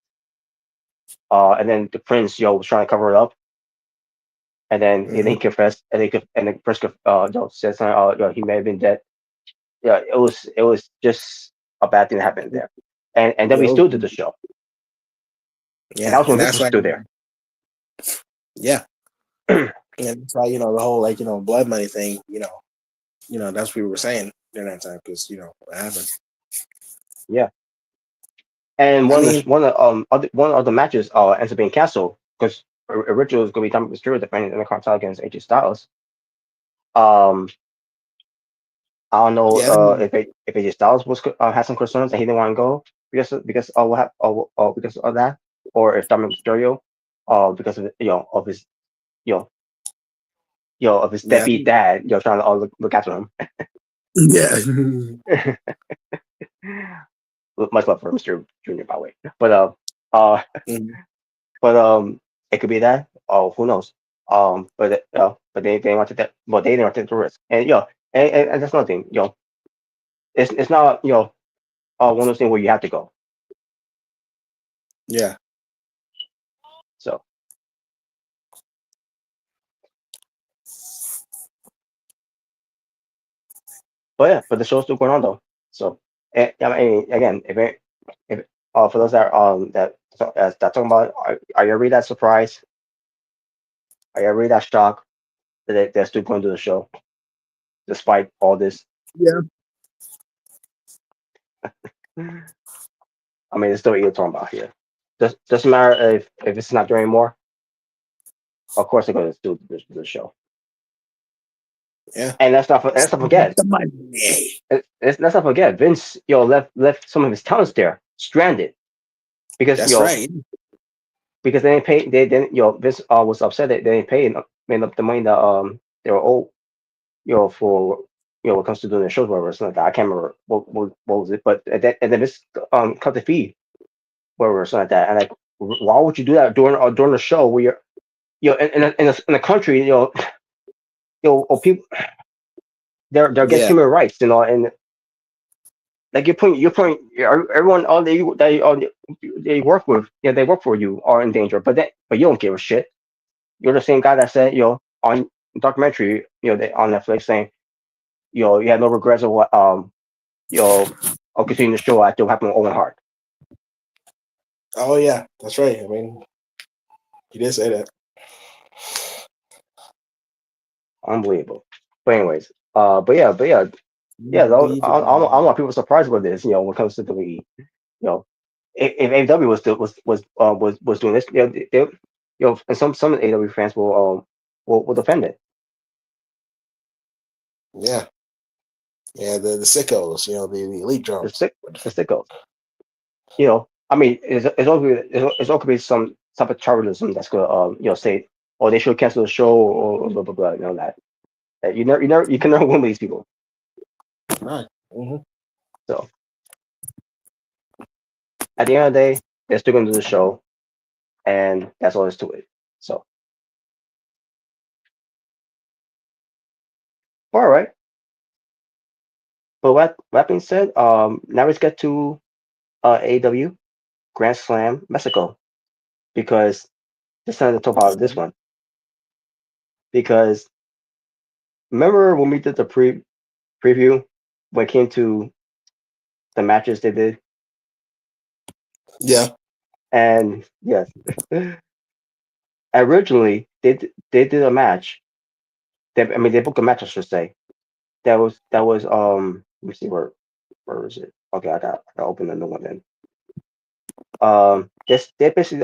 And then the prince was trying to cover it up, and then he confessed, and the prince said something. He may have been dead. Yeah, it was just a bad thing that happened there, and then we still did the show. And Yeah, that was when and Vince that's was why. still there. Yeah, and that's why the whole blood money thing. That's what we were saying during that time because what happened. Yeah, and one of the matches ends up being canceled because originally it was going to be Dominic Mysterio defending in the cartel against AJ Styles. I don't know if AJ Styles had some concerns and he didn't want to go because of because of that, or if Dominic Mysterio because of of his of his Yeah. deadbeat dad trying to look after him. Yeah. Much love for Mr. Junior, by the way, but it could be that. Oh, who knows? But they didn't want to take that. But they didn't want to take the risk, and and that's another thing. It's not one of those things where you have to go. Yeah. So, but the show's still going on though. So, I mean, again, if for those that talking about, are you really that surprised? Are you really that shocked that they're still going to do the show despite all this? Yeah. I mean, it's still what you're talking about here. Doesn't matter if it's not there anymore. Of course, they're going to do the show. Yeah. And let's not forget. Let's not forget. Vince, left some of his talents there, stranded, because That's right. because they didn't pay. They didn't. Vince was upset that they didn't pay made up the money that they were owed. For when it comes to doing the shows, whatever, something like that. I can't remember what was it, but and then Vince cut the fee, whatever, something like that. And why would you do that during the show where you're in a country, people they're against Yeah. human rights, and like you're putting everyone all they work with, they work for you are in danger, but you don't give a shit. You're the same guy that said, on documentary, on Netflix saying, you had no regrets of what, of continuing the show after what happened with Owen Hart. Oh yeah, that's right. I mean, he did say that. Unbelievable. But anyways, but yeah. I don't want people surprised with this. When it comes to WWE, if AEW was doing this, and some of the AEW fans will defend it. Yeah, yeah. The sickos, the elite The drums. sick, the sickos. I mean, it's all could be some type of tribalism that's gonna say, oh, they should cancel the show or blah blah blah. That you can never win with these people. Right. Mm-hmm. So at the end of the day, they're still gonna do the show, and that's all there's to it. So all right. But that being said, now let's get to AEW Grand Slam Mexico, because it's time to talk about this one. Because remember when we did the preview when it came to the matches they did, Yeah. and yes, originally they did a match. They booked a match, I should say. That was let me see where is it? Okay, I gotta open the new one then. They basically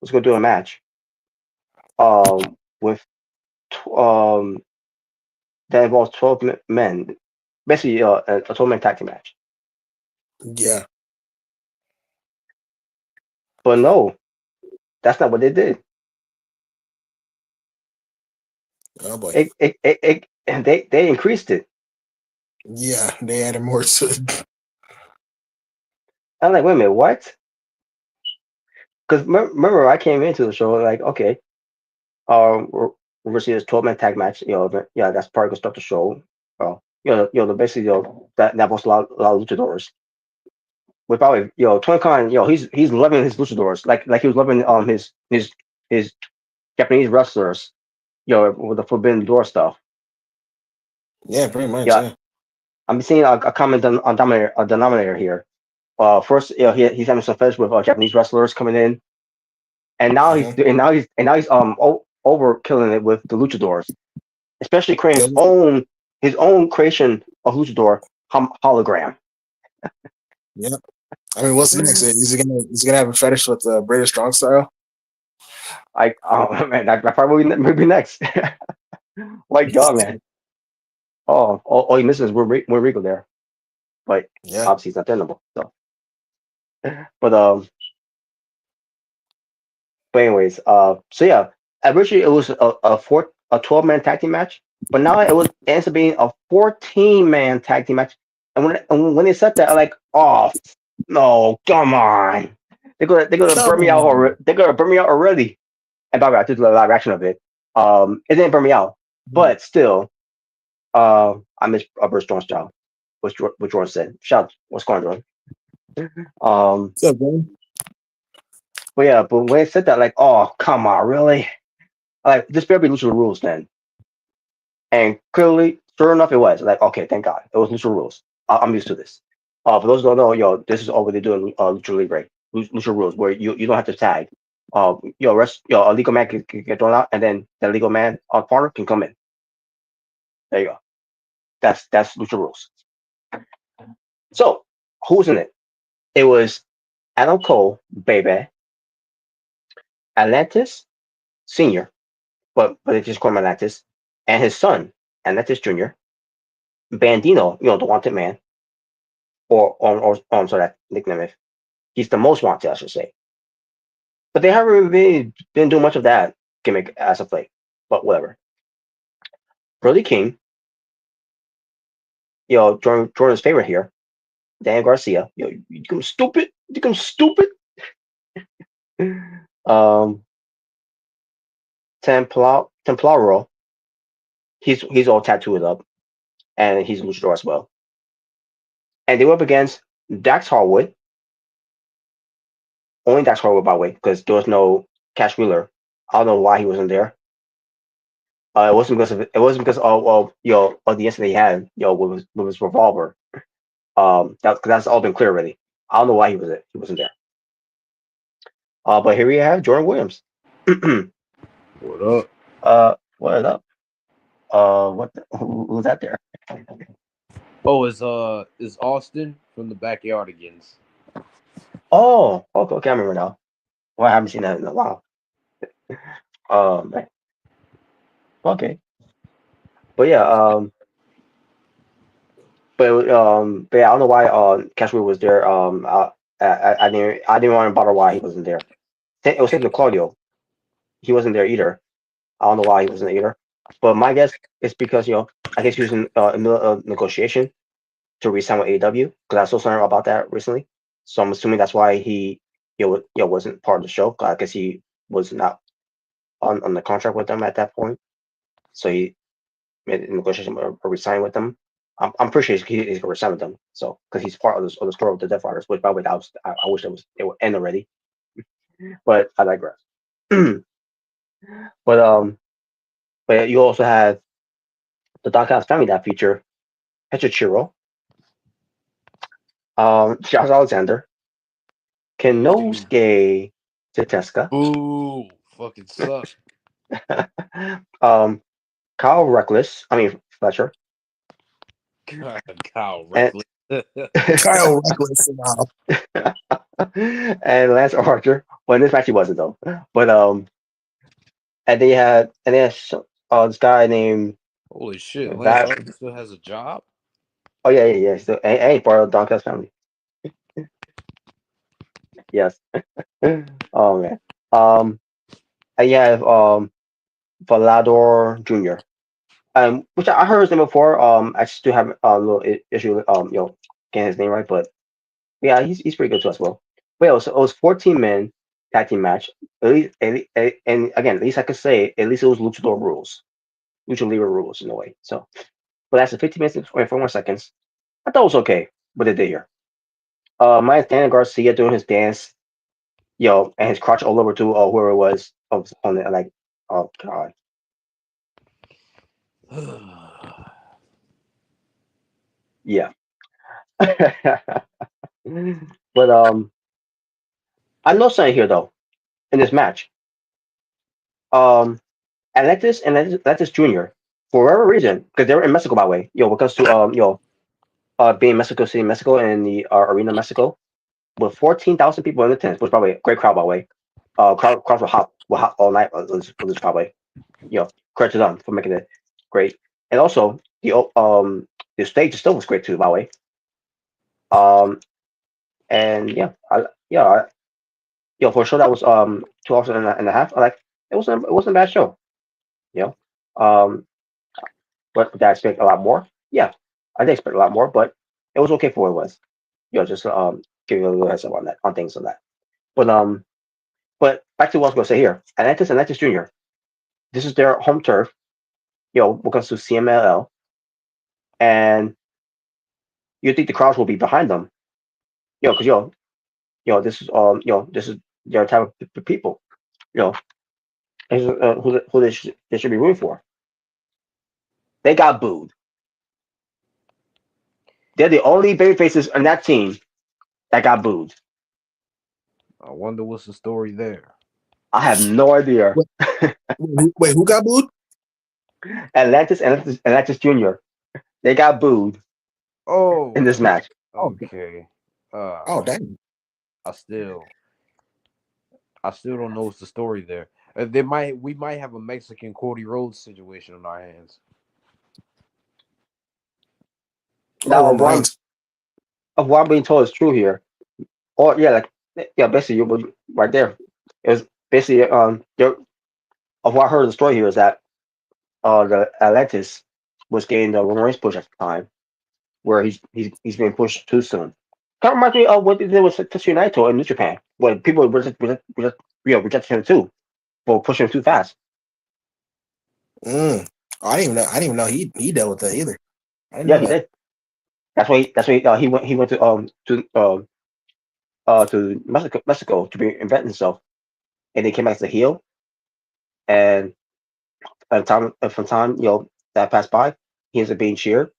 was gonna do a match with that involves 12 men, basically a 12-man tag team match. Yeah. But no, that's not what they did. Oh boy. And they increased it. Yeah, they added more to it. I'm like, wait a minute, what? Because remember, I came into the show like, okay, we're gonna see this 12-man tag match. Yeah, that's probably gonna start the show. Basically, that was a lot of luchadors. With probably, Tony Khan, he's loving his luchadors, like he was loving his Japanese wrestlers, with the Forbidden Door stuff. Yeah, pretty much. Yeah, Yeah. I'm seeing a common denominator here. First, he's having some fetish with Japanese wrestlers coming in, and now Mm-hmm. he's over killing it with the luchadors, especially creating Yeah. his own creation of luchador hologram. Yeah. I mean, what's next? Is he gonna have a fetish with the British strong style? Oh man, that probably will be next. My God, man. All he misses is we're Rico there, but Yeah. obviously he's not tenable. So, but anyways, so yeah, originally it was a 12-man tag team match, but now it ends up being a 14-man tag team match. And when they said that, I'm like, oh no, come on, they're gonna Come burn me out on. already. They're gonna burn me out already. And by the way, I did the live action of it. It didn't burn me out, but still, I miss Bruce Jones' style, what Jordan said. Shout out, what's going on, Jordan? What's up, man? But yeah, but when they said that, like, oh come on, really? Like, this better be Lucha Rules then. And clearly, sure enough, it was. Like, okay, thank God, it was Lucha Rules. I'm used to this. For those who don't know, this is all what they do in Lucha Libre, Lucha Rules, where you don't have to tag. A legal man can get thrown out, and then the legal man partner can come in. There you go. That's Lucha Rules. So who's in it? It was Adam Cole, baby, Atlantis Senior, but they just call him Atlantis, and his son, Atlantis Junior, Bandino, the wanted man, or I'm sorry, that nickname is. He's the most wanted, I should say. But they haven't really been doing much of that gimmick as of late. But whatever. Brody King, Jordan's favorite here, Dan Garcia. You become stupid. You become stupid. um, Templaro. He's all tattooed up, and he's a luchador as well. And they were up against Dax Harwood, only Dax Harwood by the way, because there was no Cash Wheeler. I don't know why he wasn't there. It wasn't because of of the incident he had with his revolver. That's all been clear already. I don't know why he wasn't there. But here we have Jordan Williams. What up? What up? Who's that there? Oh, is Austin from the Backyardigans. Oh, okay, I remember now. Well, I haven't seen that in a while. Man. Okay, but yeah, but yeah, I don't know why Cashmere was there. I didn't want to bother why he wasn't there. It was same to Claudio. He wasn't there either. I don't know why he wasn't there either. But my guess is because I guess he was in the middle of negotiation to resign with AEW because I saw something about that recently. So I'm assuming that's why he wasn't part of the show. 'Cause I guess he was not on the contract with them at that point. So he made a negotiation or resign with them. I'm pretty sure he's gonna resign with them. So because he's part of the story of the Death Riders, which by the way, I wish it would end already. But I digress. but you also had the Doghouse family that feature Petrichiro, Charles Alexander, Kenosuke Teteska, Ooh, fucking suck. um, Kyle Reckless, I mean Fletcher, God, Kyle and Reckless. Kyle Reckless. and Lance Archer. Well, in this match he wasn't though. But and they had this guy named Holy shit, Lance that. Archer still has a job? Oh yeah. So, and he's part of the Doghouse family. Yes. Oh man. Um, and you have Volador Jr. Which I heard his name before. I still have a little issue with getting his name right, but yeah, he's pretty good too as well. But yeah, it was 14 men tag team match. And again, at least I could say at least it was luchador rules, lucha libre rules in a way. So, but that's the 15 minutes and 24 seconds. I thought it was okay, but they did here. Minus Daniel Garcia doing his dance, and his crotch all over to whoever it was on the like, oh god, yeah. But I know something here though in this match. Um, Atlantis Junior, for whatever reason, because they were in Mexico by the way, when it comes to being Mexico City, Mexico, and the arena Mexico, with 14,000 people in attendance, which probably a great crowd by the way. Crowds were hot all night. Was probably credit to them for making it great, and also the stage still was great too by the way. And yeah, for a show that was 2 hours and a half, it wasn't a bad show, you know. Um, but did I expect a lot more? Yeah, I did expect a lot more, but it was okay for what it was. Just giving a little heads up on that, on things on that. But back to what I was going to say here. Atlantis Junior. This is their home turf. When it comes to CMLL, and you think the crowds will be behind them, because this is their type of people, you know, who they should be rooting for. They got booed. They're the only baby faces on that team that got booed. I wonder what's the story there. I have no idea. Wait, who got booed? Atlantis Junior. They got booed Oh, in this match. okay. Oh, dang. I still don't know what's the story there. We might have a Mexican Cody Rhodes situation on our hands. Now, Oh, right. of what I'm being told is true here, or basically you were right there. It was basically of what I heard of the story here is that the Atlantis was getting the Roman Reigns push at the time, where he's being pushed too soon. Kind of reminds me of what they did with Tetsuya Naito in New Japan, when people rejected him too for pushing him too fast. I didn't even know. I didn't even know he dealt with that either. I didn't Yeah, know he that. did. He went. He went to Mexico to reinvent himself, and he came back as a heel. And from time that passed by, he ends up being cheered,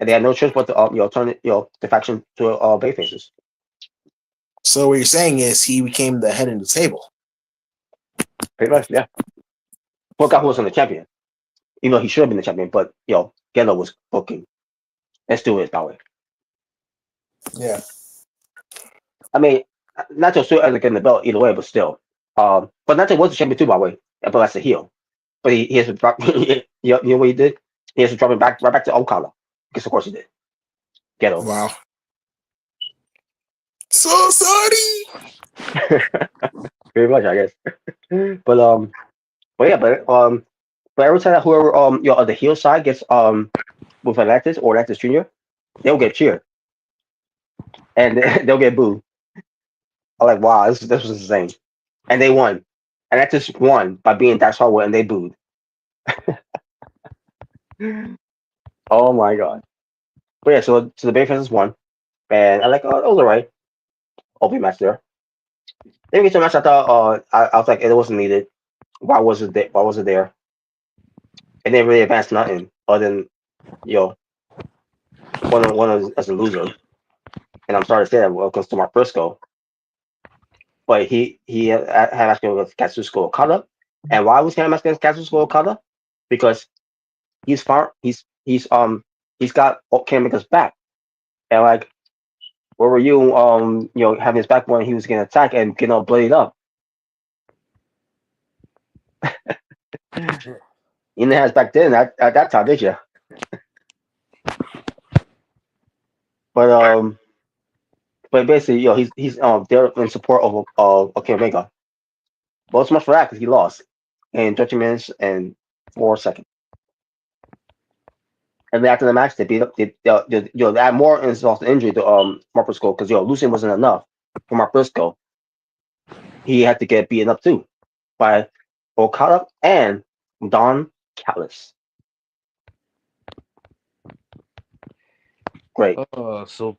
and they had no choice but to turn the faction to bay faces. So what you're saying is he became the head of the table. Pretty much, yeah. Forgot who was on the champion. Even though he should have been the champion, but Geno was booking. And still is that way. Yeah. I mean, Nacho still ends up getting the belt either way, but still. But Nacho was the champion too, by the way, but that's a heel. But he has to drop. You know what he did? He has to drop him right back to Okada. Because of course he did. Ghetto. Wow. So sorry. Very much, I guess. But yeah, but every time that whoever on the heel side gets with Atlantis or Atlantis Junior, they'll get cheered and they'll get booed. I'm like, wow, this was insane, and they won. Atlantis won by being Dax Harwood, and they booed. Oh my god! But yeah, so the Bayfaces won, and I like, oh, it was alright. OP match there. Then we get to a match I thought I was like, it wasn't needed. Why was it there? Why was it there? And didn't really advance nothing other than you know one as a loser. And I'm sorry to say that when it comes to Mark Briscoe, but he had match with Katsushika Okada. And why was he having match against Katsushika Okada? Because he's far he's got Kenny Omega's back. And like, where were you having his back when he was getting attacked and getting all bloodied up? You didn't have his back then at that time, did you? But but basically, he's there in support of Kenny Omega. Well, so much for that because he lost in 30 minutes and 4 seconds. And then after the match, they beat up. They add more insult to injury to Mark Briscoe because losing wasn't enough for Mark Briscoe. He had to get beaten up too by Okada and Don Callis. Great. So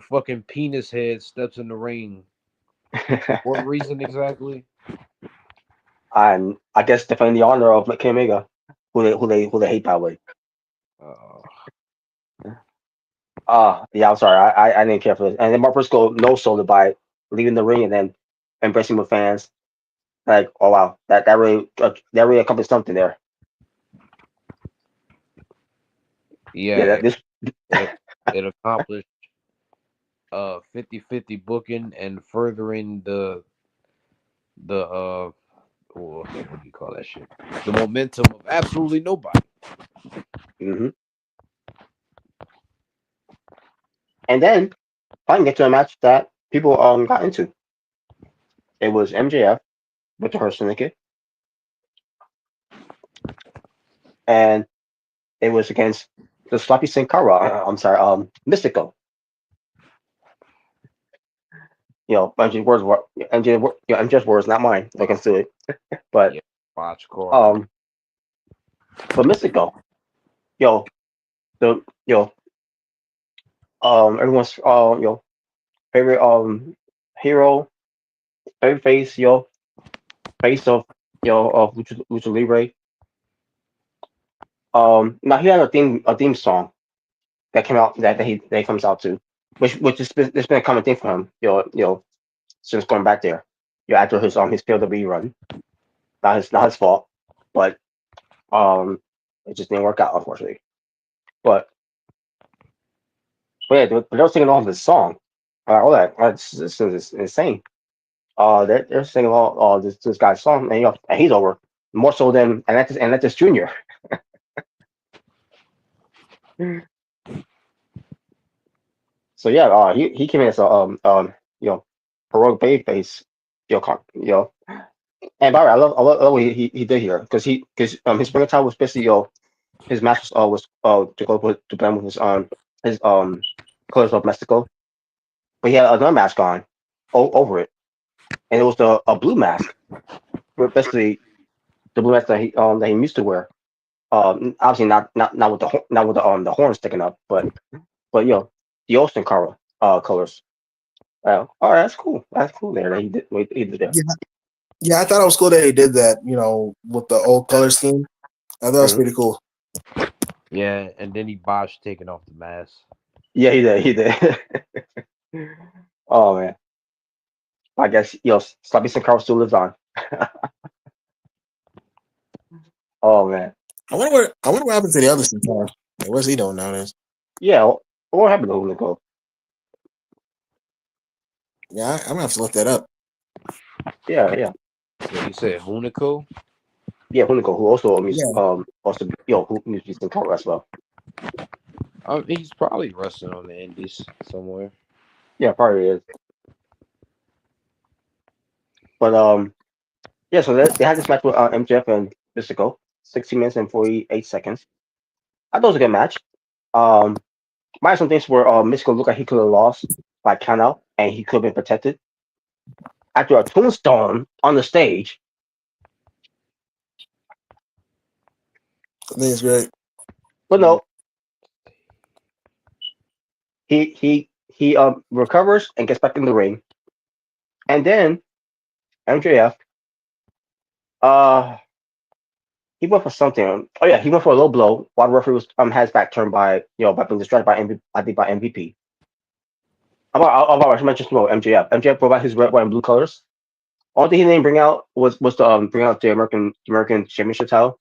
fucking penis head steps in the ring. What reason exactly? And I guess defending the honor of Kenny Omega, who they hate that way. Yeah, I'm sorry. I didn't care for this. And then Mark Briscoe no sold it by leaving the ring and then embracing with fans. Like, oh wow, that really accomplished something there. Yeah, Yeah, it accomplished 50-50 booking and furthering the what do you call that shit? The momentum of absolutely nobody. hmm And then finally get to a match that people got into. It was MJF with the Hurt Syndicate, and it was against the Sloppy Sin Cara. I'm sorry, Mystico. MJ's words were MJ's words, not mine. I can do it, but Yeah, botch core. but Mystico, the everyone's favorite hero, favorite face, face of of Lucha Libre. Now he had a theme song that came out that he comes out to, which has it's been a common thing for him, since going back there, after his PLW run. Not his fault, but it just didn't work out unfortunately. But they were singing all of his song, all that. This is insane. They're singing all this guy's song, and he's over more so than Atlantis Junior. So yeah, he came in as a heroic babyface, and by the way, I love what he did here because his springtime was basically his match was to go to blend with his colors of Mexico, but he had another mask on over it, and it was a blue mask, basically the blue mask that he used to wear. Obviously not with the horn sticking up, but the Austin colors. All right, that's cool. That's cool there. That he did there. Yeah, yeah, I thought it was cool that he did that. With the old color scheme. I thought it was Mhm. pretty cool. Yeah, and then he botched taking off the mask. Yeah, he did. He did. Oh man, I guess Sloppy Sin still lives on. Oh man, I wonder what happened to the other Sin Cara. Like, what's he doing nowadays? yeah. What happened to Hunico? Yeah, I'm gonna have to look that up. Yeah. So you said Hunico? Yeah, Hunico, who also Yeah, who music Sin Cara as well. He's probably wrestling on the Indies somewhere. Yeah, probably is. But yeah. So they had this match with MJF and Mystico, 16 minutes and 48 seconds. I thought it was a good match. Um, might have some things where Mystico looked like he could have lost by count out, and he could have been protected after a tombstone on the stage. I think it's great. But no, he recovers and gets back in the ring, and then MJF he went for something. Oh yeah, he went for a low blow while the referee was had his back turned by by being distracted by I think by MVP. I should mention about MJF. MJF brought out his red, white, and blue colors. Only thing he didn't bring out was to bring out the American Championship title.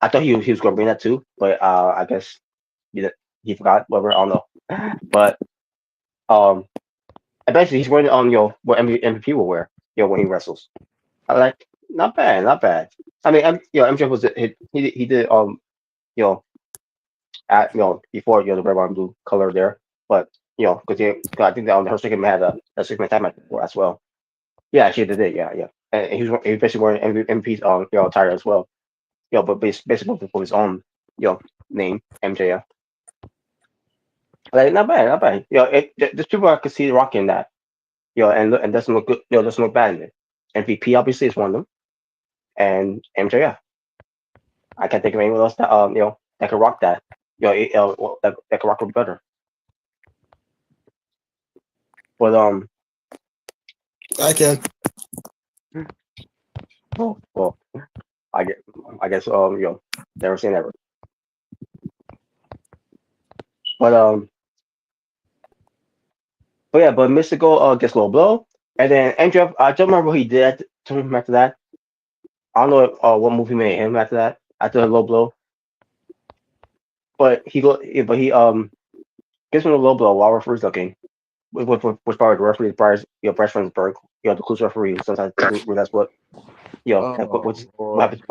I thought he was going to bring that too, but I guess he forgot. Whatever, I don't know. But um, eventually he's wearing what MVP will wear when he wrestles. I like not bad, not bad. I mean, MJF was he did you know before the red, white, and blue color there, but because I think that on the Hurt Second had a 6-man tag match before as well. Yeah, she did it. Yeah. And he was basically wearing MVP's attire as well. But basically for his own name MJF. Like not bad, not bad. There's people I could see rocking that. And doesn't look good. Doesn't look bad in it. MVP obviously is one of them, and MJF. I can't think of anyone else that that could rock that. That could rock it better. But I can. well, I guess never say never. But but Mystical gets low blow, and then MJF. I don't remember what he did to him after that. I don't know what movie made him after that, after the low blow. But he gives him a low blow while referee's looking, which probably the referee Bryce Bryce Friendsburg, the close referee. Sometimes that's what what's what Lord. happens.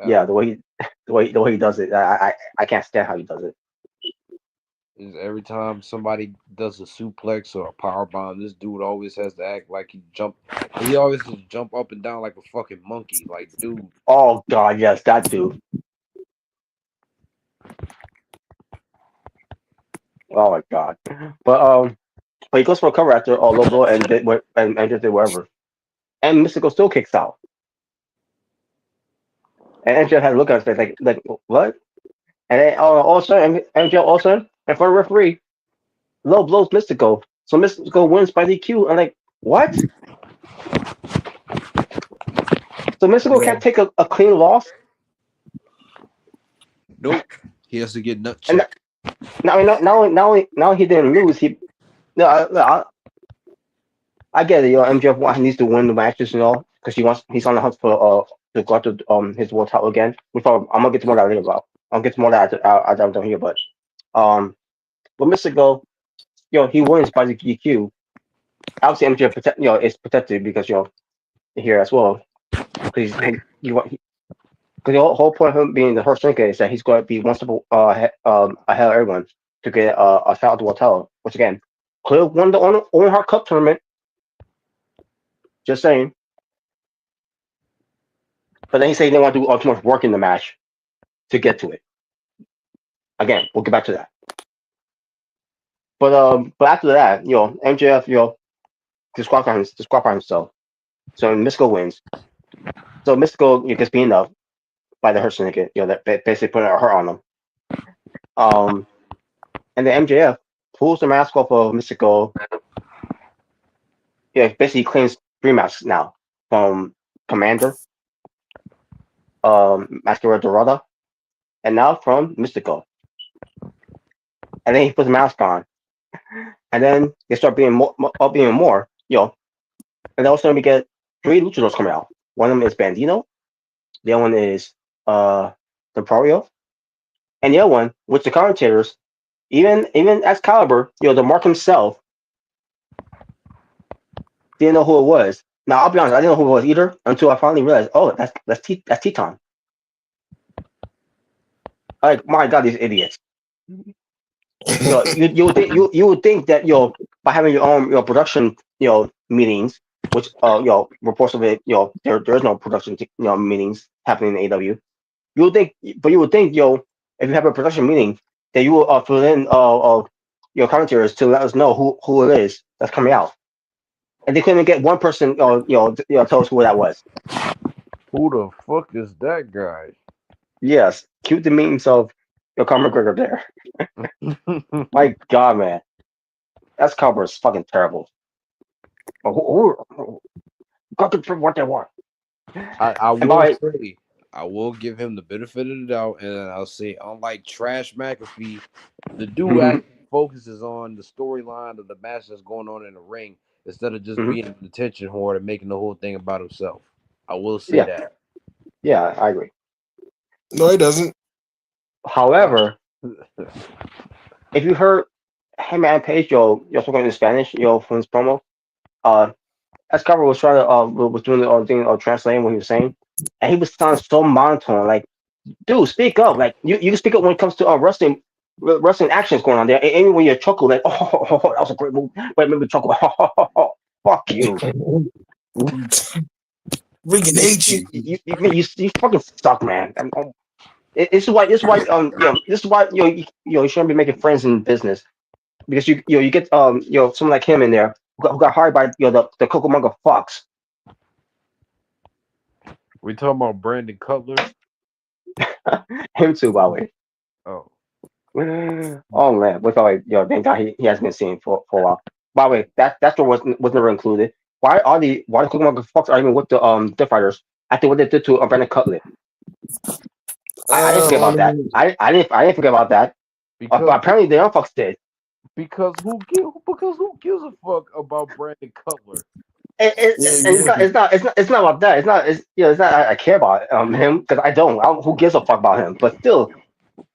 Yeah, the way he does it, I can't stand how he does it. Is every time somebody does a suplex or a power bomb, this dude always has to act like he jump. He always just jump up and down like a fucking monkey. Like, dude, Oh God, yes, that dude. Oh my God. But he goes for a cover after low blow and just did whatever. And Mystical still kicks out. And MJF had to look at his face like what? And then all of a sudden MJF all of a sudden in front of the referee, low blows Mystical. So Mystical wins by DQ. I'm like, what? So Mystical Yeah. can't take a clean loss? nope. He has to get nut And checked. now he didn't lose. No, I get it. MJF needs to win the matches, because he's on the hunt for to go to his world title again. I'm gonna get to more that later about. I'll get to more that as I'm done here, but Mystical, he wins by the DQ. Obviously, MJF is protected because here as well because because the whole point of him being the Hurt Shrinker is that he's going to be one step ahead of everyone to get a shot at the world title, which again could have won the Owen Hart Cup tournament. Just saying. But then he said he didn't want to do too much work in the match to get to it. Again, we'll get back to that. But after that, MJF, disqualify himself. So Mystical wins. So Mystical gets beaten up. by the Hurt Syndicate. That basically put a hurt on them. And the MJF pulls the mask off of Mystico. Yeah, basically claims 3 masks now from Commander, Masquerade Dorada, and now from Mystico. And then he puts the mask on, and then they start being more. And also we get 3 luchadors coming out. One of them is Bandino, the other one is Temporio, and the other one, which the commentators, even Excalibur, the Mark himself, didn't know who it was. Now I'll be honest, I didn't know who it was either until I finally realized, oh, that's Teton. Like, my God, these idiots. You would think that by having your own production meetings, which reports of it, there is no production meetings happening in AEW. You would think if you have a production meeting that you will fill in your commentators to let us know who it is that's coming out, and they couldn't get one person tell us who that was. Who the fuck is that guy? Yes, cue the memes of Conor McGregor there. My God, man, that's cover is fucking terrible. Who cooking for what they want? I And by will say, I will give him the benefit of the doubt, and I'll say, unlike Trash McAfee, the dude actually focuses on the storyline of the match that's going on in the ring instead of just being an attention whore and making the whole thing about himself. I will say that. Yeah, I agree. No, he doesn't. However, if you heard him and Page, spoken in Spanish, from his promo, Escobar was trying to was doing the thing of translating what he was saying, and he was sounding so monotone. Like, dude, speak up. Like, you can speak up when it comes to wrestling actions going on there. And even when you chuckle, like, oh, that was a great move. Wait, maybe chuckle. Fuck you. Freaking hate you. You fucking suck, man. This is why you shouldn't be making friends in business, because you get someone like him in there who got hired by the Cucamonga Fox. We talking about Brandon Cutler? Him too, by the way. Oh. Oh man, we thought thank God he hasn't been seen for a while. By the way, that story was never included. Why the Cucamonga Fox are even with the fighters after what they did to Brandon Cutler? I didn't forget about that. I didn't forget about that. But apparently the Young Fox did. Because who gives a fuck about Brandon Cutler? It's not about that. It's not I care about him, because I don't. Who gives a fuck about him? But still,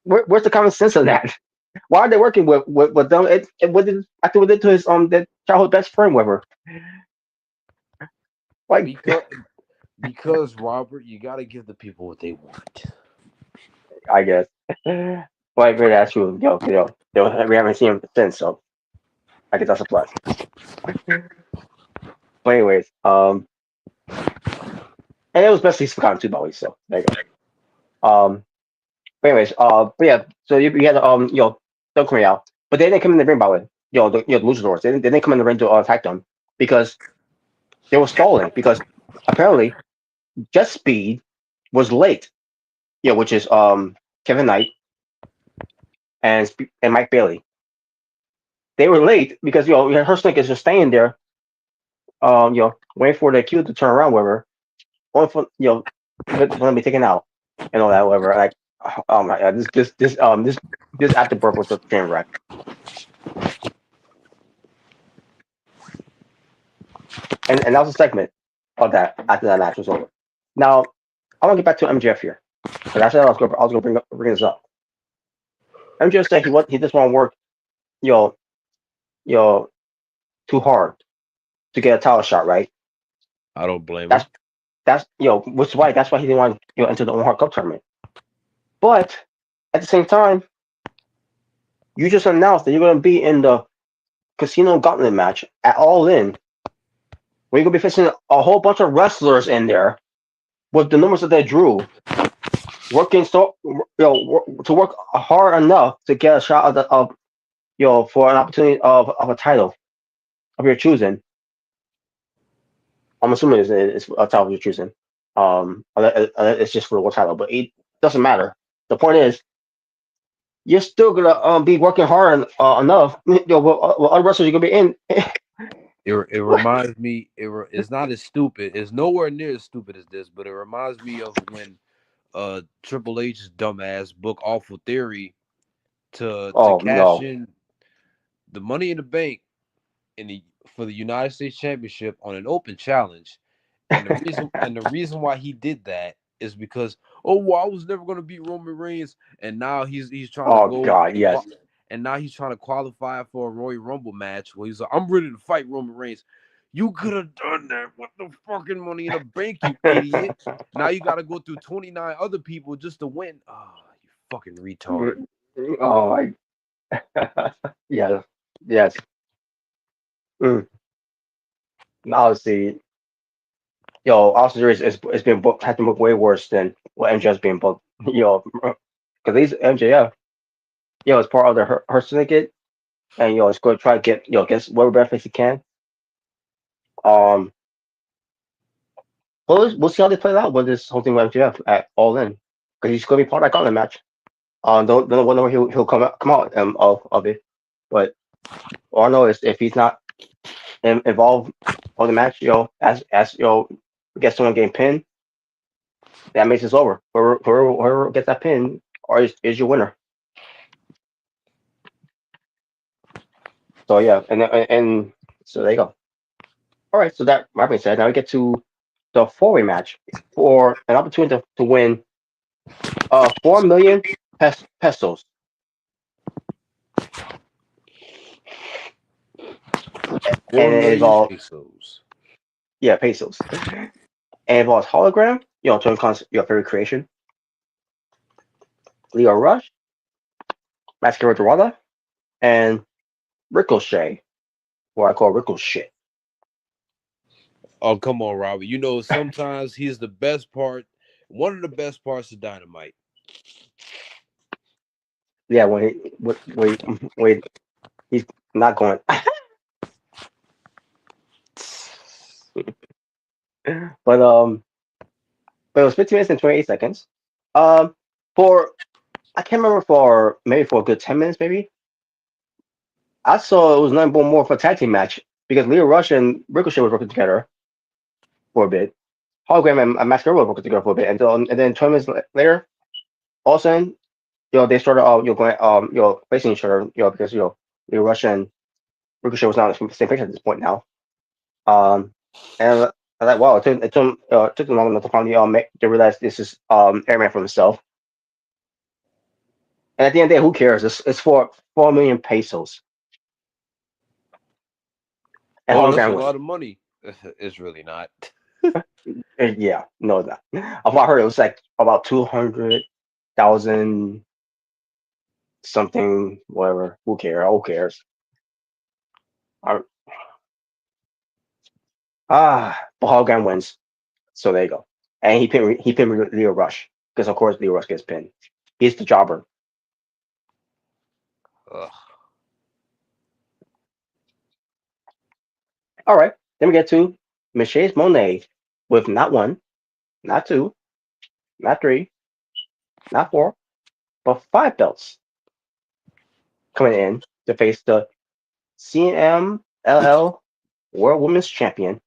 where's the common sense of that? Why are they working with them? After what they did to his that childhood best friend with her? Like, because Robert, you gotta give the people what they want. I guess. Well, really, that's true. We haven't seen him since, so I guess that's a plus. But anyways, and it was best he's forgotten too, by the way. So there you go. But anyways, but yeah, so you had them coming out, but they didn't come in the ring, by the way. The luchadors, they didn't come in the ring to attack them because they were stalling, because apparently Jet Speed was late. Which is Kevin Knight and Mike Bailey. They were late because Hershnick is just staying there, waiting for the queue to turn around, whatever, waiting for for them to be taken out and all that, whatever. Like, oh my God, this afterbirth was a train wreck. And that was a segment of that after that match was over. Now I want to get back to MJF here, because I said I was going to bring this up. MJF said he just want to work too hard to get a title shot, right? I don't blame him. That's which is why he didn't want to enter the Owen Hart Cup tournament. But at the same time, you just announced that you're going to be in the Casino Gauntlet match at All In, where you're going to be facing a whole bunch of wrestlers in there with the numbers that they drew, working to work hard enough to get a shot for an opportunity of a title of your choosing. I'm assuming it's a title of your choosing. It's just for the world title, but it doesn't matter. The point is, you're still gonna be working hard enough. What other wrestlers you're gonna be in? It reminds me. It's not as stupid. It's nowhere near as stupid as this, but it reminds me of when Triple H's dumbass book Awful Theory to Oh cash no! in the Money in the Bank for the United States Championship on an open challenge. And the reason why he did that is because I was never gonna beat Roman Reigns, and now he's trying to Oh go God! Yes. and now he's trying to qualify for a Royal Rumble match where he's like, I'm ready to fight Roman Reigns. You could have done that with the fucking Money in the Bank, you idiot. Now you got to go through 29 other people just to win. Oh, you fucking retard. Oh my. Yes. Yes. Mm. Obviously, obviously, it's been booked, has been booked way worse than what MJF's being booked. Because these MJF, is part of her syndicate, and it's going to try to get whatever benefits he can. Um, we'll see how they play it out with this whole thing with MJF at All In, because he's going to be part of that gauntlet match. Don't know whenever he'll come out of it, but all I know is if he's not involved on the match, as gets someone getting pinned, that makes it over. Whoever gets that pin is your winner. So yeah, and so there you go. All right, so that being said, now we get to the four-way match for an opportunity to win 4 million pesos. 4 And it million involves pesos. pesos. And it involves hologram, Tony Khan's your favorite creation, Leo Rush, Mascara Dorada, and Ricochet, what I call Ricochet. Oh, come on, Robert. You know, sometimes he's the best part, one of the best parts of Dynamite. Yeah, when he's not going. but but it was 15 minutes and 28 seconds. Um, for I can't remember for maybe for a good 10 minutes, maybe. I saw it was nothing but more for a tag team match because Leo Rush and Ricochet was working together for a bit. Hologram and Mascara were working together for a bit, and then 20 minutes later, all of a sudden, they started going facing each other, because Leo Rush and Ricochet was not on the same page at this point now. And I was like, wow, it took them long enough to finally to realize this is Airman for himself. And at the end of the day, who cares? It's for 4 million pesos. And Oh, that's a hologram wins. lot of money. It's really not. Yeah, no, it's not. I heard it was like about 200,000 something, whatever. Who cares? Who cares? Uh, but hologram wins. So there you go. And he pinned Leo Rush because of course Leo Rush gets pinned. He's the jobber. Ugh. All right. Then we get to Mercedes Monet with not one, not two, not three, not four, but 5 belts coming in to face the CMLL World Women's Champion,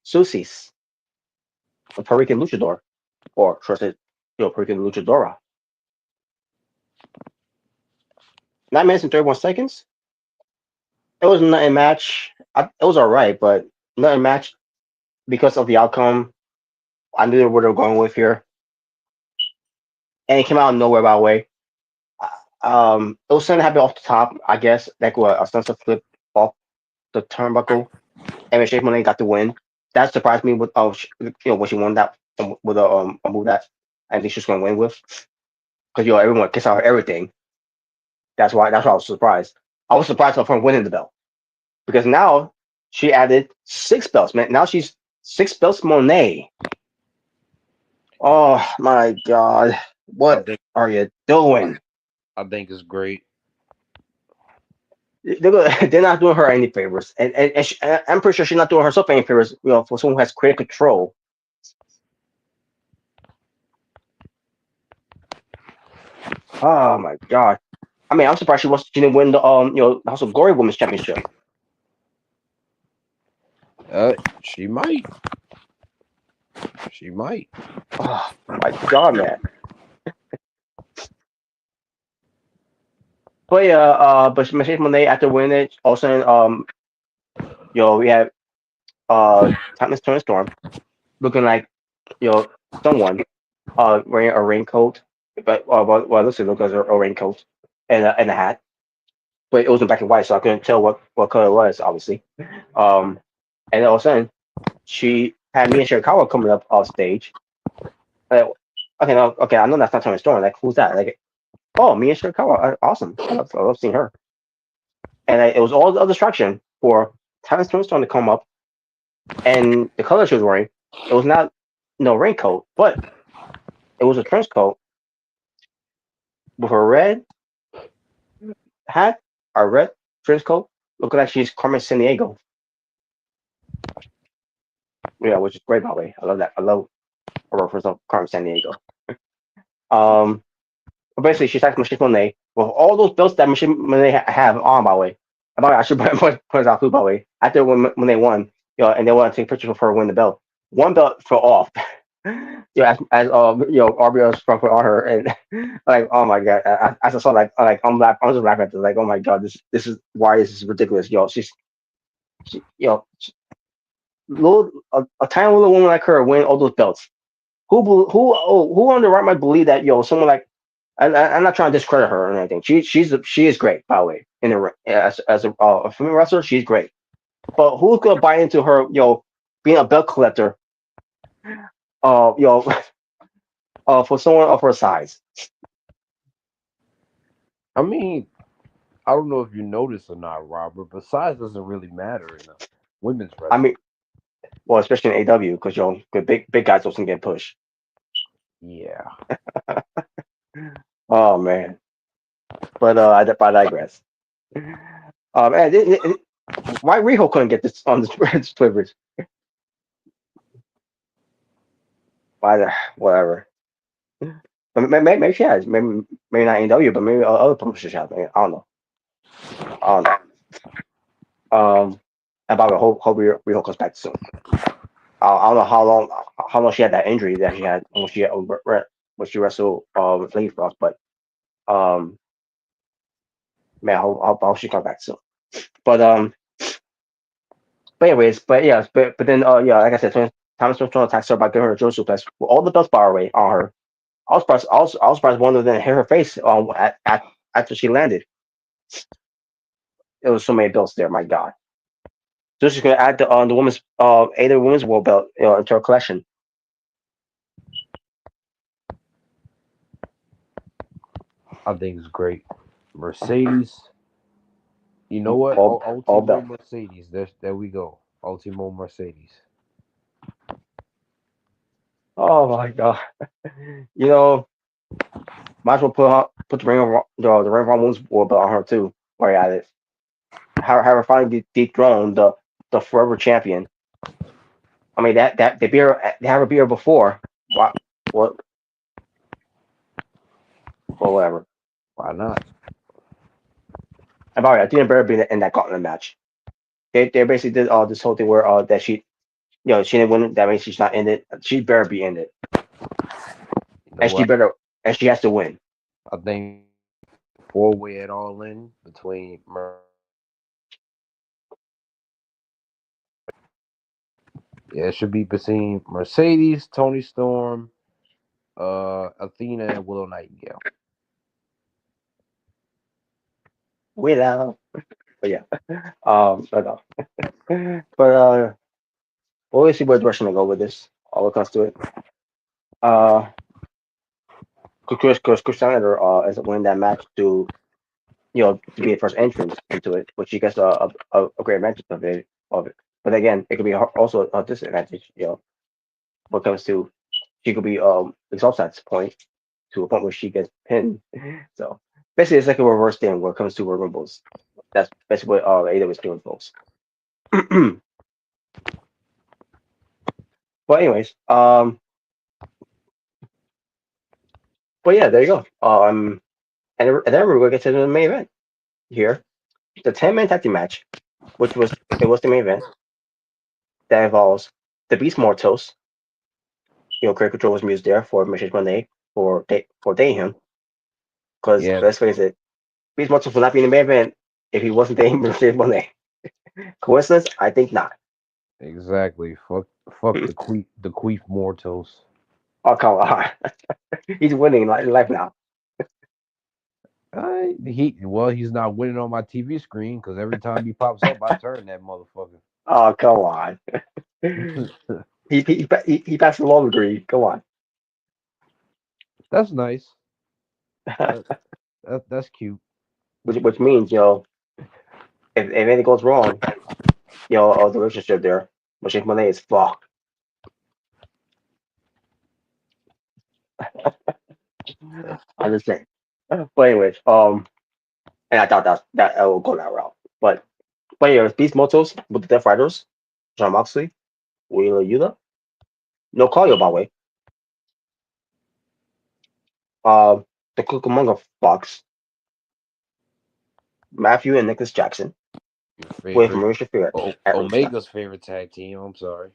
Susis, the Puerto Rican Luchador, or should I say, Puerto Rican Luchadora. 9 minutes and 31 seconds. It was not a match. It was all right, but not a match because of the outcome. I knew where they were going with here, and it came out of nowhere, by the way. It was something that happened off the top, I guess, like what a sunset flip off the turnbuckle, and Mercedes Monet got the win. That surprised me with when she won that with a move that I think she was gonna win with, because everyone kicks out everything. That's why I was surprised. I was surprised of her winning the belt because now she added 6 belts, man. Now she's 6 belts Monet. Oh my God, I what think are you doing? I think it's great. They're not doing her any favors, and I'm pretty sure she's not doing herself any favors. For someone who has creative control. Oh my god. I mean, I'm surprised she didn't win the House of Glory Women's Championship. She might. She might. Oh my god, man. But yeah, but Michelle Monet after winning it, all of a sudden, we had Timeless Tony Storm looking like someone wearing a raincoat, but well, it looks like a raincoat and a hat, but it was in black and white, so I couldn't tell what color it was, obviously. Um, and then all of a sudden, she had me and Shirakawa coming up off stage. Like, okay, no, okay, I know that's not Tony Storm. Like, who's that? Like, oh, me and Shirakawa, awesome. I love seeing her. And it was all a distraction for Timeless Tony Storm to come up, and the color she was wearing, it was not no raincoat, but it was a trench coat with a red hat, a red trench coat, looking like she's Carmen Sandiego. Yeah, which is great, by the way. I love that. I love a reference of Carmen Sandiego. Um, but basically, she attacks Michelle Monet with all those belts that Michelle Monet have on, by the way. By the way, I should put it out too, by the way. After when they won, and they want to take pictures of her win the belt. One belt fell off. As RBO's front foot on her, and like, oh my god, as I saw, like I'm just laughing at this, like, oh my god, this is why this is ridiculous, she, a tiny little woman like her win all those belts. Who on the right might believe that someone like I'm not trying to discredit her or anything. She is great, by the way, in the ring as a female wrestler. She's great, but who's gonna buy into her? Being a belt collector. Uh, you know, for someone of her size. I mean, I don't know if you noticed or not, Robert, but size doesn't really matter in women's I wrestling. mean, well, especially in AW, because big guys also get pushed. Yeah. Oh man, but I digress. Man, why Riho couldn't get this on this privilege? Whatever. Maybe she has. Maybe not AW, but maybe other publishers have. I don't know. I don't know. About the whole Riho comes back soon. I don't know how long she had that injury that she had when she wrestled with Lady Frost, but um man, I hope she comes back soon. But anyways, but then like I said, Thomas Storm attacks her by giving her a Joe suplex with all the belts bar away on her. I was surprised one of them hit her face after she landed. There was so many belts there, my god. So she's gonna add the women's AEW Women's World Belt into her collection. I think it's great. Mercedes. You know what? All Ultimo belt. Mercedes. There we go. Ultimo Mercedes. Oh my god. You know, might as well put the Ring of Honor Women's World Belt on her too. While you're at it, have her finally dethrone the forever champion. I mean that they have her beer before. What or whatever. Why not? And by the way, I didn't better be in that gauntlet match. They basically did this whole thing where that she didn't win. That means she's not in it. She better be in it, You know what? and she has to win. I think 4-way at all in between. Yeah, it should be between Mercedes, Tony Storm, Athena, and Willow Nightingale. Willow. But yeah, but we'll see where direction to go with this. All it comes to it. Uh, Chris Senator ends up winning that match to be the first entrance into it, which he gets a great advantage of it. But again, it could be also a disadvantage. When it comes to she could be exhausted at this point to a point where she gets pinned. So basically, it's like a reverse thing when it comes to Royal Rumbles. That's basically what AEW is doing, folks. But anyways, but yeah, there you go. and then we're gonna get to the main event here, the 10-man tag team match, which was the main event that involves the Beast Mortals. Craig Control was used there for Machine Monday for dating him. Because Yeah, let's face it, Beast Mortals would not be in the main event if he wasn't dating Machine Monday. Coincidence? I think not. exactly. Fuck the queef mortals. Oh come on, he's winning in life now. He's not winning on my TV screen because every time he pops up, I turn that motherfucker. Oh come on, he passed the law degree. Come on. That's nice. That, that's cute. Which means if anything goes wrong, the relationship there, Machine Monday is fucked. I'm just saying. But anyways, and I thought that I will go that route. But yeah, Beast Mortals with the Death Riders, John Moxley, Wheeler Yuta, no Claudio by the way. The Cucamonga Fox, Matthew and Nicholas Jackson, Your with favorite Marisha Fair at ringside. Omega's favorite tag team. I'm sorry.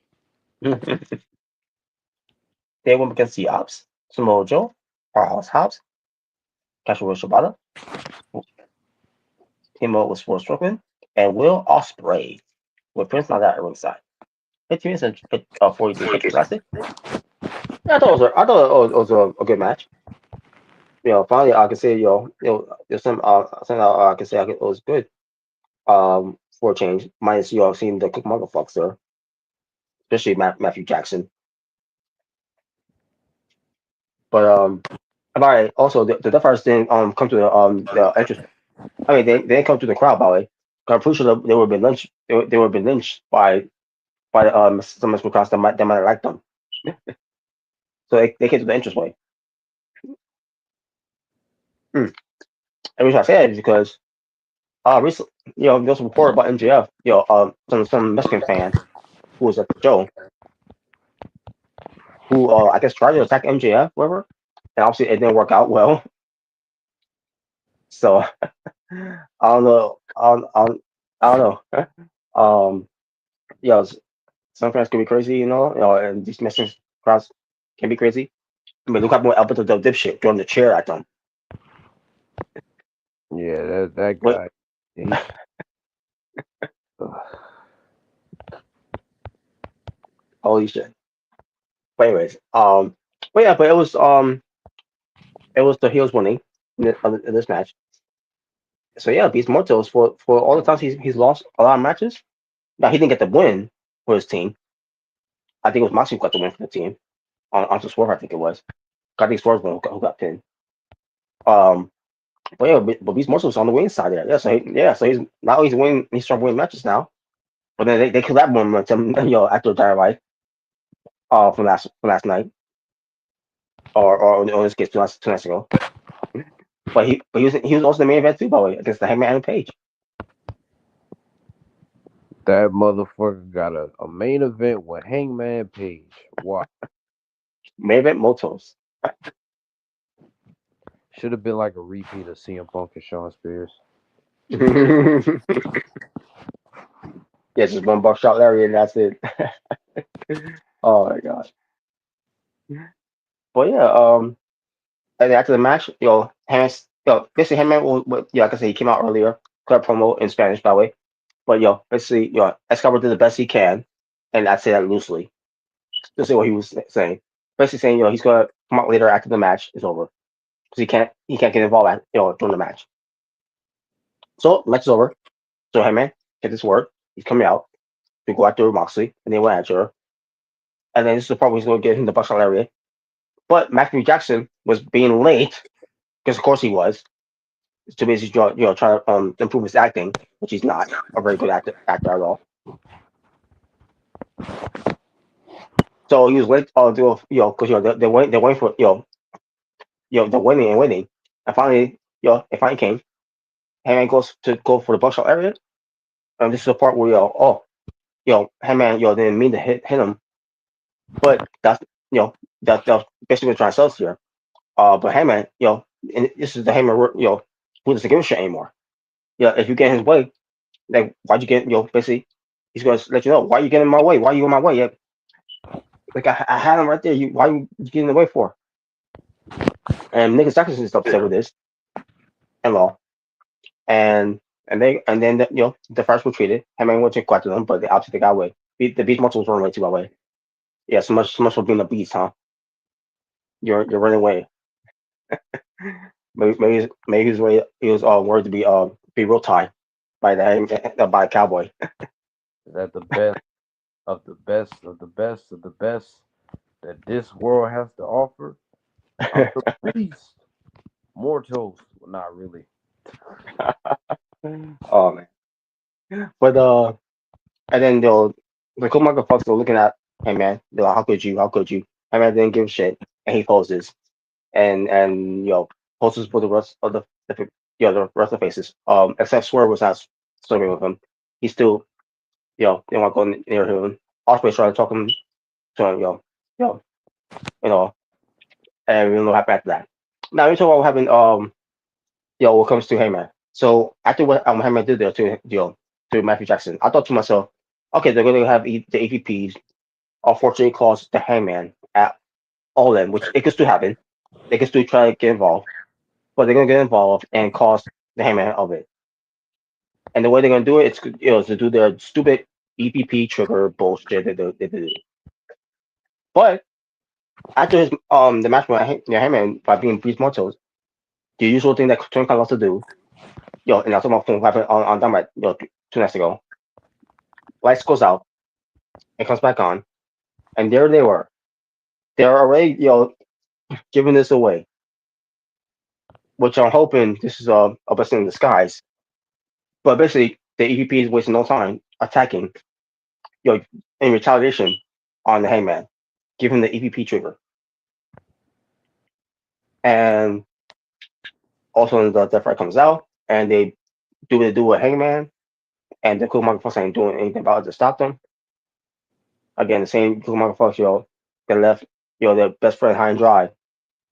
They went against the Ops, Samoa Joe, Powerhouse Hobbs, Casual Shibata, Team Up with Sports Brooklyn, and Will Ospreay with Prince Nana at ringside. 15 minutes and 43 seconds lasted. Yeah, I thought it was a good match. Finally I can say there's I can say it was good. For a change, minus seeing the Cook Fox there, especially Matthew Jackson. But all right. Also, the Death Riders didn't come to the entrance. I mean, they didn't come to the crowd by the way. 'Cause I'm pretty sure they would have been lynched. They would have been lynched by some of the crowds that might have liked them. So they came to the entrance way. Mm. And the reason I say that is because recently, there was a report about MJF. Some Mexican fan who was at the show who I guess tried to attack MJF, whatever, and obviously it didn't work out well. So I don't know. I don't know. Yeah, some fans can be crazy, and these Mexican crowds can be crazy. I mean, look how more Alberto Del dipshit throwing the chair at them. Yeah, that But guy. He, ugh. holy shit. But anyways, but yeah, but it was the heels winning in this match. So yeah, Beast Mortals for all the times he's lost a lot of matches. Now he didn't get the win for his team. I think it was Moxley who got the win for the team on Swerve. I think it was. I think Swerve who got pinned. Um, but yeah, but Beast Mortals on the winning side there. So he's now he's winning. He's starting winning matches now. But then they killed that momentum, after Dynamite, from last night, or in this case, two nights ago. But he was also the main event too, by the way, against the Hangman and Page. That motherfucker got a main event with Hangman Page. Wow. Main event Motos. Should have been like a repeat of CM Punk and Shawn Spears. Yeah, just one buckshot Larry and that's it. Oh my gosh. But yeah, and after the match, Hangman, basically Hangman like I said, he came out earlier, cut a promo in Spanish, by the way. But basically, Escobar did the best he can, and I say that loosely to say what he was saying. Basically saying, he's gonna come out later after the match is over because he can't get involved during the match. So match is over. So Hangman get this word. He's coming out to go after Moxley, and they went after her. And then this is the part where he's gonna get him the Buckshot area. But Matthew Jackson was being late because of course he was to basically try to improve his acting, which he's not a very good actor at all. So he was late. Because they're waiting for they're waiting and waiting, and finally it finally came. Hangman goes to go for the Buckshot area, and this is the part where Hangman didn't mean to hit him, but that's that's basically what trying to sell us here. But Hangman and this is the Heyman, who doesn't give a shit anymore. Yeah, if you get in his way, like why'd you get, basically, he's gonna let you know why you getting in my way, why you in my way. Yeah, like I had him right there. Why you getting in the way for? And Nick Jackson is upset with this and law, and and then the first were treated. Heyman went to quite to them, but they obviously got away. The beast muscles run away too, by the way. Yeah, so much for being a beast, huh? You're running away. Maybe his way he was worried to be real tied by by a cowboy. That the best of the best of the best of the best that this world has to offer. I'm the beast. Mortals. Well, not really. Oh man. But and then the cool motherfuckers are looking at, hey man, they're like, how could you? How could you? Hey man didn't give a shit, and he poses and poses for the rest of the rest of the faces. Except Swerve was not swimming with him. He still didn't want to go near him. Osprey tried to talk him to him, yo, you know, and we don't know what happened after that. Now you talk about what happened. What comes to Heyman. So after what Heyman did there to Matthew Jackson, I thought to myself, okay, they're going to have the AVPs. Unfortunately, cause the Heyman at all in, which it could still happen. They can still try to get involved, but they're going to get involved and cause the Heyman of it. And the way they're going to do it, is to do their stupid EPP trigger bullshit that they do. But after the match with Heyman by being Beast Mortals, the usual thing that Tony Khan loves to do, and I'm talking about what happened on Dynamite, 2 nights ago. Lights goes out, it comes back on, and there they were. They're already, giving this away, which I'm hoping this is a blessing in disguise. But basically, the EVP is wasting no time attacking, you know, in retaliation on the Hangman, giving the EVP trigger, and also the Death Ray comes out, and they do what they do with Hangman, and the cool motherfuckers ain't doing anything about it to stop them. Again, the same cool motherfuckers, that left, their best friend high and dry,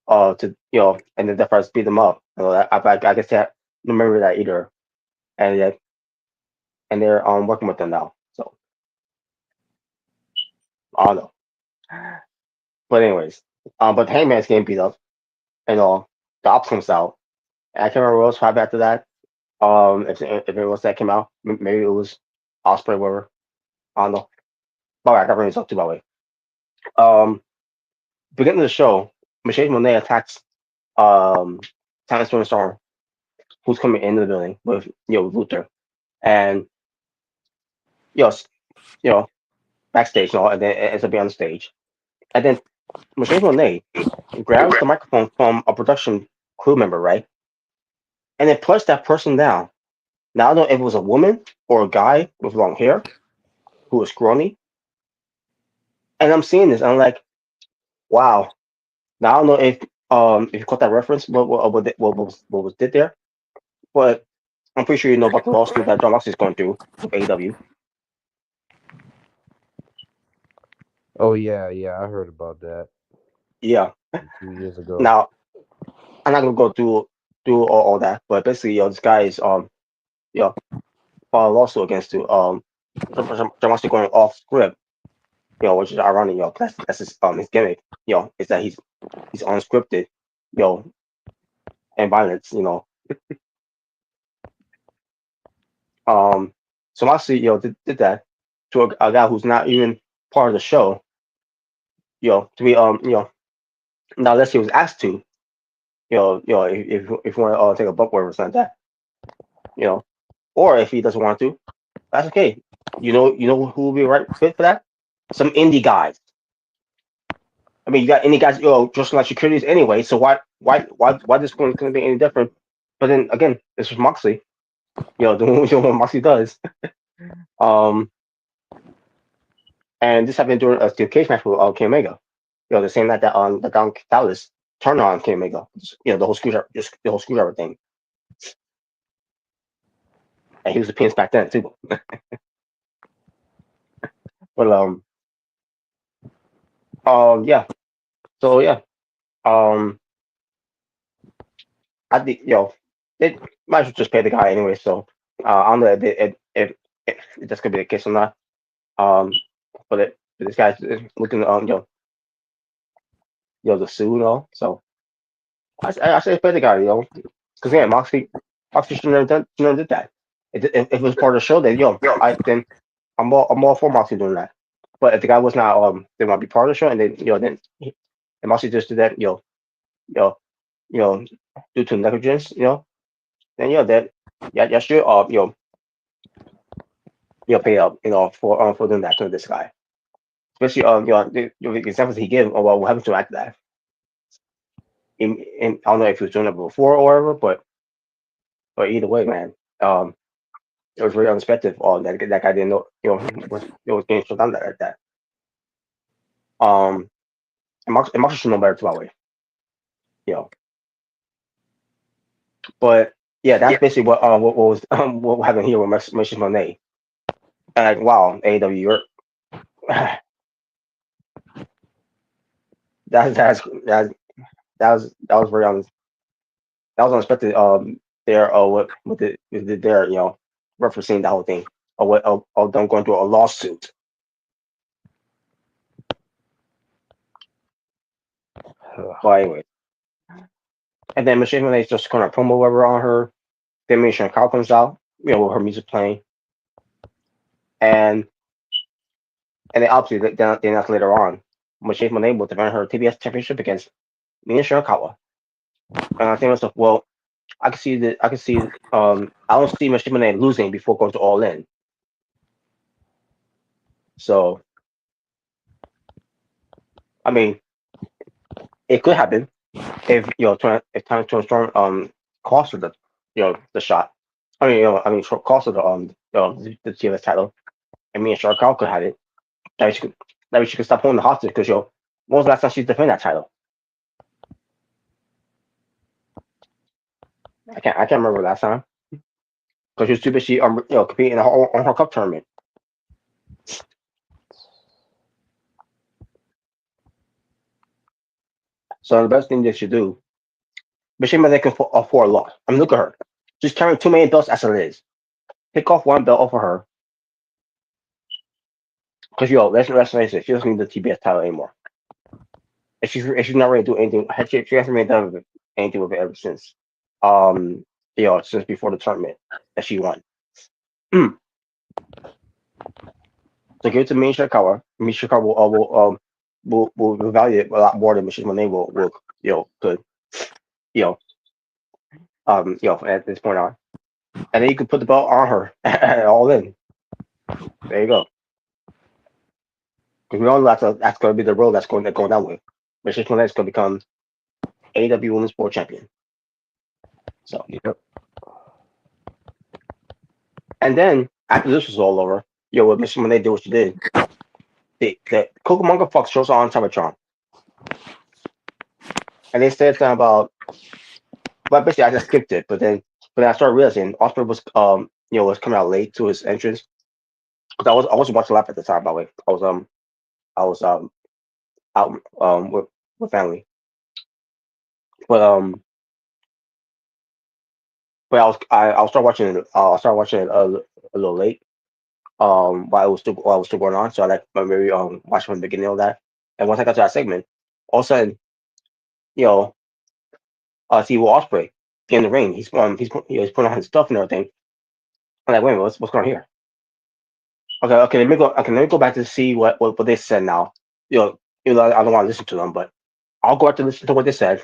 to and the Death Riders beat them up. I guess that remember that either, and they're working with them now. So I don't know, but anyways, but Hangman's getting beat up, and the Ops comes out. And I can't remember what else happened after that. If it was that came out, maybe it was Osprey, whatever. I don't know. But I got bring this up too, by the way. Um, Beginning of the show, Michelle Monet attacks Times Storm, who's coming into the building with Luther, and you know, you know, backstage and all, and then it ends up being on the stage. And then Michelle Monet grabs the microphone from a production crew member, right? And then puts that person down. Now I don't know if it was a woman or a guy with long hair who was scrawny. And I'm seeing this, and I'm like, wow. Now I don't know if you caught that reference, what was did there, but I'm pretty sure you know about the lawsuit that John Moxley is going through with AEW. Oh yeah, yeah, I heard about that Yeah. 2 years ago. Now I'm not gonna go through all that, but basically, this guy is you know filed a lawsuit against John Moxley going off script, which is ironic, that's his gimmick, is that he's unscripted, you know, and violence, so Moxley, did that to a guy who's not even part of the show, to be now unless he was asked to, if you want to take a bump or something like that, you know, or if he doesn't want to, that's okay. You know who will be right fit for that? Some indie guys. I mean, you got indie guys, just like securities anyway. So why this one going to be any different? But then again, this was Moxley, doing what Moxley does. Um, and this happened during a steel cage match with Kenny Omega. The same night that the Don Callis turned on Kenny Omega. The whole screwdriver, just the whole screwdriver thing. And he was a penis back then too. But yeah. So yeah. Um, I think they might as well just pay the guy anyway. So I don't know if that's gonna be the case or not. Um, but this guy's looking the suit and all. So I say pay the guy, because yeah, Moxley should never did that. If it was part of the show, then I'm all for Moxley doing that. But if the guy was not they want to be part of the show, and then and Moxley just did that, you know, you know, due to negligence, then that yeah sure pay up for doing that to this guy. Especially the examples he gave of what happened to him after that. And I don't know if he was doing it before or whatever, but either way, man, it was very unexpected. That guy didn't know was getting shut down like that. Um, and Mark should know better too, by the way. You know, but yeah, that's basically what was what happened here with Machine Monet. And like, wow, AEW, you're that that was very that was unexpected. There, with the there, referencing the whole thing of them going through a lawsuit. But anyway, and then Machine Monet just kind of promo whatever on her. Then Mission Cow comes out, with her music playing, and then obviously then that's later on, Machine Monet will defend her TBS championship against Mina Shirakawa. And I think myself, well, I can see that. I can see. I don't see Machine Monet losing before going to All In. So, I mean, it could happen if if Time to Storm cost her the shot. Cost her the TBS title, and me and Shirakawa could have it. That way she could stop holding the hostage because when was the last time she defended that title? I can't remember last time because she was too busy competing on her cup tournament. So the best thing they should do, Machine Man, they can afford a loss. I mean, look at her. She's carrying too many belts as it is. Take off one belt off of her because let's face it, she doesn't need the TBS title anymore. If she's not ready to do anything, she hasn't really done anything with it ever since. Since before the tournament that she won. So give it to me and Shirakawa. Me and Shirakawa will evaluate a lot more than Machine Man will could you know at this point on, and then you can put the belt on her all in. There you go. Because we all know that's going to be the road that's going down with. Machine Man is going to become AEW Women's World Champion. So Yep. And then after this was all over, what Machine Man did what she did. The Cucamonga Fox shows on Cybertron. And they said something about, but basically I just skipped it. But I started realizing Osprey was was coming out late to his entrance. Because I wasn't watching live at the time, by the way. I was out with family. But I'll start watching it. I'll start watching it a little late. While it was still going on. So I maybe watch from the beginning of that. And once I got to that segment, all of a sudden, you know, see Will Ospreay in the ring. He's putting on his stuff and everything. I'm like, wait a minute, what's going on here? Okay, let me go. Okay, let me go back to see what they said now. I don't want to listen to them, but I'll go back to listen to what they said.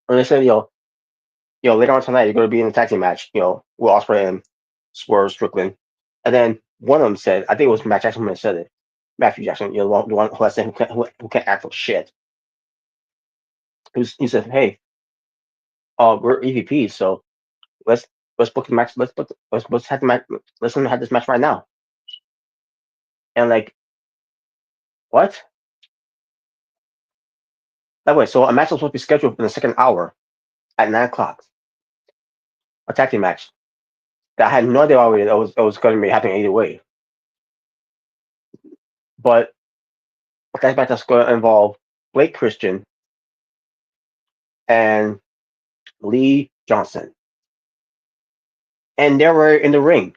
And they said, later on tonight you're going to be in a tag team match. Will Ospreay and Swerve Strickland. And then one of them said, I think it was Matt Jackson who said it. Matthew Jackson, the one who I said who can't act for shit. He said, hey, we're EVPs, so let's book the match. Let's have the match. Let's have this match right now. And like, what? That way, so a match was supposed to be scheduled for the second hour at 9 o'clock. A tag team match. That I had no idea already that was going to be happening either way. But a tag match that's going to involve Blake Christian and Lee Johnson, and they were in the ring.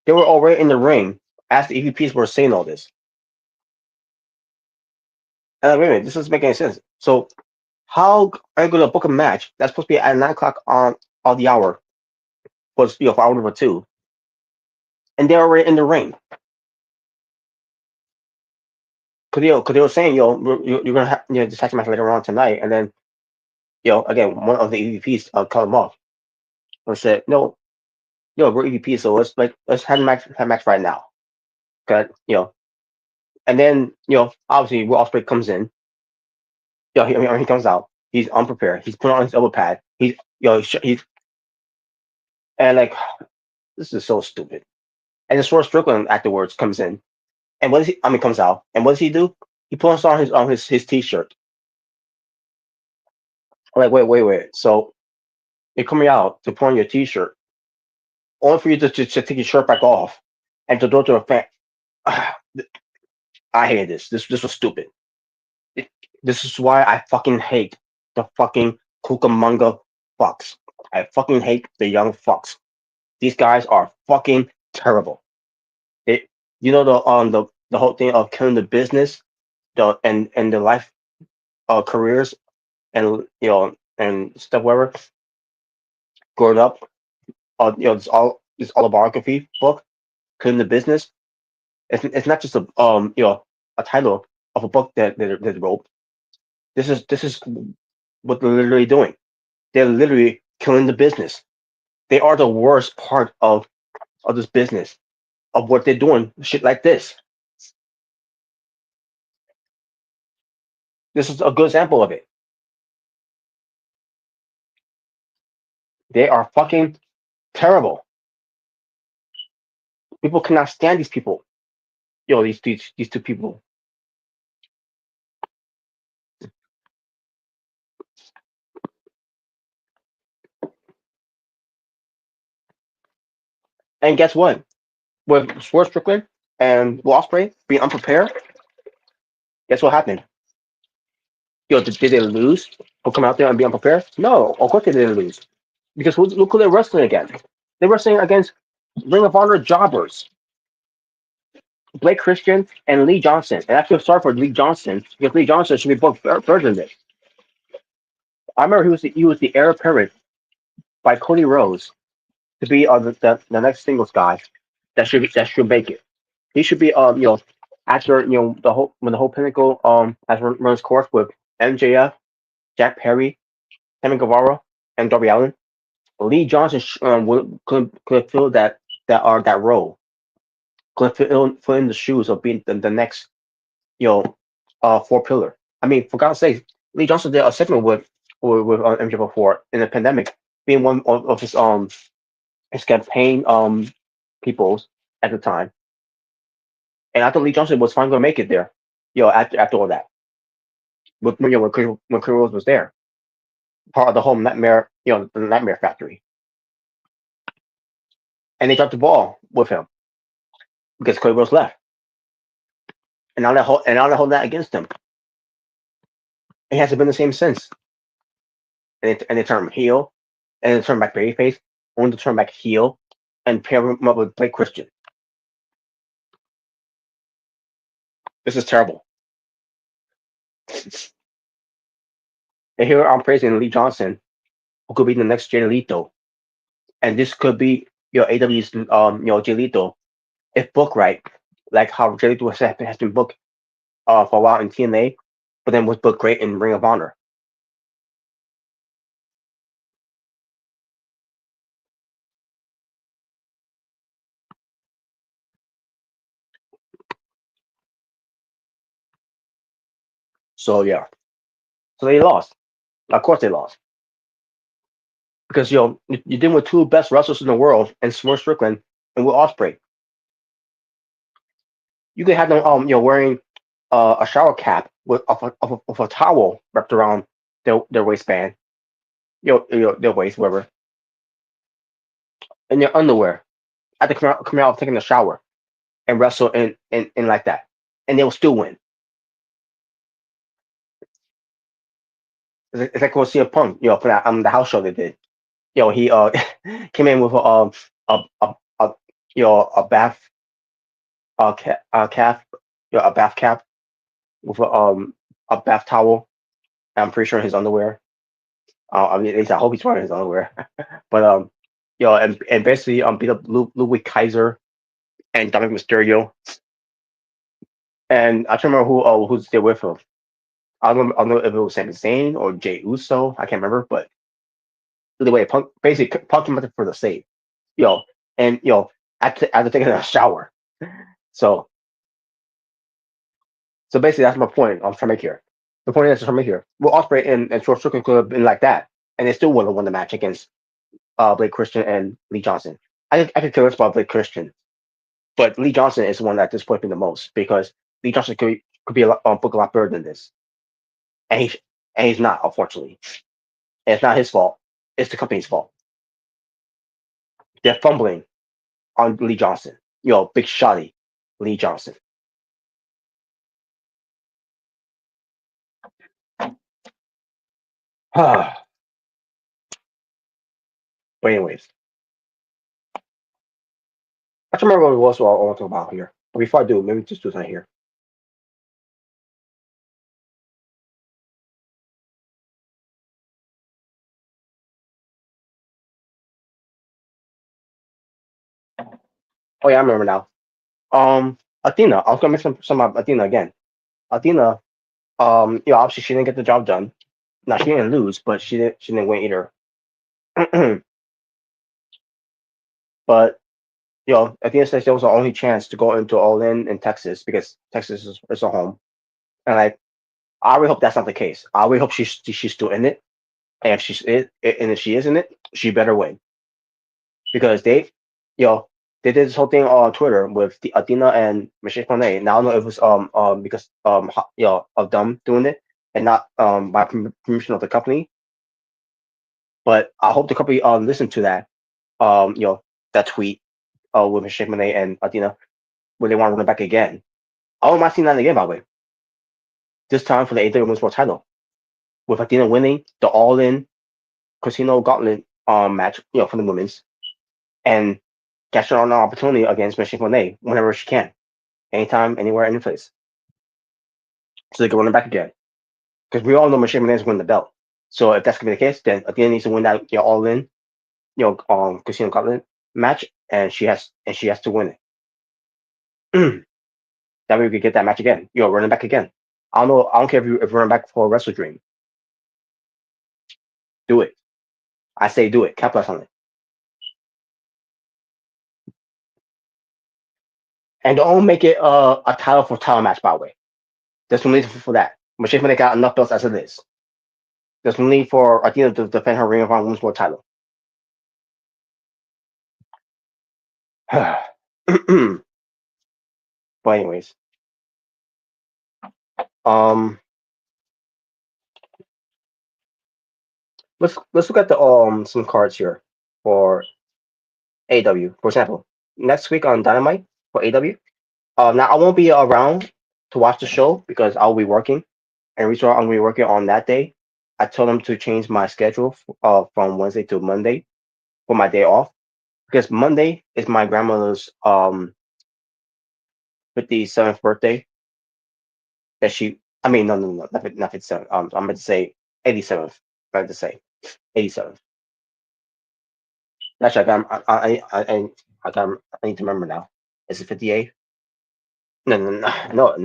They were already in the ring as the EVPs were saying all this. And wait a minute, this doesn't make any sense. So how are you going to book a match that's supposed to be at 9 o'clock on the hour, was for hour number two, and they're already in the ring? Because they were saying, you're gonna have this match later on tonight, and then again, one of the EVPs cut them off and said, no, we're EVP, so let's have a match right now. Okay, and then obviously Will Ospreay comes in. He comes out. He's unprepared. He's put on his elbow pad. He's and like, this is so stupid. And the Swerve Strickland afterwards comes in, and what does he? I mean, comes out, and what does he do? He puts on his T-shirt. I'm like, wait. So you're coming out to put on your T-shirt, only for you to take your shirt back off and to go to a fan. I hated this. This was stupid. This is why I fucking hate the fucking Cucamonga fucks. I fucking hate the young fucks. These guys are fucking terrible. It, the whole thing of killing the business, and the life careers, and and stuff, whatever. Growing up, this autobiography book, killing the business. It's not just a title of a book that they wrote. This is what they're literally doing. They're literally killing the business. They are the worst part of this business, of what they're doing. Shit like this. This is a good example of it. They are fucking terrible. People cannot stand these people. These two people. And guess what? With Swerve Strickland and Will Ospreay being unprepared, guess what happened? Did they lose for coming out there and be unprepared? No, of course they didn't lose. Because look who they're wrestling against. They're wrestling against Ring of Honor jobbers, Blake Christian and Lee Johnson. And I feel sorry for Lee Johnson, because Lee Johnson should be booked further than this. I remember he was the heir apparent by Cody Rhodes to be the next singles guy that should make it. He should be after when the whole Pinnacle has run its course with MJF, Jack Perry, Sammy Guevara, and Darby Allin. Lee Johnson could fill that role. Could fill in the shoes of being the next four pillar. I mean, for God's sake, Lee Johnson did a segment with MJF before in the pandemic, being one of his campaign peoples at the time. And I thought Lee Johnson was finally going to make it there. After all that, when Chris Rose was there, part of the whole nightmare, the Nightmare Factory, and they dropped the ball with him because Cody Rhodes left, and now they hold that against him. It hasn't been the same since. And they turn him heel, and they turn back babyface, only to turn back heel and pair him up with Blake Christian. This is terrible. And here I'm praising Lee Johnson, who could be the next Jay Lethal, and this could be AW's Jay Lethal, if booked right, like how Jay Lethal has been booked for a while in TNA, but then was booked great in Ring of Honor. So yeah, so they lost. Of course they lost, because you're dealing with two best wrestlers in the world, and Swerve Strickland and Will Ospreay. You could have them wearing a shower cap with of a towel wrapped around their waistband, their waist, whatever, and their underwear at the come out taking a shower and wrestle in like that, and they will still win. It's like we'll see a Punk, for that the house show they did. He came in with a a bath calf, a bath cap with a bath towel. I'm pretty sure his underwear. I mean, at least I hope he's wearing his underwear. But and basically beat up Ludwig Kaiser and Dominic Mysterio. And I can't remember who's there with him. I don't know if it was Sami Zayn or Jey Uso. I can't remember, but either way, Punk basically Punk came out for the save. Yo, and after taking a shower. So basically that's my point I'm trying to make here. The point is I'm trying to make here. Well, Ospreay and Short Circuit could have been like that, and they still would have won the match against Blake Christian and Lee Johnson. I could care less about Blake Christian, but Lee Johnson is the one that disappointed me the most because Lee Johnson could be book a lot better than this, and he's not, unfortunately. And it's not his fault. It's the company's fault. They're fumbling on Lee Johnson. Big shotty Lee Johnson. But anyways, I can't remember what it was I want to talk about here. But before I do, maybe just do something here. Oh yeah, I remember now. Athena. I was gonna mention some of Athena again. Athena. Obviously she didn't get the job done. Now she didn't lose, but she didn't win either. But at the end of the day, that was the only chance to go into All In Texas because Texas is a home. And I really hope that's not the case. I really hope she's still in it. And if she is in it, she better win because they did this whole thing on Twitter with the Athena and Michelle Monet. Now I don't know if it was because of them doing it and not by permission of the company. But I hope the company listened to that that tweet with Michelle Monet and Athena where they want to run it back again. I don't mind seeing that again, by the way. This time for the AEW Women's World Title with Athena winning the All In Casino Gauntlet match, for the women's, and catching on an opportunity against Michelle Monet whenever she can, anytime, anywhere, any place, so they can run it back again. Because we all know Michelle Monet is winning the belt. So if that's gonna be the case, then Athena needs to win that All In, Casino Gauntlet match, and she has to win it. That way we could get that match again. Running back again. I don't know. I don't care if you run back for a Wrestle Dream. Do it. I say do it. Capitalize on it. And don't make it a title for title match, by the way. There's no need for that. Michelle Monet got enough belts as it is. There's no need for Athena to defend her Ring of Honor Women's World title. But anyways, let's look at the some cards here for AEW. For example, next week on Dynamite for AEW. Now I won't be around to watch the show because I'll be working, and reason why I'm gonna be working on that day. I told them to change my schedule from Wednesday to Monday for my day off because Monday is my grandmother's 57th birthday. That she, I mean, no, not 57. I'm meant to say 87th. I meant to say 87th. Actually, I need to remember now. Is it 58? No.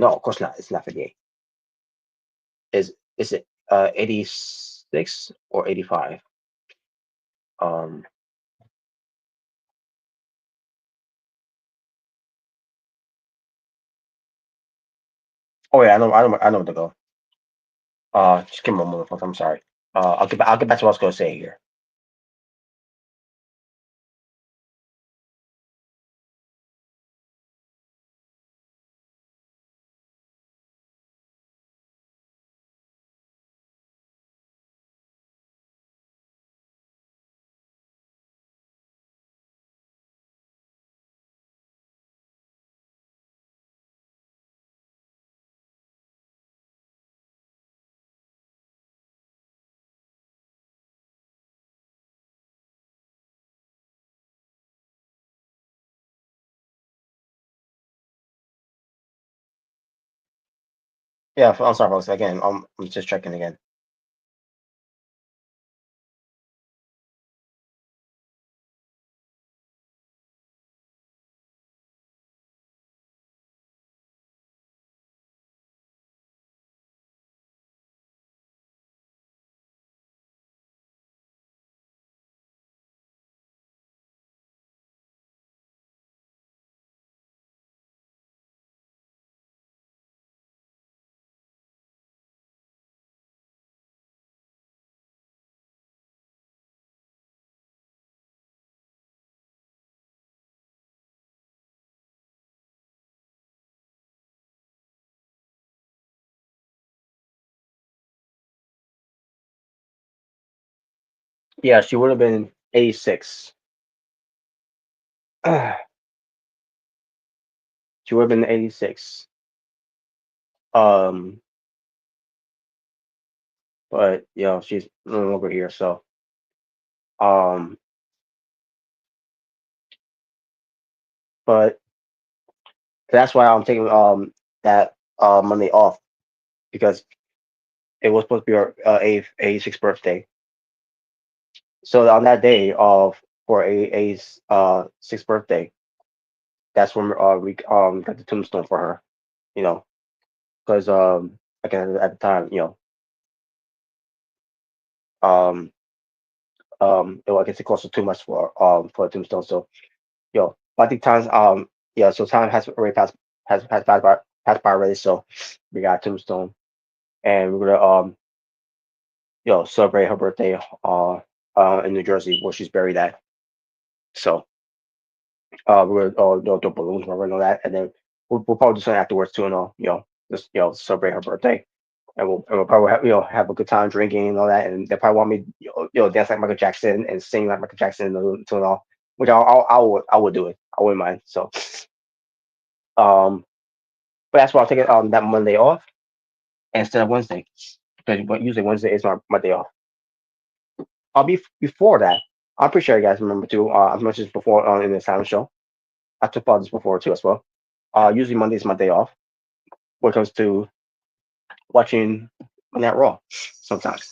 Of course not. It's not 58. Is it 86 or 85? Um. Oh yeah, I know where to go. Just give me a moment, folks. I'm sorry. I'll get back to what I was going to say here. Yeah, I'm sorry, folks. Again, I'm just checking again. Yeah, she would have been 86. She would have been 86. Um, but she's no longer here. So um, but that's why I'm taking that Monday off because it was supposed to be her 86th birthday. So on that day of for A's sixth birthday, that's when we got the tombstone for her. You know, because again at the time, um I guess it costed too much for a tombstone. So I think times so time has already passed by already. So we got a tombstone, and we're gonna celebrate her birthday in New Jersey where she's buried at. So we're gonna do balloons and all that, and then we'll probably do something afterwards too, and all just celebrate her birthday. And we'll probably have a good time drinking and all that, and they probably want me dance like Michael Jackson and sing like Michael Jackson and all, which I would do it. I wouldn't mind. So um, but that's why I'm taking that Monday off instead of Wednesday because usually Wednesday is my day off. I'll be before that. I'm pretty sure you guys remember too. As much as before in the Asylum show, I took part this before too as well. Usually Monday is my day off when it comes to watching Monday Night Raw. Sometimes,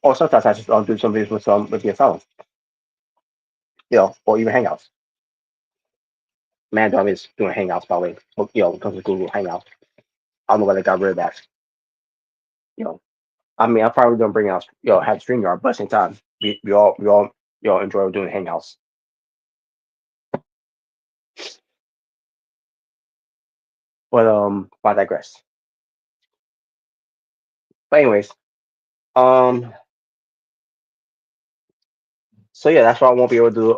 or sometimes I just do some videos with the Asylum, or even Hangouts. Man, Dog is doing Hangouts by the way. When it comes to Google Hangouts, I don't know why they got rid of that. You know, I mean, I probably don't bring out have StreamYard, but at the same time, we all enjoy doing Hangouts. But I digress. But anyways, um, so yeah, that's why I won't be able to do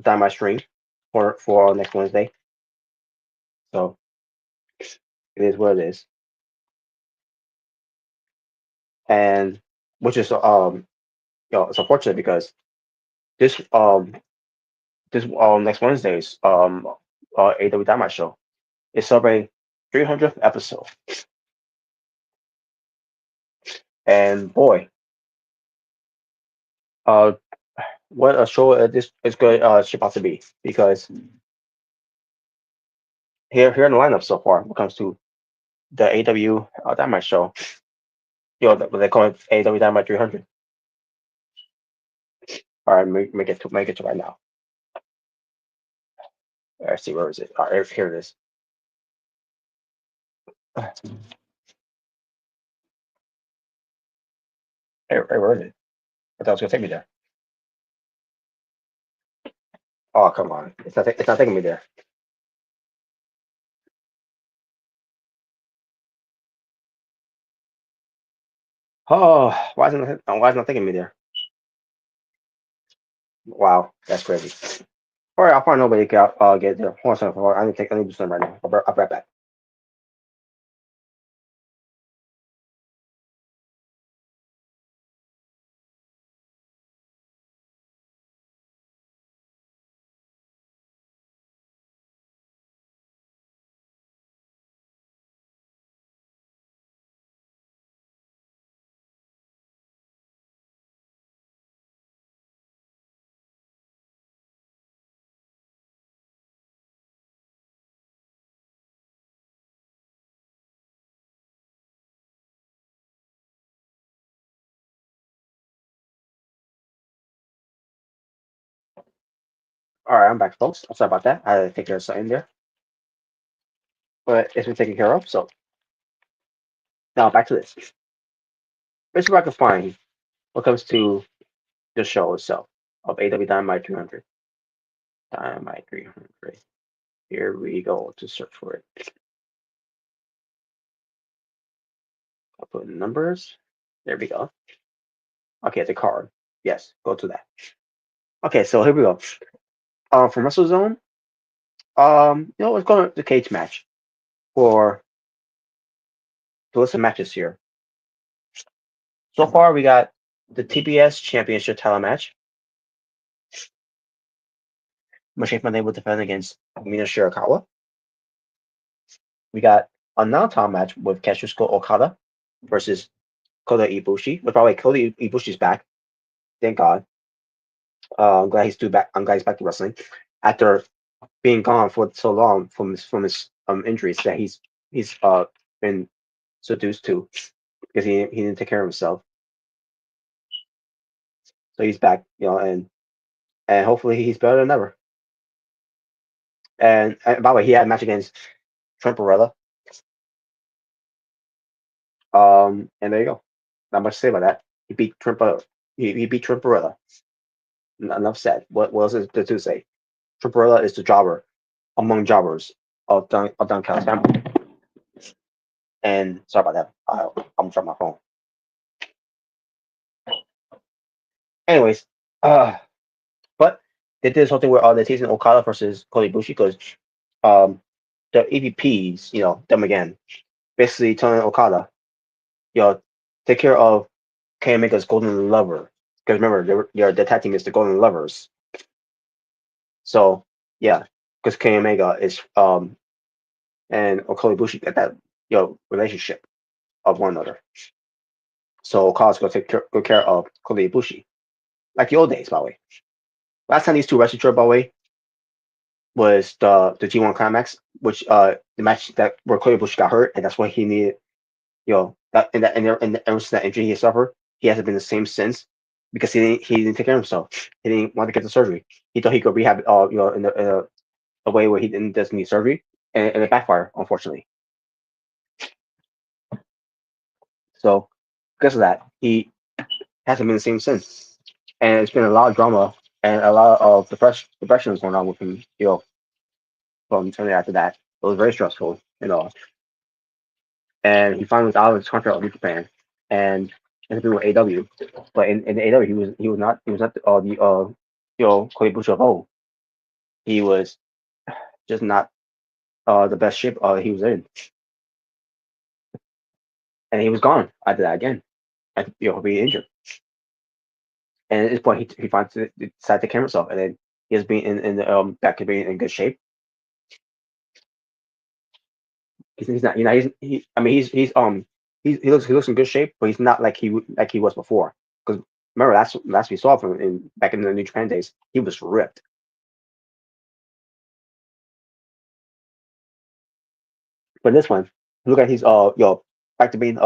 Dynamite stream for next Wednesday. So it is what it is, and which is it's unfortunate because this this next Wednesday's AEW Dynamite show is celebrating 300th episode, and boy, uh, what a show this is good shape out to be because here in the lineup so far when it comes to the AEW Dynamite show, they call it AEW Dynamite 300. All right, make it to right now. Let's see, where is it? All right, here it is. Hey, where is it? I thought it was gonna take me there. Oh, come on, it's not taking me there. Oh, why is it not taking me there? Wow, that's crazy. All right, I'll find nobody can get there. Hold on a second, I need to do something right now. I'll be right back. All right, I'm back, folks. I'm sorry about that. I had to take care of something there, but it's been taken care of. So now back to this. This is what I can find when it comes to the show itself of AW Dynamite 300. Dynamite 300. Here we go to search for it. I'll put in numbers. There we go. Okay, the card. Yes, go to that. Okay, so here we go. From WrestleZone, let's go to the cage match for the list of matches here. So far, we got the TBS Championship title match. Michelle Monday will defend against Mina Shirakawa. We got a non-title match with Kazuchika Okada versus Kota Ibushi. But by the way, Kota Ibushi's back. Thank God. I'm glad he's back. I'm glad he's back to wrestling after being gone for so long from his injuries that he's been seduced to because he didn't take care of himself. So he's back, and hopefully he's better than ever. And by the way, he had a match against Trent Barella. And there you go. Not much to say about that. He beat Trent Barella. He beat Trent Barella. Enough said. What else is there to say? Trent Barella is the jobber among jobbers of Downcast family. And sorry about that. I'm from my phone. Anyways, but they did something where they're teasing Okada versus Kota Ibushi because the EVPs, them again, basically telling Okada, take care of Kenny Omega's Golden Lover. Because remember, the tag team is the Golden Lovers. So yeah, because Kenny Omega is and Kota Ibushi get that relationship of one another. So Okada's gonna take good care of Kota Ibushi, like the old days, by the way. Last time these two wrestled each other, by the way, was the G1 Climax, which the match that where Kota Ibushi got hurt, and that's why he needed, that and ever since that injury he suffered, he hasn't been the same since because he didn't take care of himself. He didn't want to get the surgery. He thought he could rehab, in a way where he doesn't need surgery, and it backfired, unfortunately. So because of that, he hasn't been the same since, and it's been a lot of drama and a lot of depression going on with him, from turning after that. It was very stressful, and he finally was out of his contract with New Japan and ended up with AW. But in the AW, he was not Kota Ibushi of old. He was just not the best shape he was in, and he was gone after that again. And being injured. And at this point, he finally decided to camera himself, and then he has been in back to being in good shape. He's not, I mean, he looks in good shape, but he's not like he was before. Because remember, last we saw from back in the New Japan days, he was ripped. But this one, look at he's back to being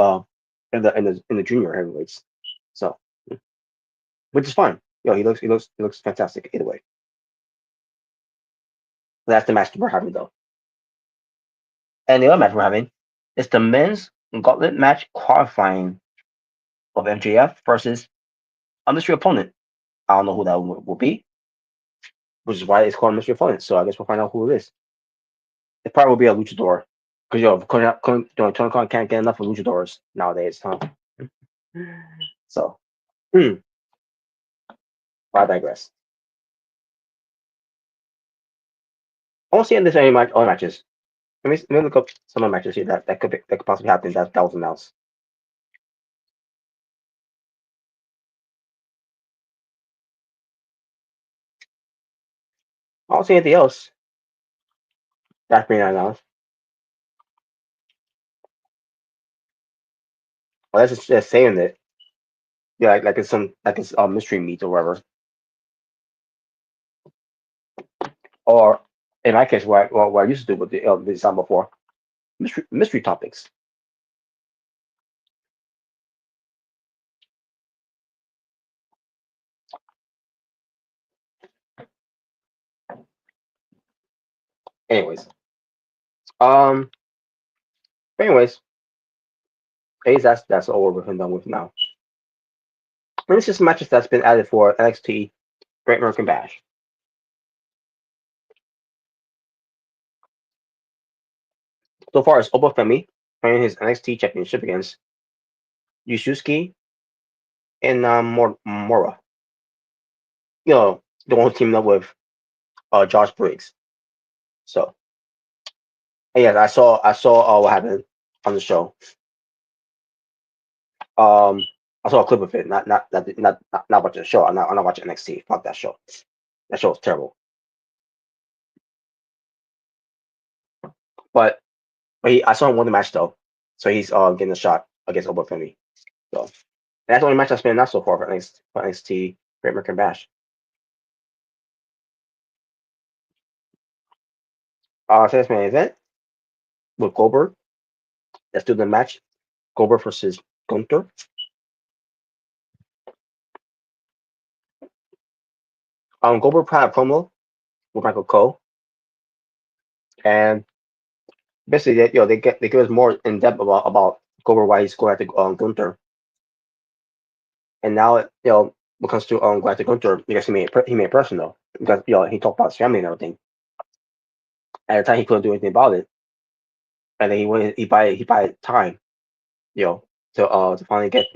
in the junior heavyweights. So, which is fine. He looks fantastic either way. That's the match we're having though. And the other match we're having is the men's gauntlet match qualifying of MJF versus a mystery opponent. I don't know who that will be, which is why it's called a mystery opponent. So I guess we'll find out who it is. It probably will be a luchador. Because Tony Khan can't get enough of luchadors nowadays, huh? So, I digress. I won't see in this any other matches. Let me look up some of the matches here that could possibly happen that was announced. I don't see anything else that's being announced. Unless it's just saying it. Yeah, like it's mystery meat or whatever. Or in my case, what I used to do with the sound before, mystery topics. Anyways, um, anyways, that's all we're done with now. And this is matches that's been added for NXT Great American Bash. So far, it's Obafemi playing his NXT Championship against Yusuke and Mora. The one teaming up with Josh Briggs. So, and yes, I saw what happened on the show. I saw a clip of it, not watching the show. I'm not watching NXT. Fuck that show. That show was terrible. But I saw him win the match though, so he's getting a shot against Obafemi. So and that's the only match I've been not so far for NXT Great American Bash. Today's main event with Goldberg. Let's do the match. Goldberg versus Gunther. Goldberg had a promo with Michael Cole, and basically, they give us more in depth about Goldberg, why he's going after Gunther, and now when it comes to going after Gunther, because he made it personal because he talked about his family and everything. At the time, he couldn't do anything about it, and then he buy time, to finally get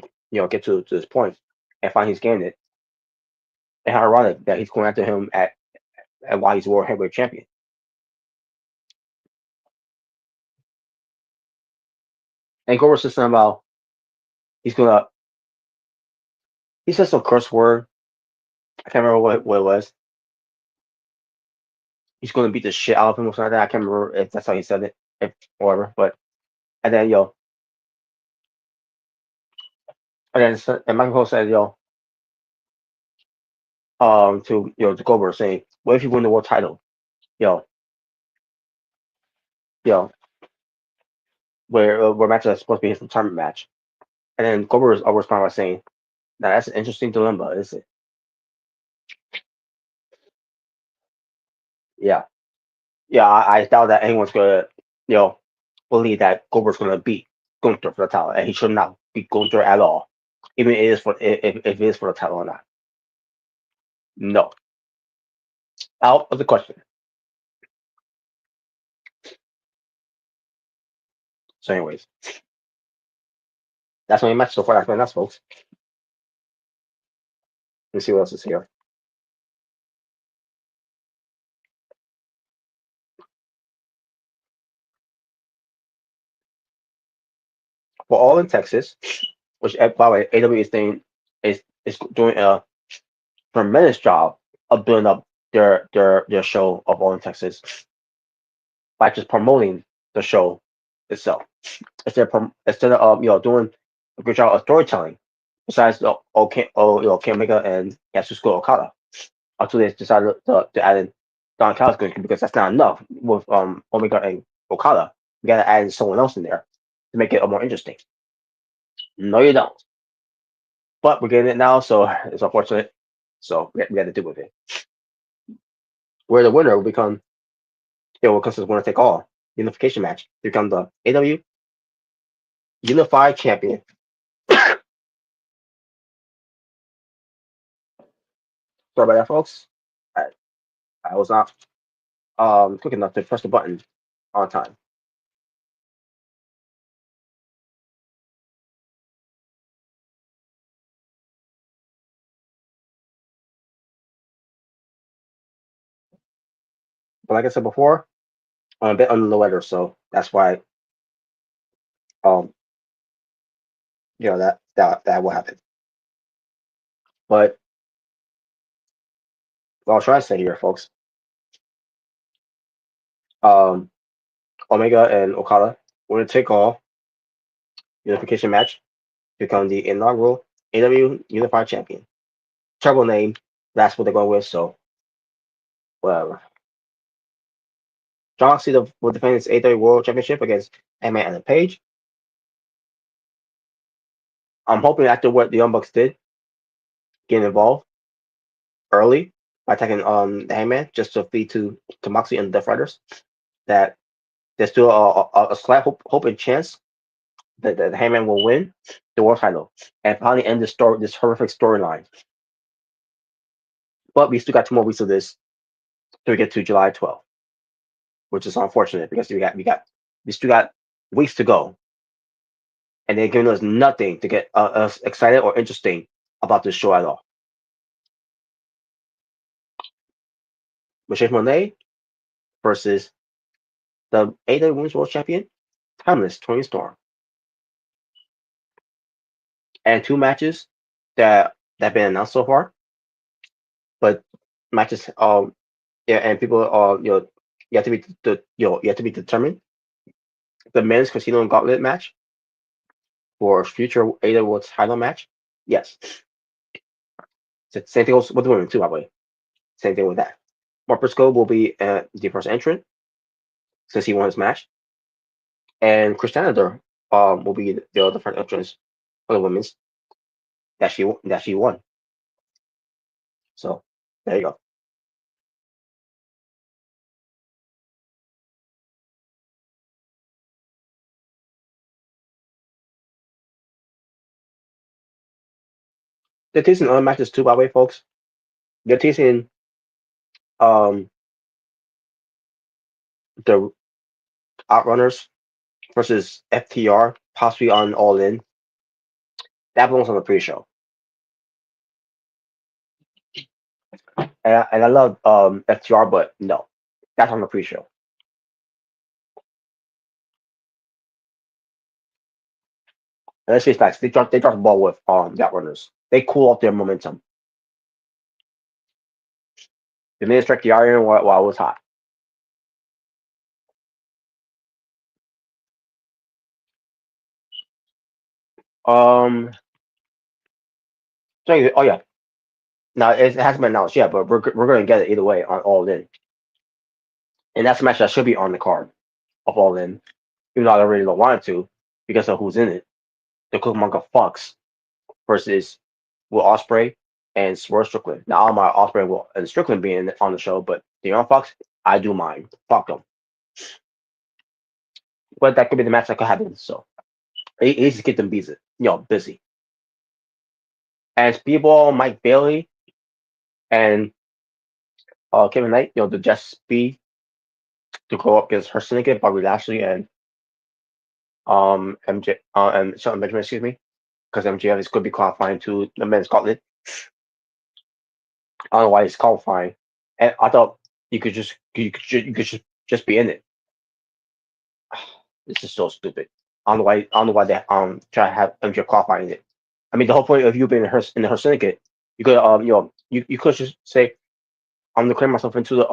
to this point, and finally he's getting it. And how ironic that he's going after him at while he's World Heavyweight Champion. And Goldberg said something about he's gonna he said some curse word. I can't remember what it was. He's gonna beat the shit out of him or something like that. I can't remember if that's how he said it, if whatever. But and then and Michael Cole said to Goldberg saying, what if you win the world title? Yo yo where matches are supposed to be his retirement match. And then Goldberg was responding by saying, now that's an interesting dilemma, is it? Yeah. Yeah, I doubt that anyone's gonna, believe that Goldberg's gonna beat Gunther for the title, and he should not beat Gunther at all, even if it is for the title or not. No, out of the question. So, anyways, that's my match so far. That's my nuts, folks. Let's see what else is here. For All in Texas, which by the way, AEW is doing a tremendous job of building up their show of All in Texas by just promoting the show itself. Instead of doing a good job of storytelling, besides Ken Omega and Yasuko Okada, until they decided to add in Don Callis because that's not enough with Omega and Okada. You gotta add in someone else in there to make it more interesting. No, you don't. But we're getting it now, so it's unfortunate. So we got to deal with it. Where the winner will become, because it's winner take all unification match, become the AW Unified Champion. Sorry about that, folks. I was not quick enough to press the button on time. But like I said before, I'm a bit under the weather, so that's why um that will happen. But what I'll try to say here, folks, um Omega and Okada will take all unification match, become the inaugural AW Unified Champion. Terrible name. That's what they're going with, so whatever. John Cena will defend his AW World Championship against Hangman and Page. I'm hoping after what the Young Bucks did, get involved early by attacking the Hangman just to feed to Moxley and the Death Riders. that there's still a slight hope and chance that the Hangman will win the world title and finally end this horrific storyline. But we still got 2 more weeks of this till we get to July 12th, which is unfortunate because we still got weeks to go, and they're giving us nothing to get us excited or interesting about this show at all. Michelle Monet versus the AEW Women's World Champion, Timeless Tony Storm, and 2 matches that have been announced so far, but matches yeah, and people you have to be you have to be determined. The men's Casino and Gauntlet match for future AEW World title match, yes. Same thing with the women too, by the way. Same thing with that. Mark Briscoe will be the first entrant since he won his match, and Chris Janitor will be the first entrant for the women's that she won. So there you go. They're teasing other matches too, by the way, folks. They're teasing um, the Outrunners versus FTR, possibly on All In. That belongs on the pre-show. And I love FTR, but no, that's on the pre-show. And let's face facts, they dropped the ball with the Outrunners. They cool off their momentum. They didn't strike the iron while it was hot. Oh yeah. Now it hasn't been announced yet, but we're going to get it either way on All In, and that's a match that should be on the card of All In, even though I really don't want it to because of who's in it. The Cucamonga Fox versus Will Ospreay and Swerve Strickland. Now, I don't mind Ospreay and Strickland being on the show, but the Young Fox, I do mind. Fuck them. But that could be the match that could happen. So he needs to get them busy. And Speedball, Mike Bailey, and Kevin Knight, the Just Speed to go up against her syndicate, Bobby Lashley and MJ and Shelton Benjamin, excuse me, because MJF is could be qualifying to the men's gauntlet. I don't know why he's qualifying, and I thought you could just be in it. This is so stupid. I don't know why they try to have MJF qualifying it. I mean, the whole point of you being in her syndicate, you could you could just say I'm gonna claim myself into the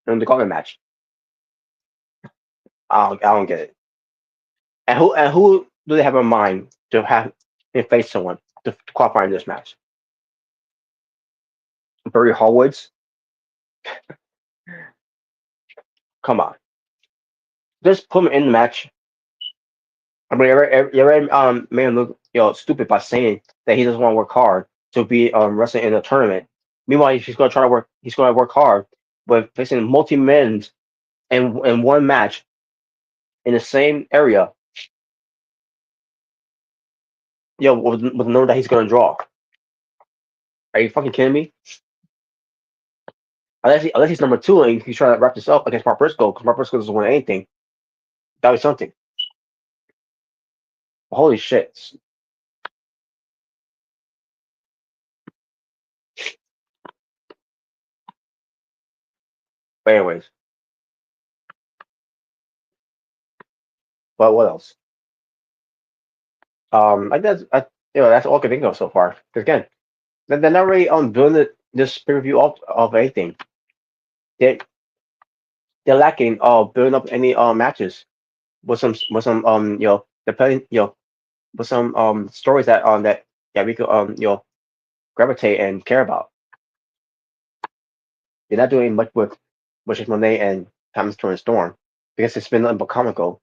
in the gauntlet match. I don't get it. And who do they have in mind to have face someone to qualify in this match? Barry Hallwoods? Come on. Just put him in the match. I mean, you already made him look stupid by saying that he doesn't want to work hard to be wrestling in a tournament. Meanwhile, he's going to try to work. He's going to work hard, but facing multi men in one match in the same area. With the number that he's going to draw. Are you fucking kidding me? Unless he's number 2 and he's trying to wrap this up against Mark Briscoe, because Mark Briscoe doesn't win anything. That was something. Holy shit. But anyways. But what else? That's all I can think of so far. Because again, they're not really building this pay-per-view of anything. They're lacking building up any matches with some depending with some stories that we could gravitate and care about. They're not doing much with Butch Monet and Thomas Turner Storm because it's been nothing but comical.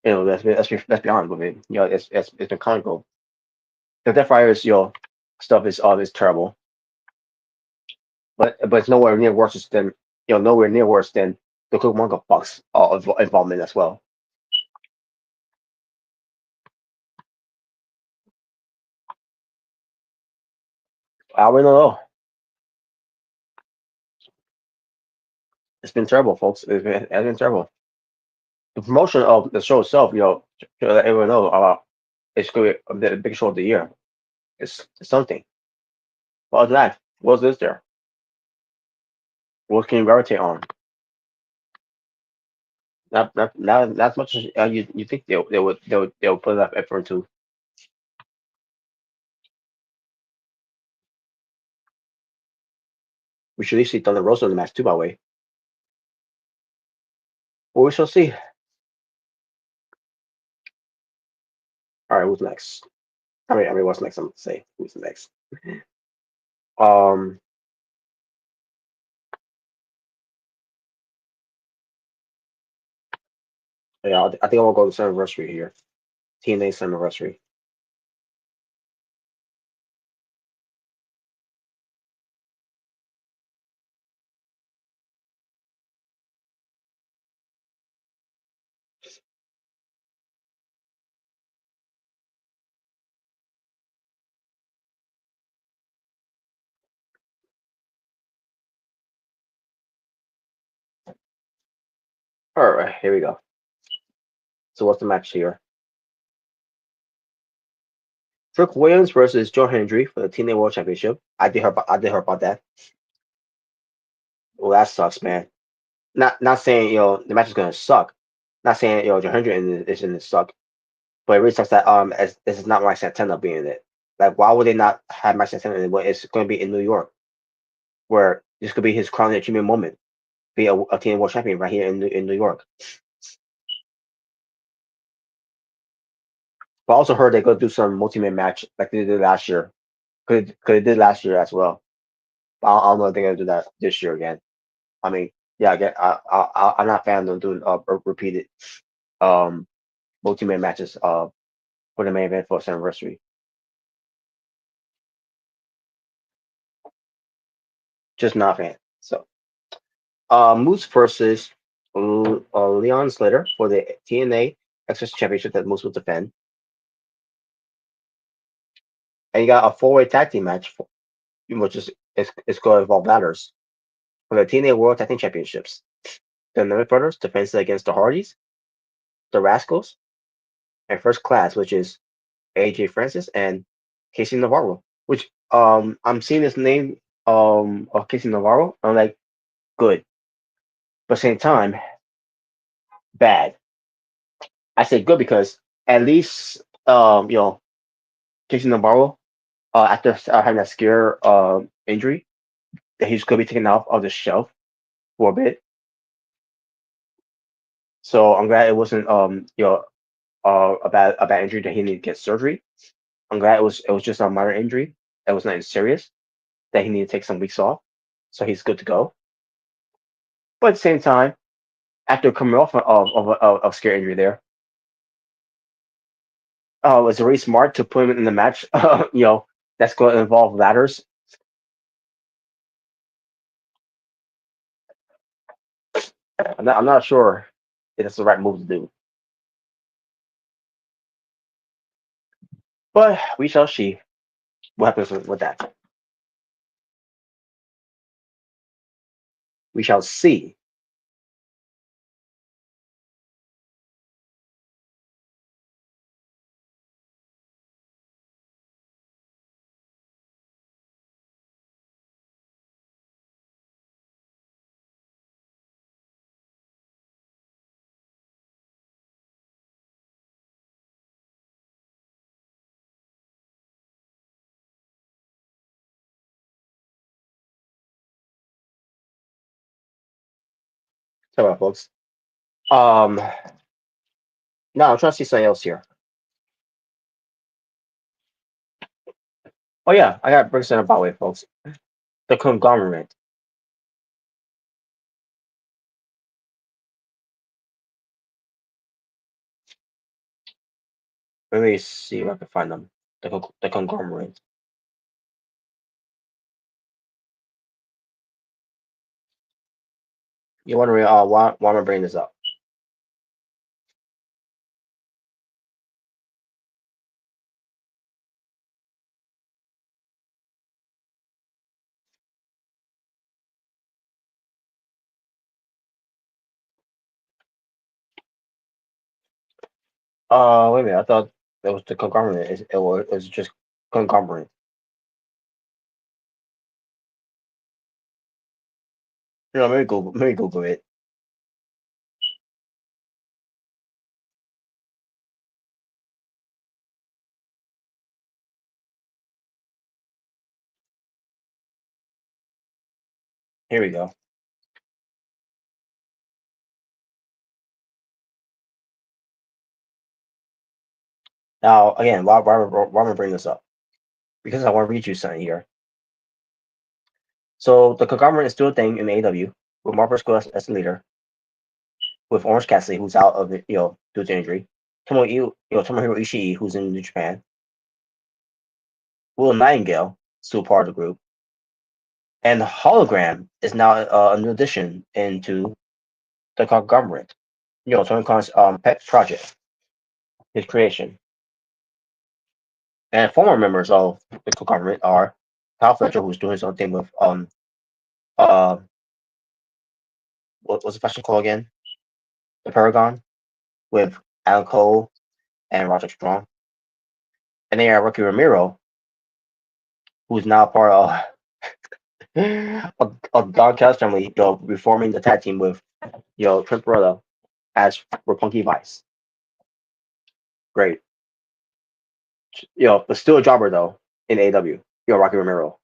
Let's be honest with it. It's been comical. The Death Riders stuff is terrible, but it's nowhere near worse than the Cucamonga Bucks involvement as well. I really don't know. It's been terrible, folks. It's been terrible. The promotion of the show itself, to let everyone know, it's going to be the biggest show of the year. It's something. But other than that, what else is there? What can you gravitate on? Not as much as you think they would put enough effort into. We should at least see Thunder Rosa in the match too, by the way. But we shall see. All right, who's next? I mean, what's next? I'm gonna say who's next. Um, yeah, I think I will go to Slammiversary here. TNA Slammiversary. All right, here we go. So what's the match here? Trick Williams versus Joe Hendry for the TNA World Championship. I did hear about that. Well, that sucks, man. Not saying the match is gonna suck. Not saying Joe Hendry is gonna suck, but it really sucks that as this is not Mike Santana being in it. Like, why would they not have Mike Santana in it? But it's going to be in New York, where this could be his crowning achievement moment, be a TNA World Champion right here in New York. But I also heard they're gonna do some multi-man match like they did last year. Could they did last year as well. But I don't know if they're gonna do that this year again. I mean, yeah, I'm not a fan of them doing repeated um multi-man matches for the main event for its anniversary. Just not a fan. So Moose versus Leon Slater for the TNA Access Championship that Moose will defend. And you got a four-way tag team match, which is it's going to involve ladders for the TNA World Tag Team Championships. The Nemeth Brothers defends against the Hardys, the Rascals, and First Class, which is AJ Francis and Casey Navarro. Which I'm seeing this name of Casey Navarro. I'm like, good, but same time, bad. I say good because at least Casey Navarro after having that scare injury that he's going to be taken off of the shelf for a bit. So I'm glad it wasn't a bad injury that he needed to get surgery. I'm glad it was just a minor injury that was nothing serious that he needed to take some weeks off, so he's good to go. But at the same time, after coming off of scare injury there, was it really smart to put him in the match? That's going to involve ladders. I'm not sure if that's the right move to do, but we shall see what happens with that. We shall see. Sorry about folks. Um, no, I'm trying to see something else here. Oh yeah, I got to bring something about it, folks. The conglomerate. Let me see if I can find them. The conglomerate. You're wondering, why am I bringing this up? Wait a minute. I thought it was the conglomerate. It was just conglomerate. Let me Google it. Here we go. Now, again, why am I bringing this up? Because I want to read you something here. So the conglomerate is still a thing in AEW with Mark Briscoe as the leader, with Orange Cassidy, who's out of it, due to injury. Tomohiro Ishii, who's in New Japan. Will Nightingale, still part of the group. And the Hologram is now a new addition into the conglomerate. Tony Khan's pet project, his creation. And former members of the conglomerate are Kyle Fletcher, who's doing his own thing with uh what's the fashion called again? The Paragon, with Alan Cole and Roger Strong. And then you have Rocky Romero, who's now part of Don Callis family, reforming the tag team with Trent Beretta as Roppongi Vice. Great. But still a jobber though in AEW. Rocky Romero.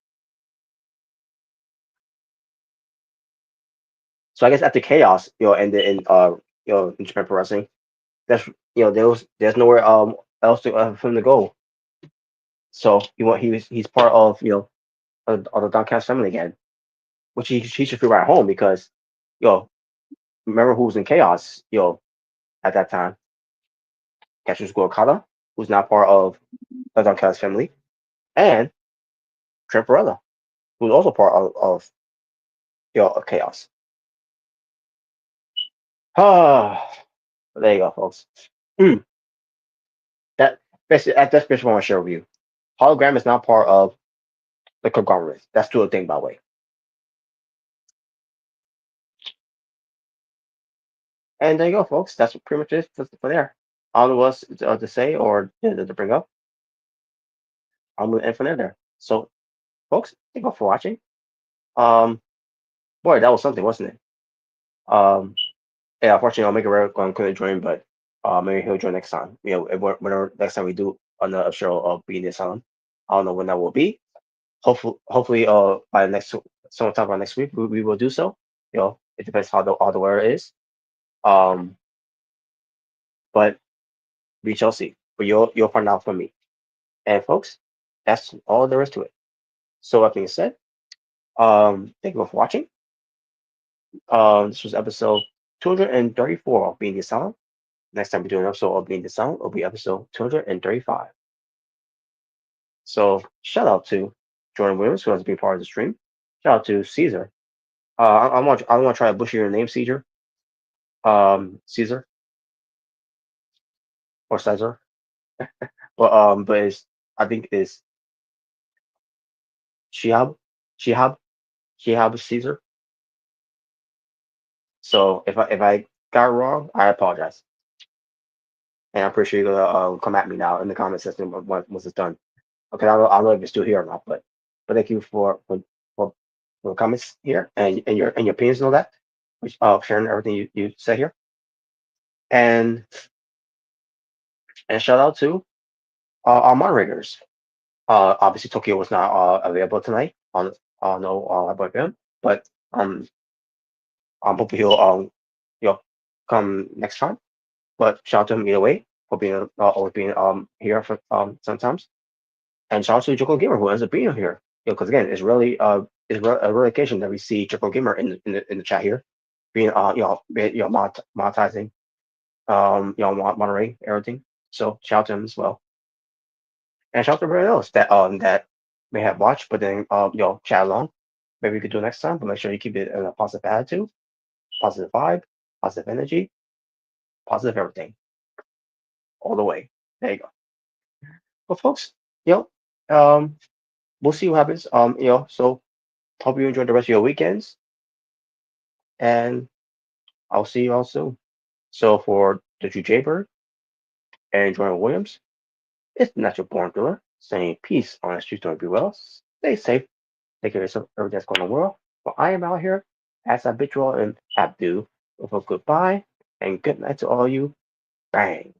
So I guess after Chaos, ended in Japan Pro Wrestling, that's there's nowhere else for him to go. So he's part of of the Don Callis family again, which he should feel right at home because remember who was in Chaos at that time? Kazuchika Okada, who's not part of the Don Callis family, and Trent Beretta, who's also part of Chaos. Ah, there you go, folks. That's basically what I want to share with you. Hologram is not part of the conglomerate. That's still a thing, by the way. And there you go, folks. That's pretty much it for there. I don't know what else to say or to bring up. I'm gonna end from there. So, folks, thank you for watching. Um, boy, that was something, wasn't it? Yeah, unfortunately, I'll make a rare going couldn't join, but maybe he'll join next time. Whenever next time we do another show of Being the Asylum, I don't know when that will be. Hopefully, by next sometime by next week, we will do so. It depends how the weather is. Um, but we shall see. But you'll find out from me. And folks, that's all there is to it. So that being said, thank you all for watching. This was episode 234 of Being the Asylum. Next time we do an episode of Being the Asylum, it'll be episode 235. So shout out to Jordan Williams, who has been part of the stream. Shout out to Caesar. I want to try to butcher your name, Caesar. Caesar or Caesar. But I think it's Shihab, Shihab, Shihab Caesar. So if I got it wrong, I apologize. And I'm pretty sure you're gonna come at me now in the comment section once it's done. Okay, I don't know if it's still here or not, but thank you for the comments here and your opinions and all that, which sharing everything you said here, and shout out to our moderators. Obviously Tokyo was not available tonight on no about him, but I'm hoping he'll come next time. But shout out to him either way for being always being here for sometimes. And shout out to Joko Gamer who ends up being here. Because again, a rare occasion that we see Joko Gamer in the chat here, being monetizing, monitoring everything. So shout out to him as well. And shout out to everyone else that may have watched, but then chat along. Maybe we could do it next time, but make sure you keep it in a positive attitude. positive vibe, positive energy, positive everything, all the way. There you go. Well, folks, um, we'll see what happens. So hope you enjoy the rest of your weekends, and I'll see you all soon. So for the Drew Jaybird and Jordan Williams, it's the Natural Born Thriller saying peace on the streets, don't be well. Stay safe, take care of yourself, everything that's going on in the world. But I am out here as habitual and Abdu with a goodbye and good night to all you. Bang.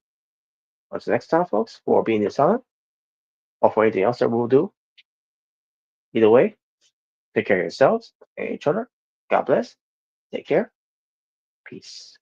Until next time, folks, for being the silent or for anything else that we'll do. Either way, take care of yourselves and each other. God bless. Take care. Peace.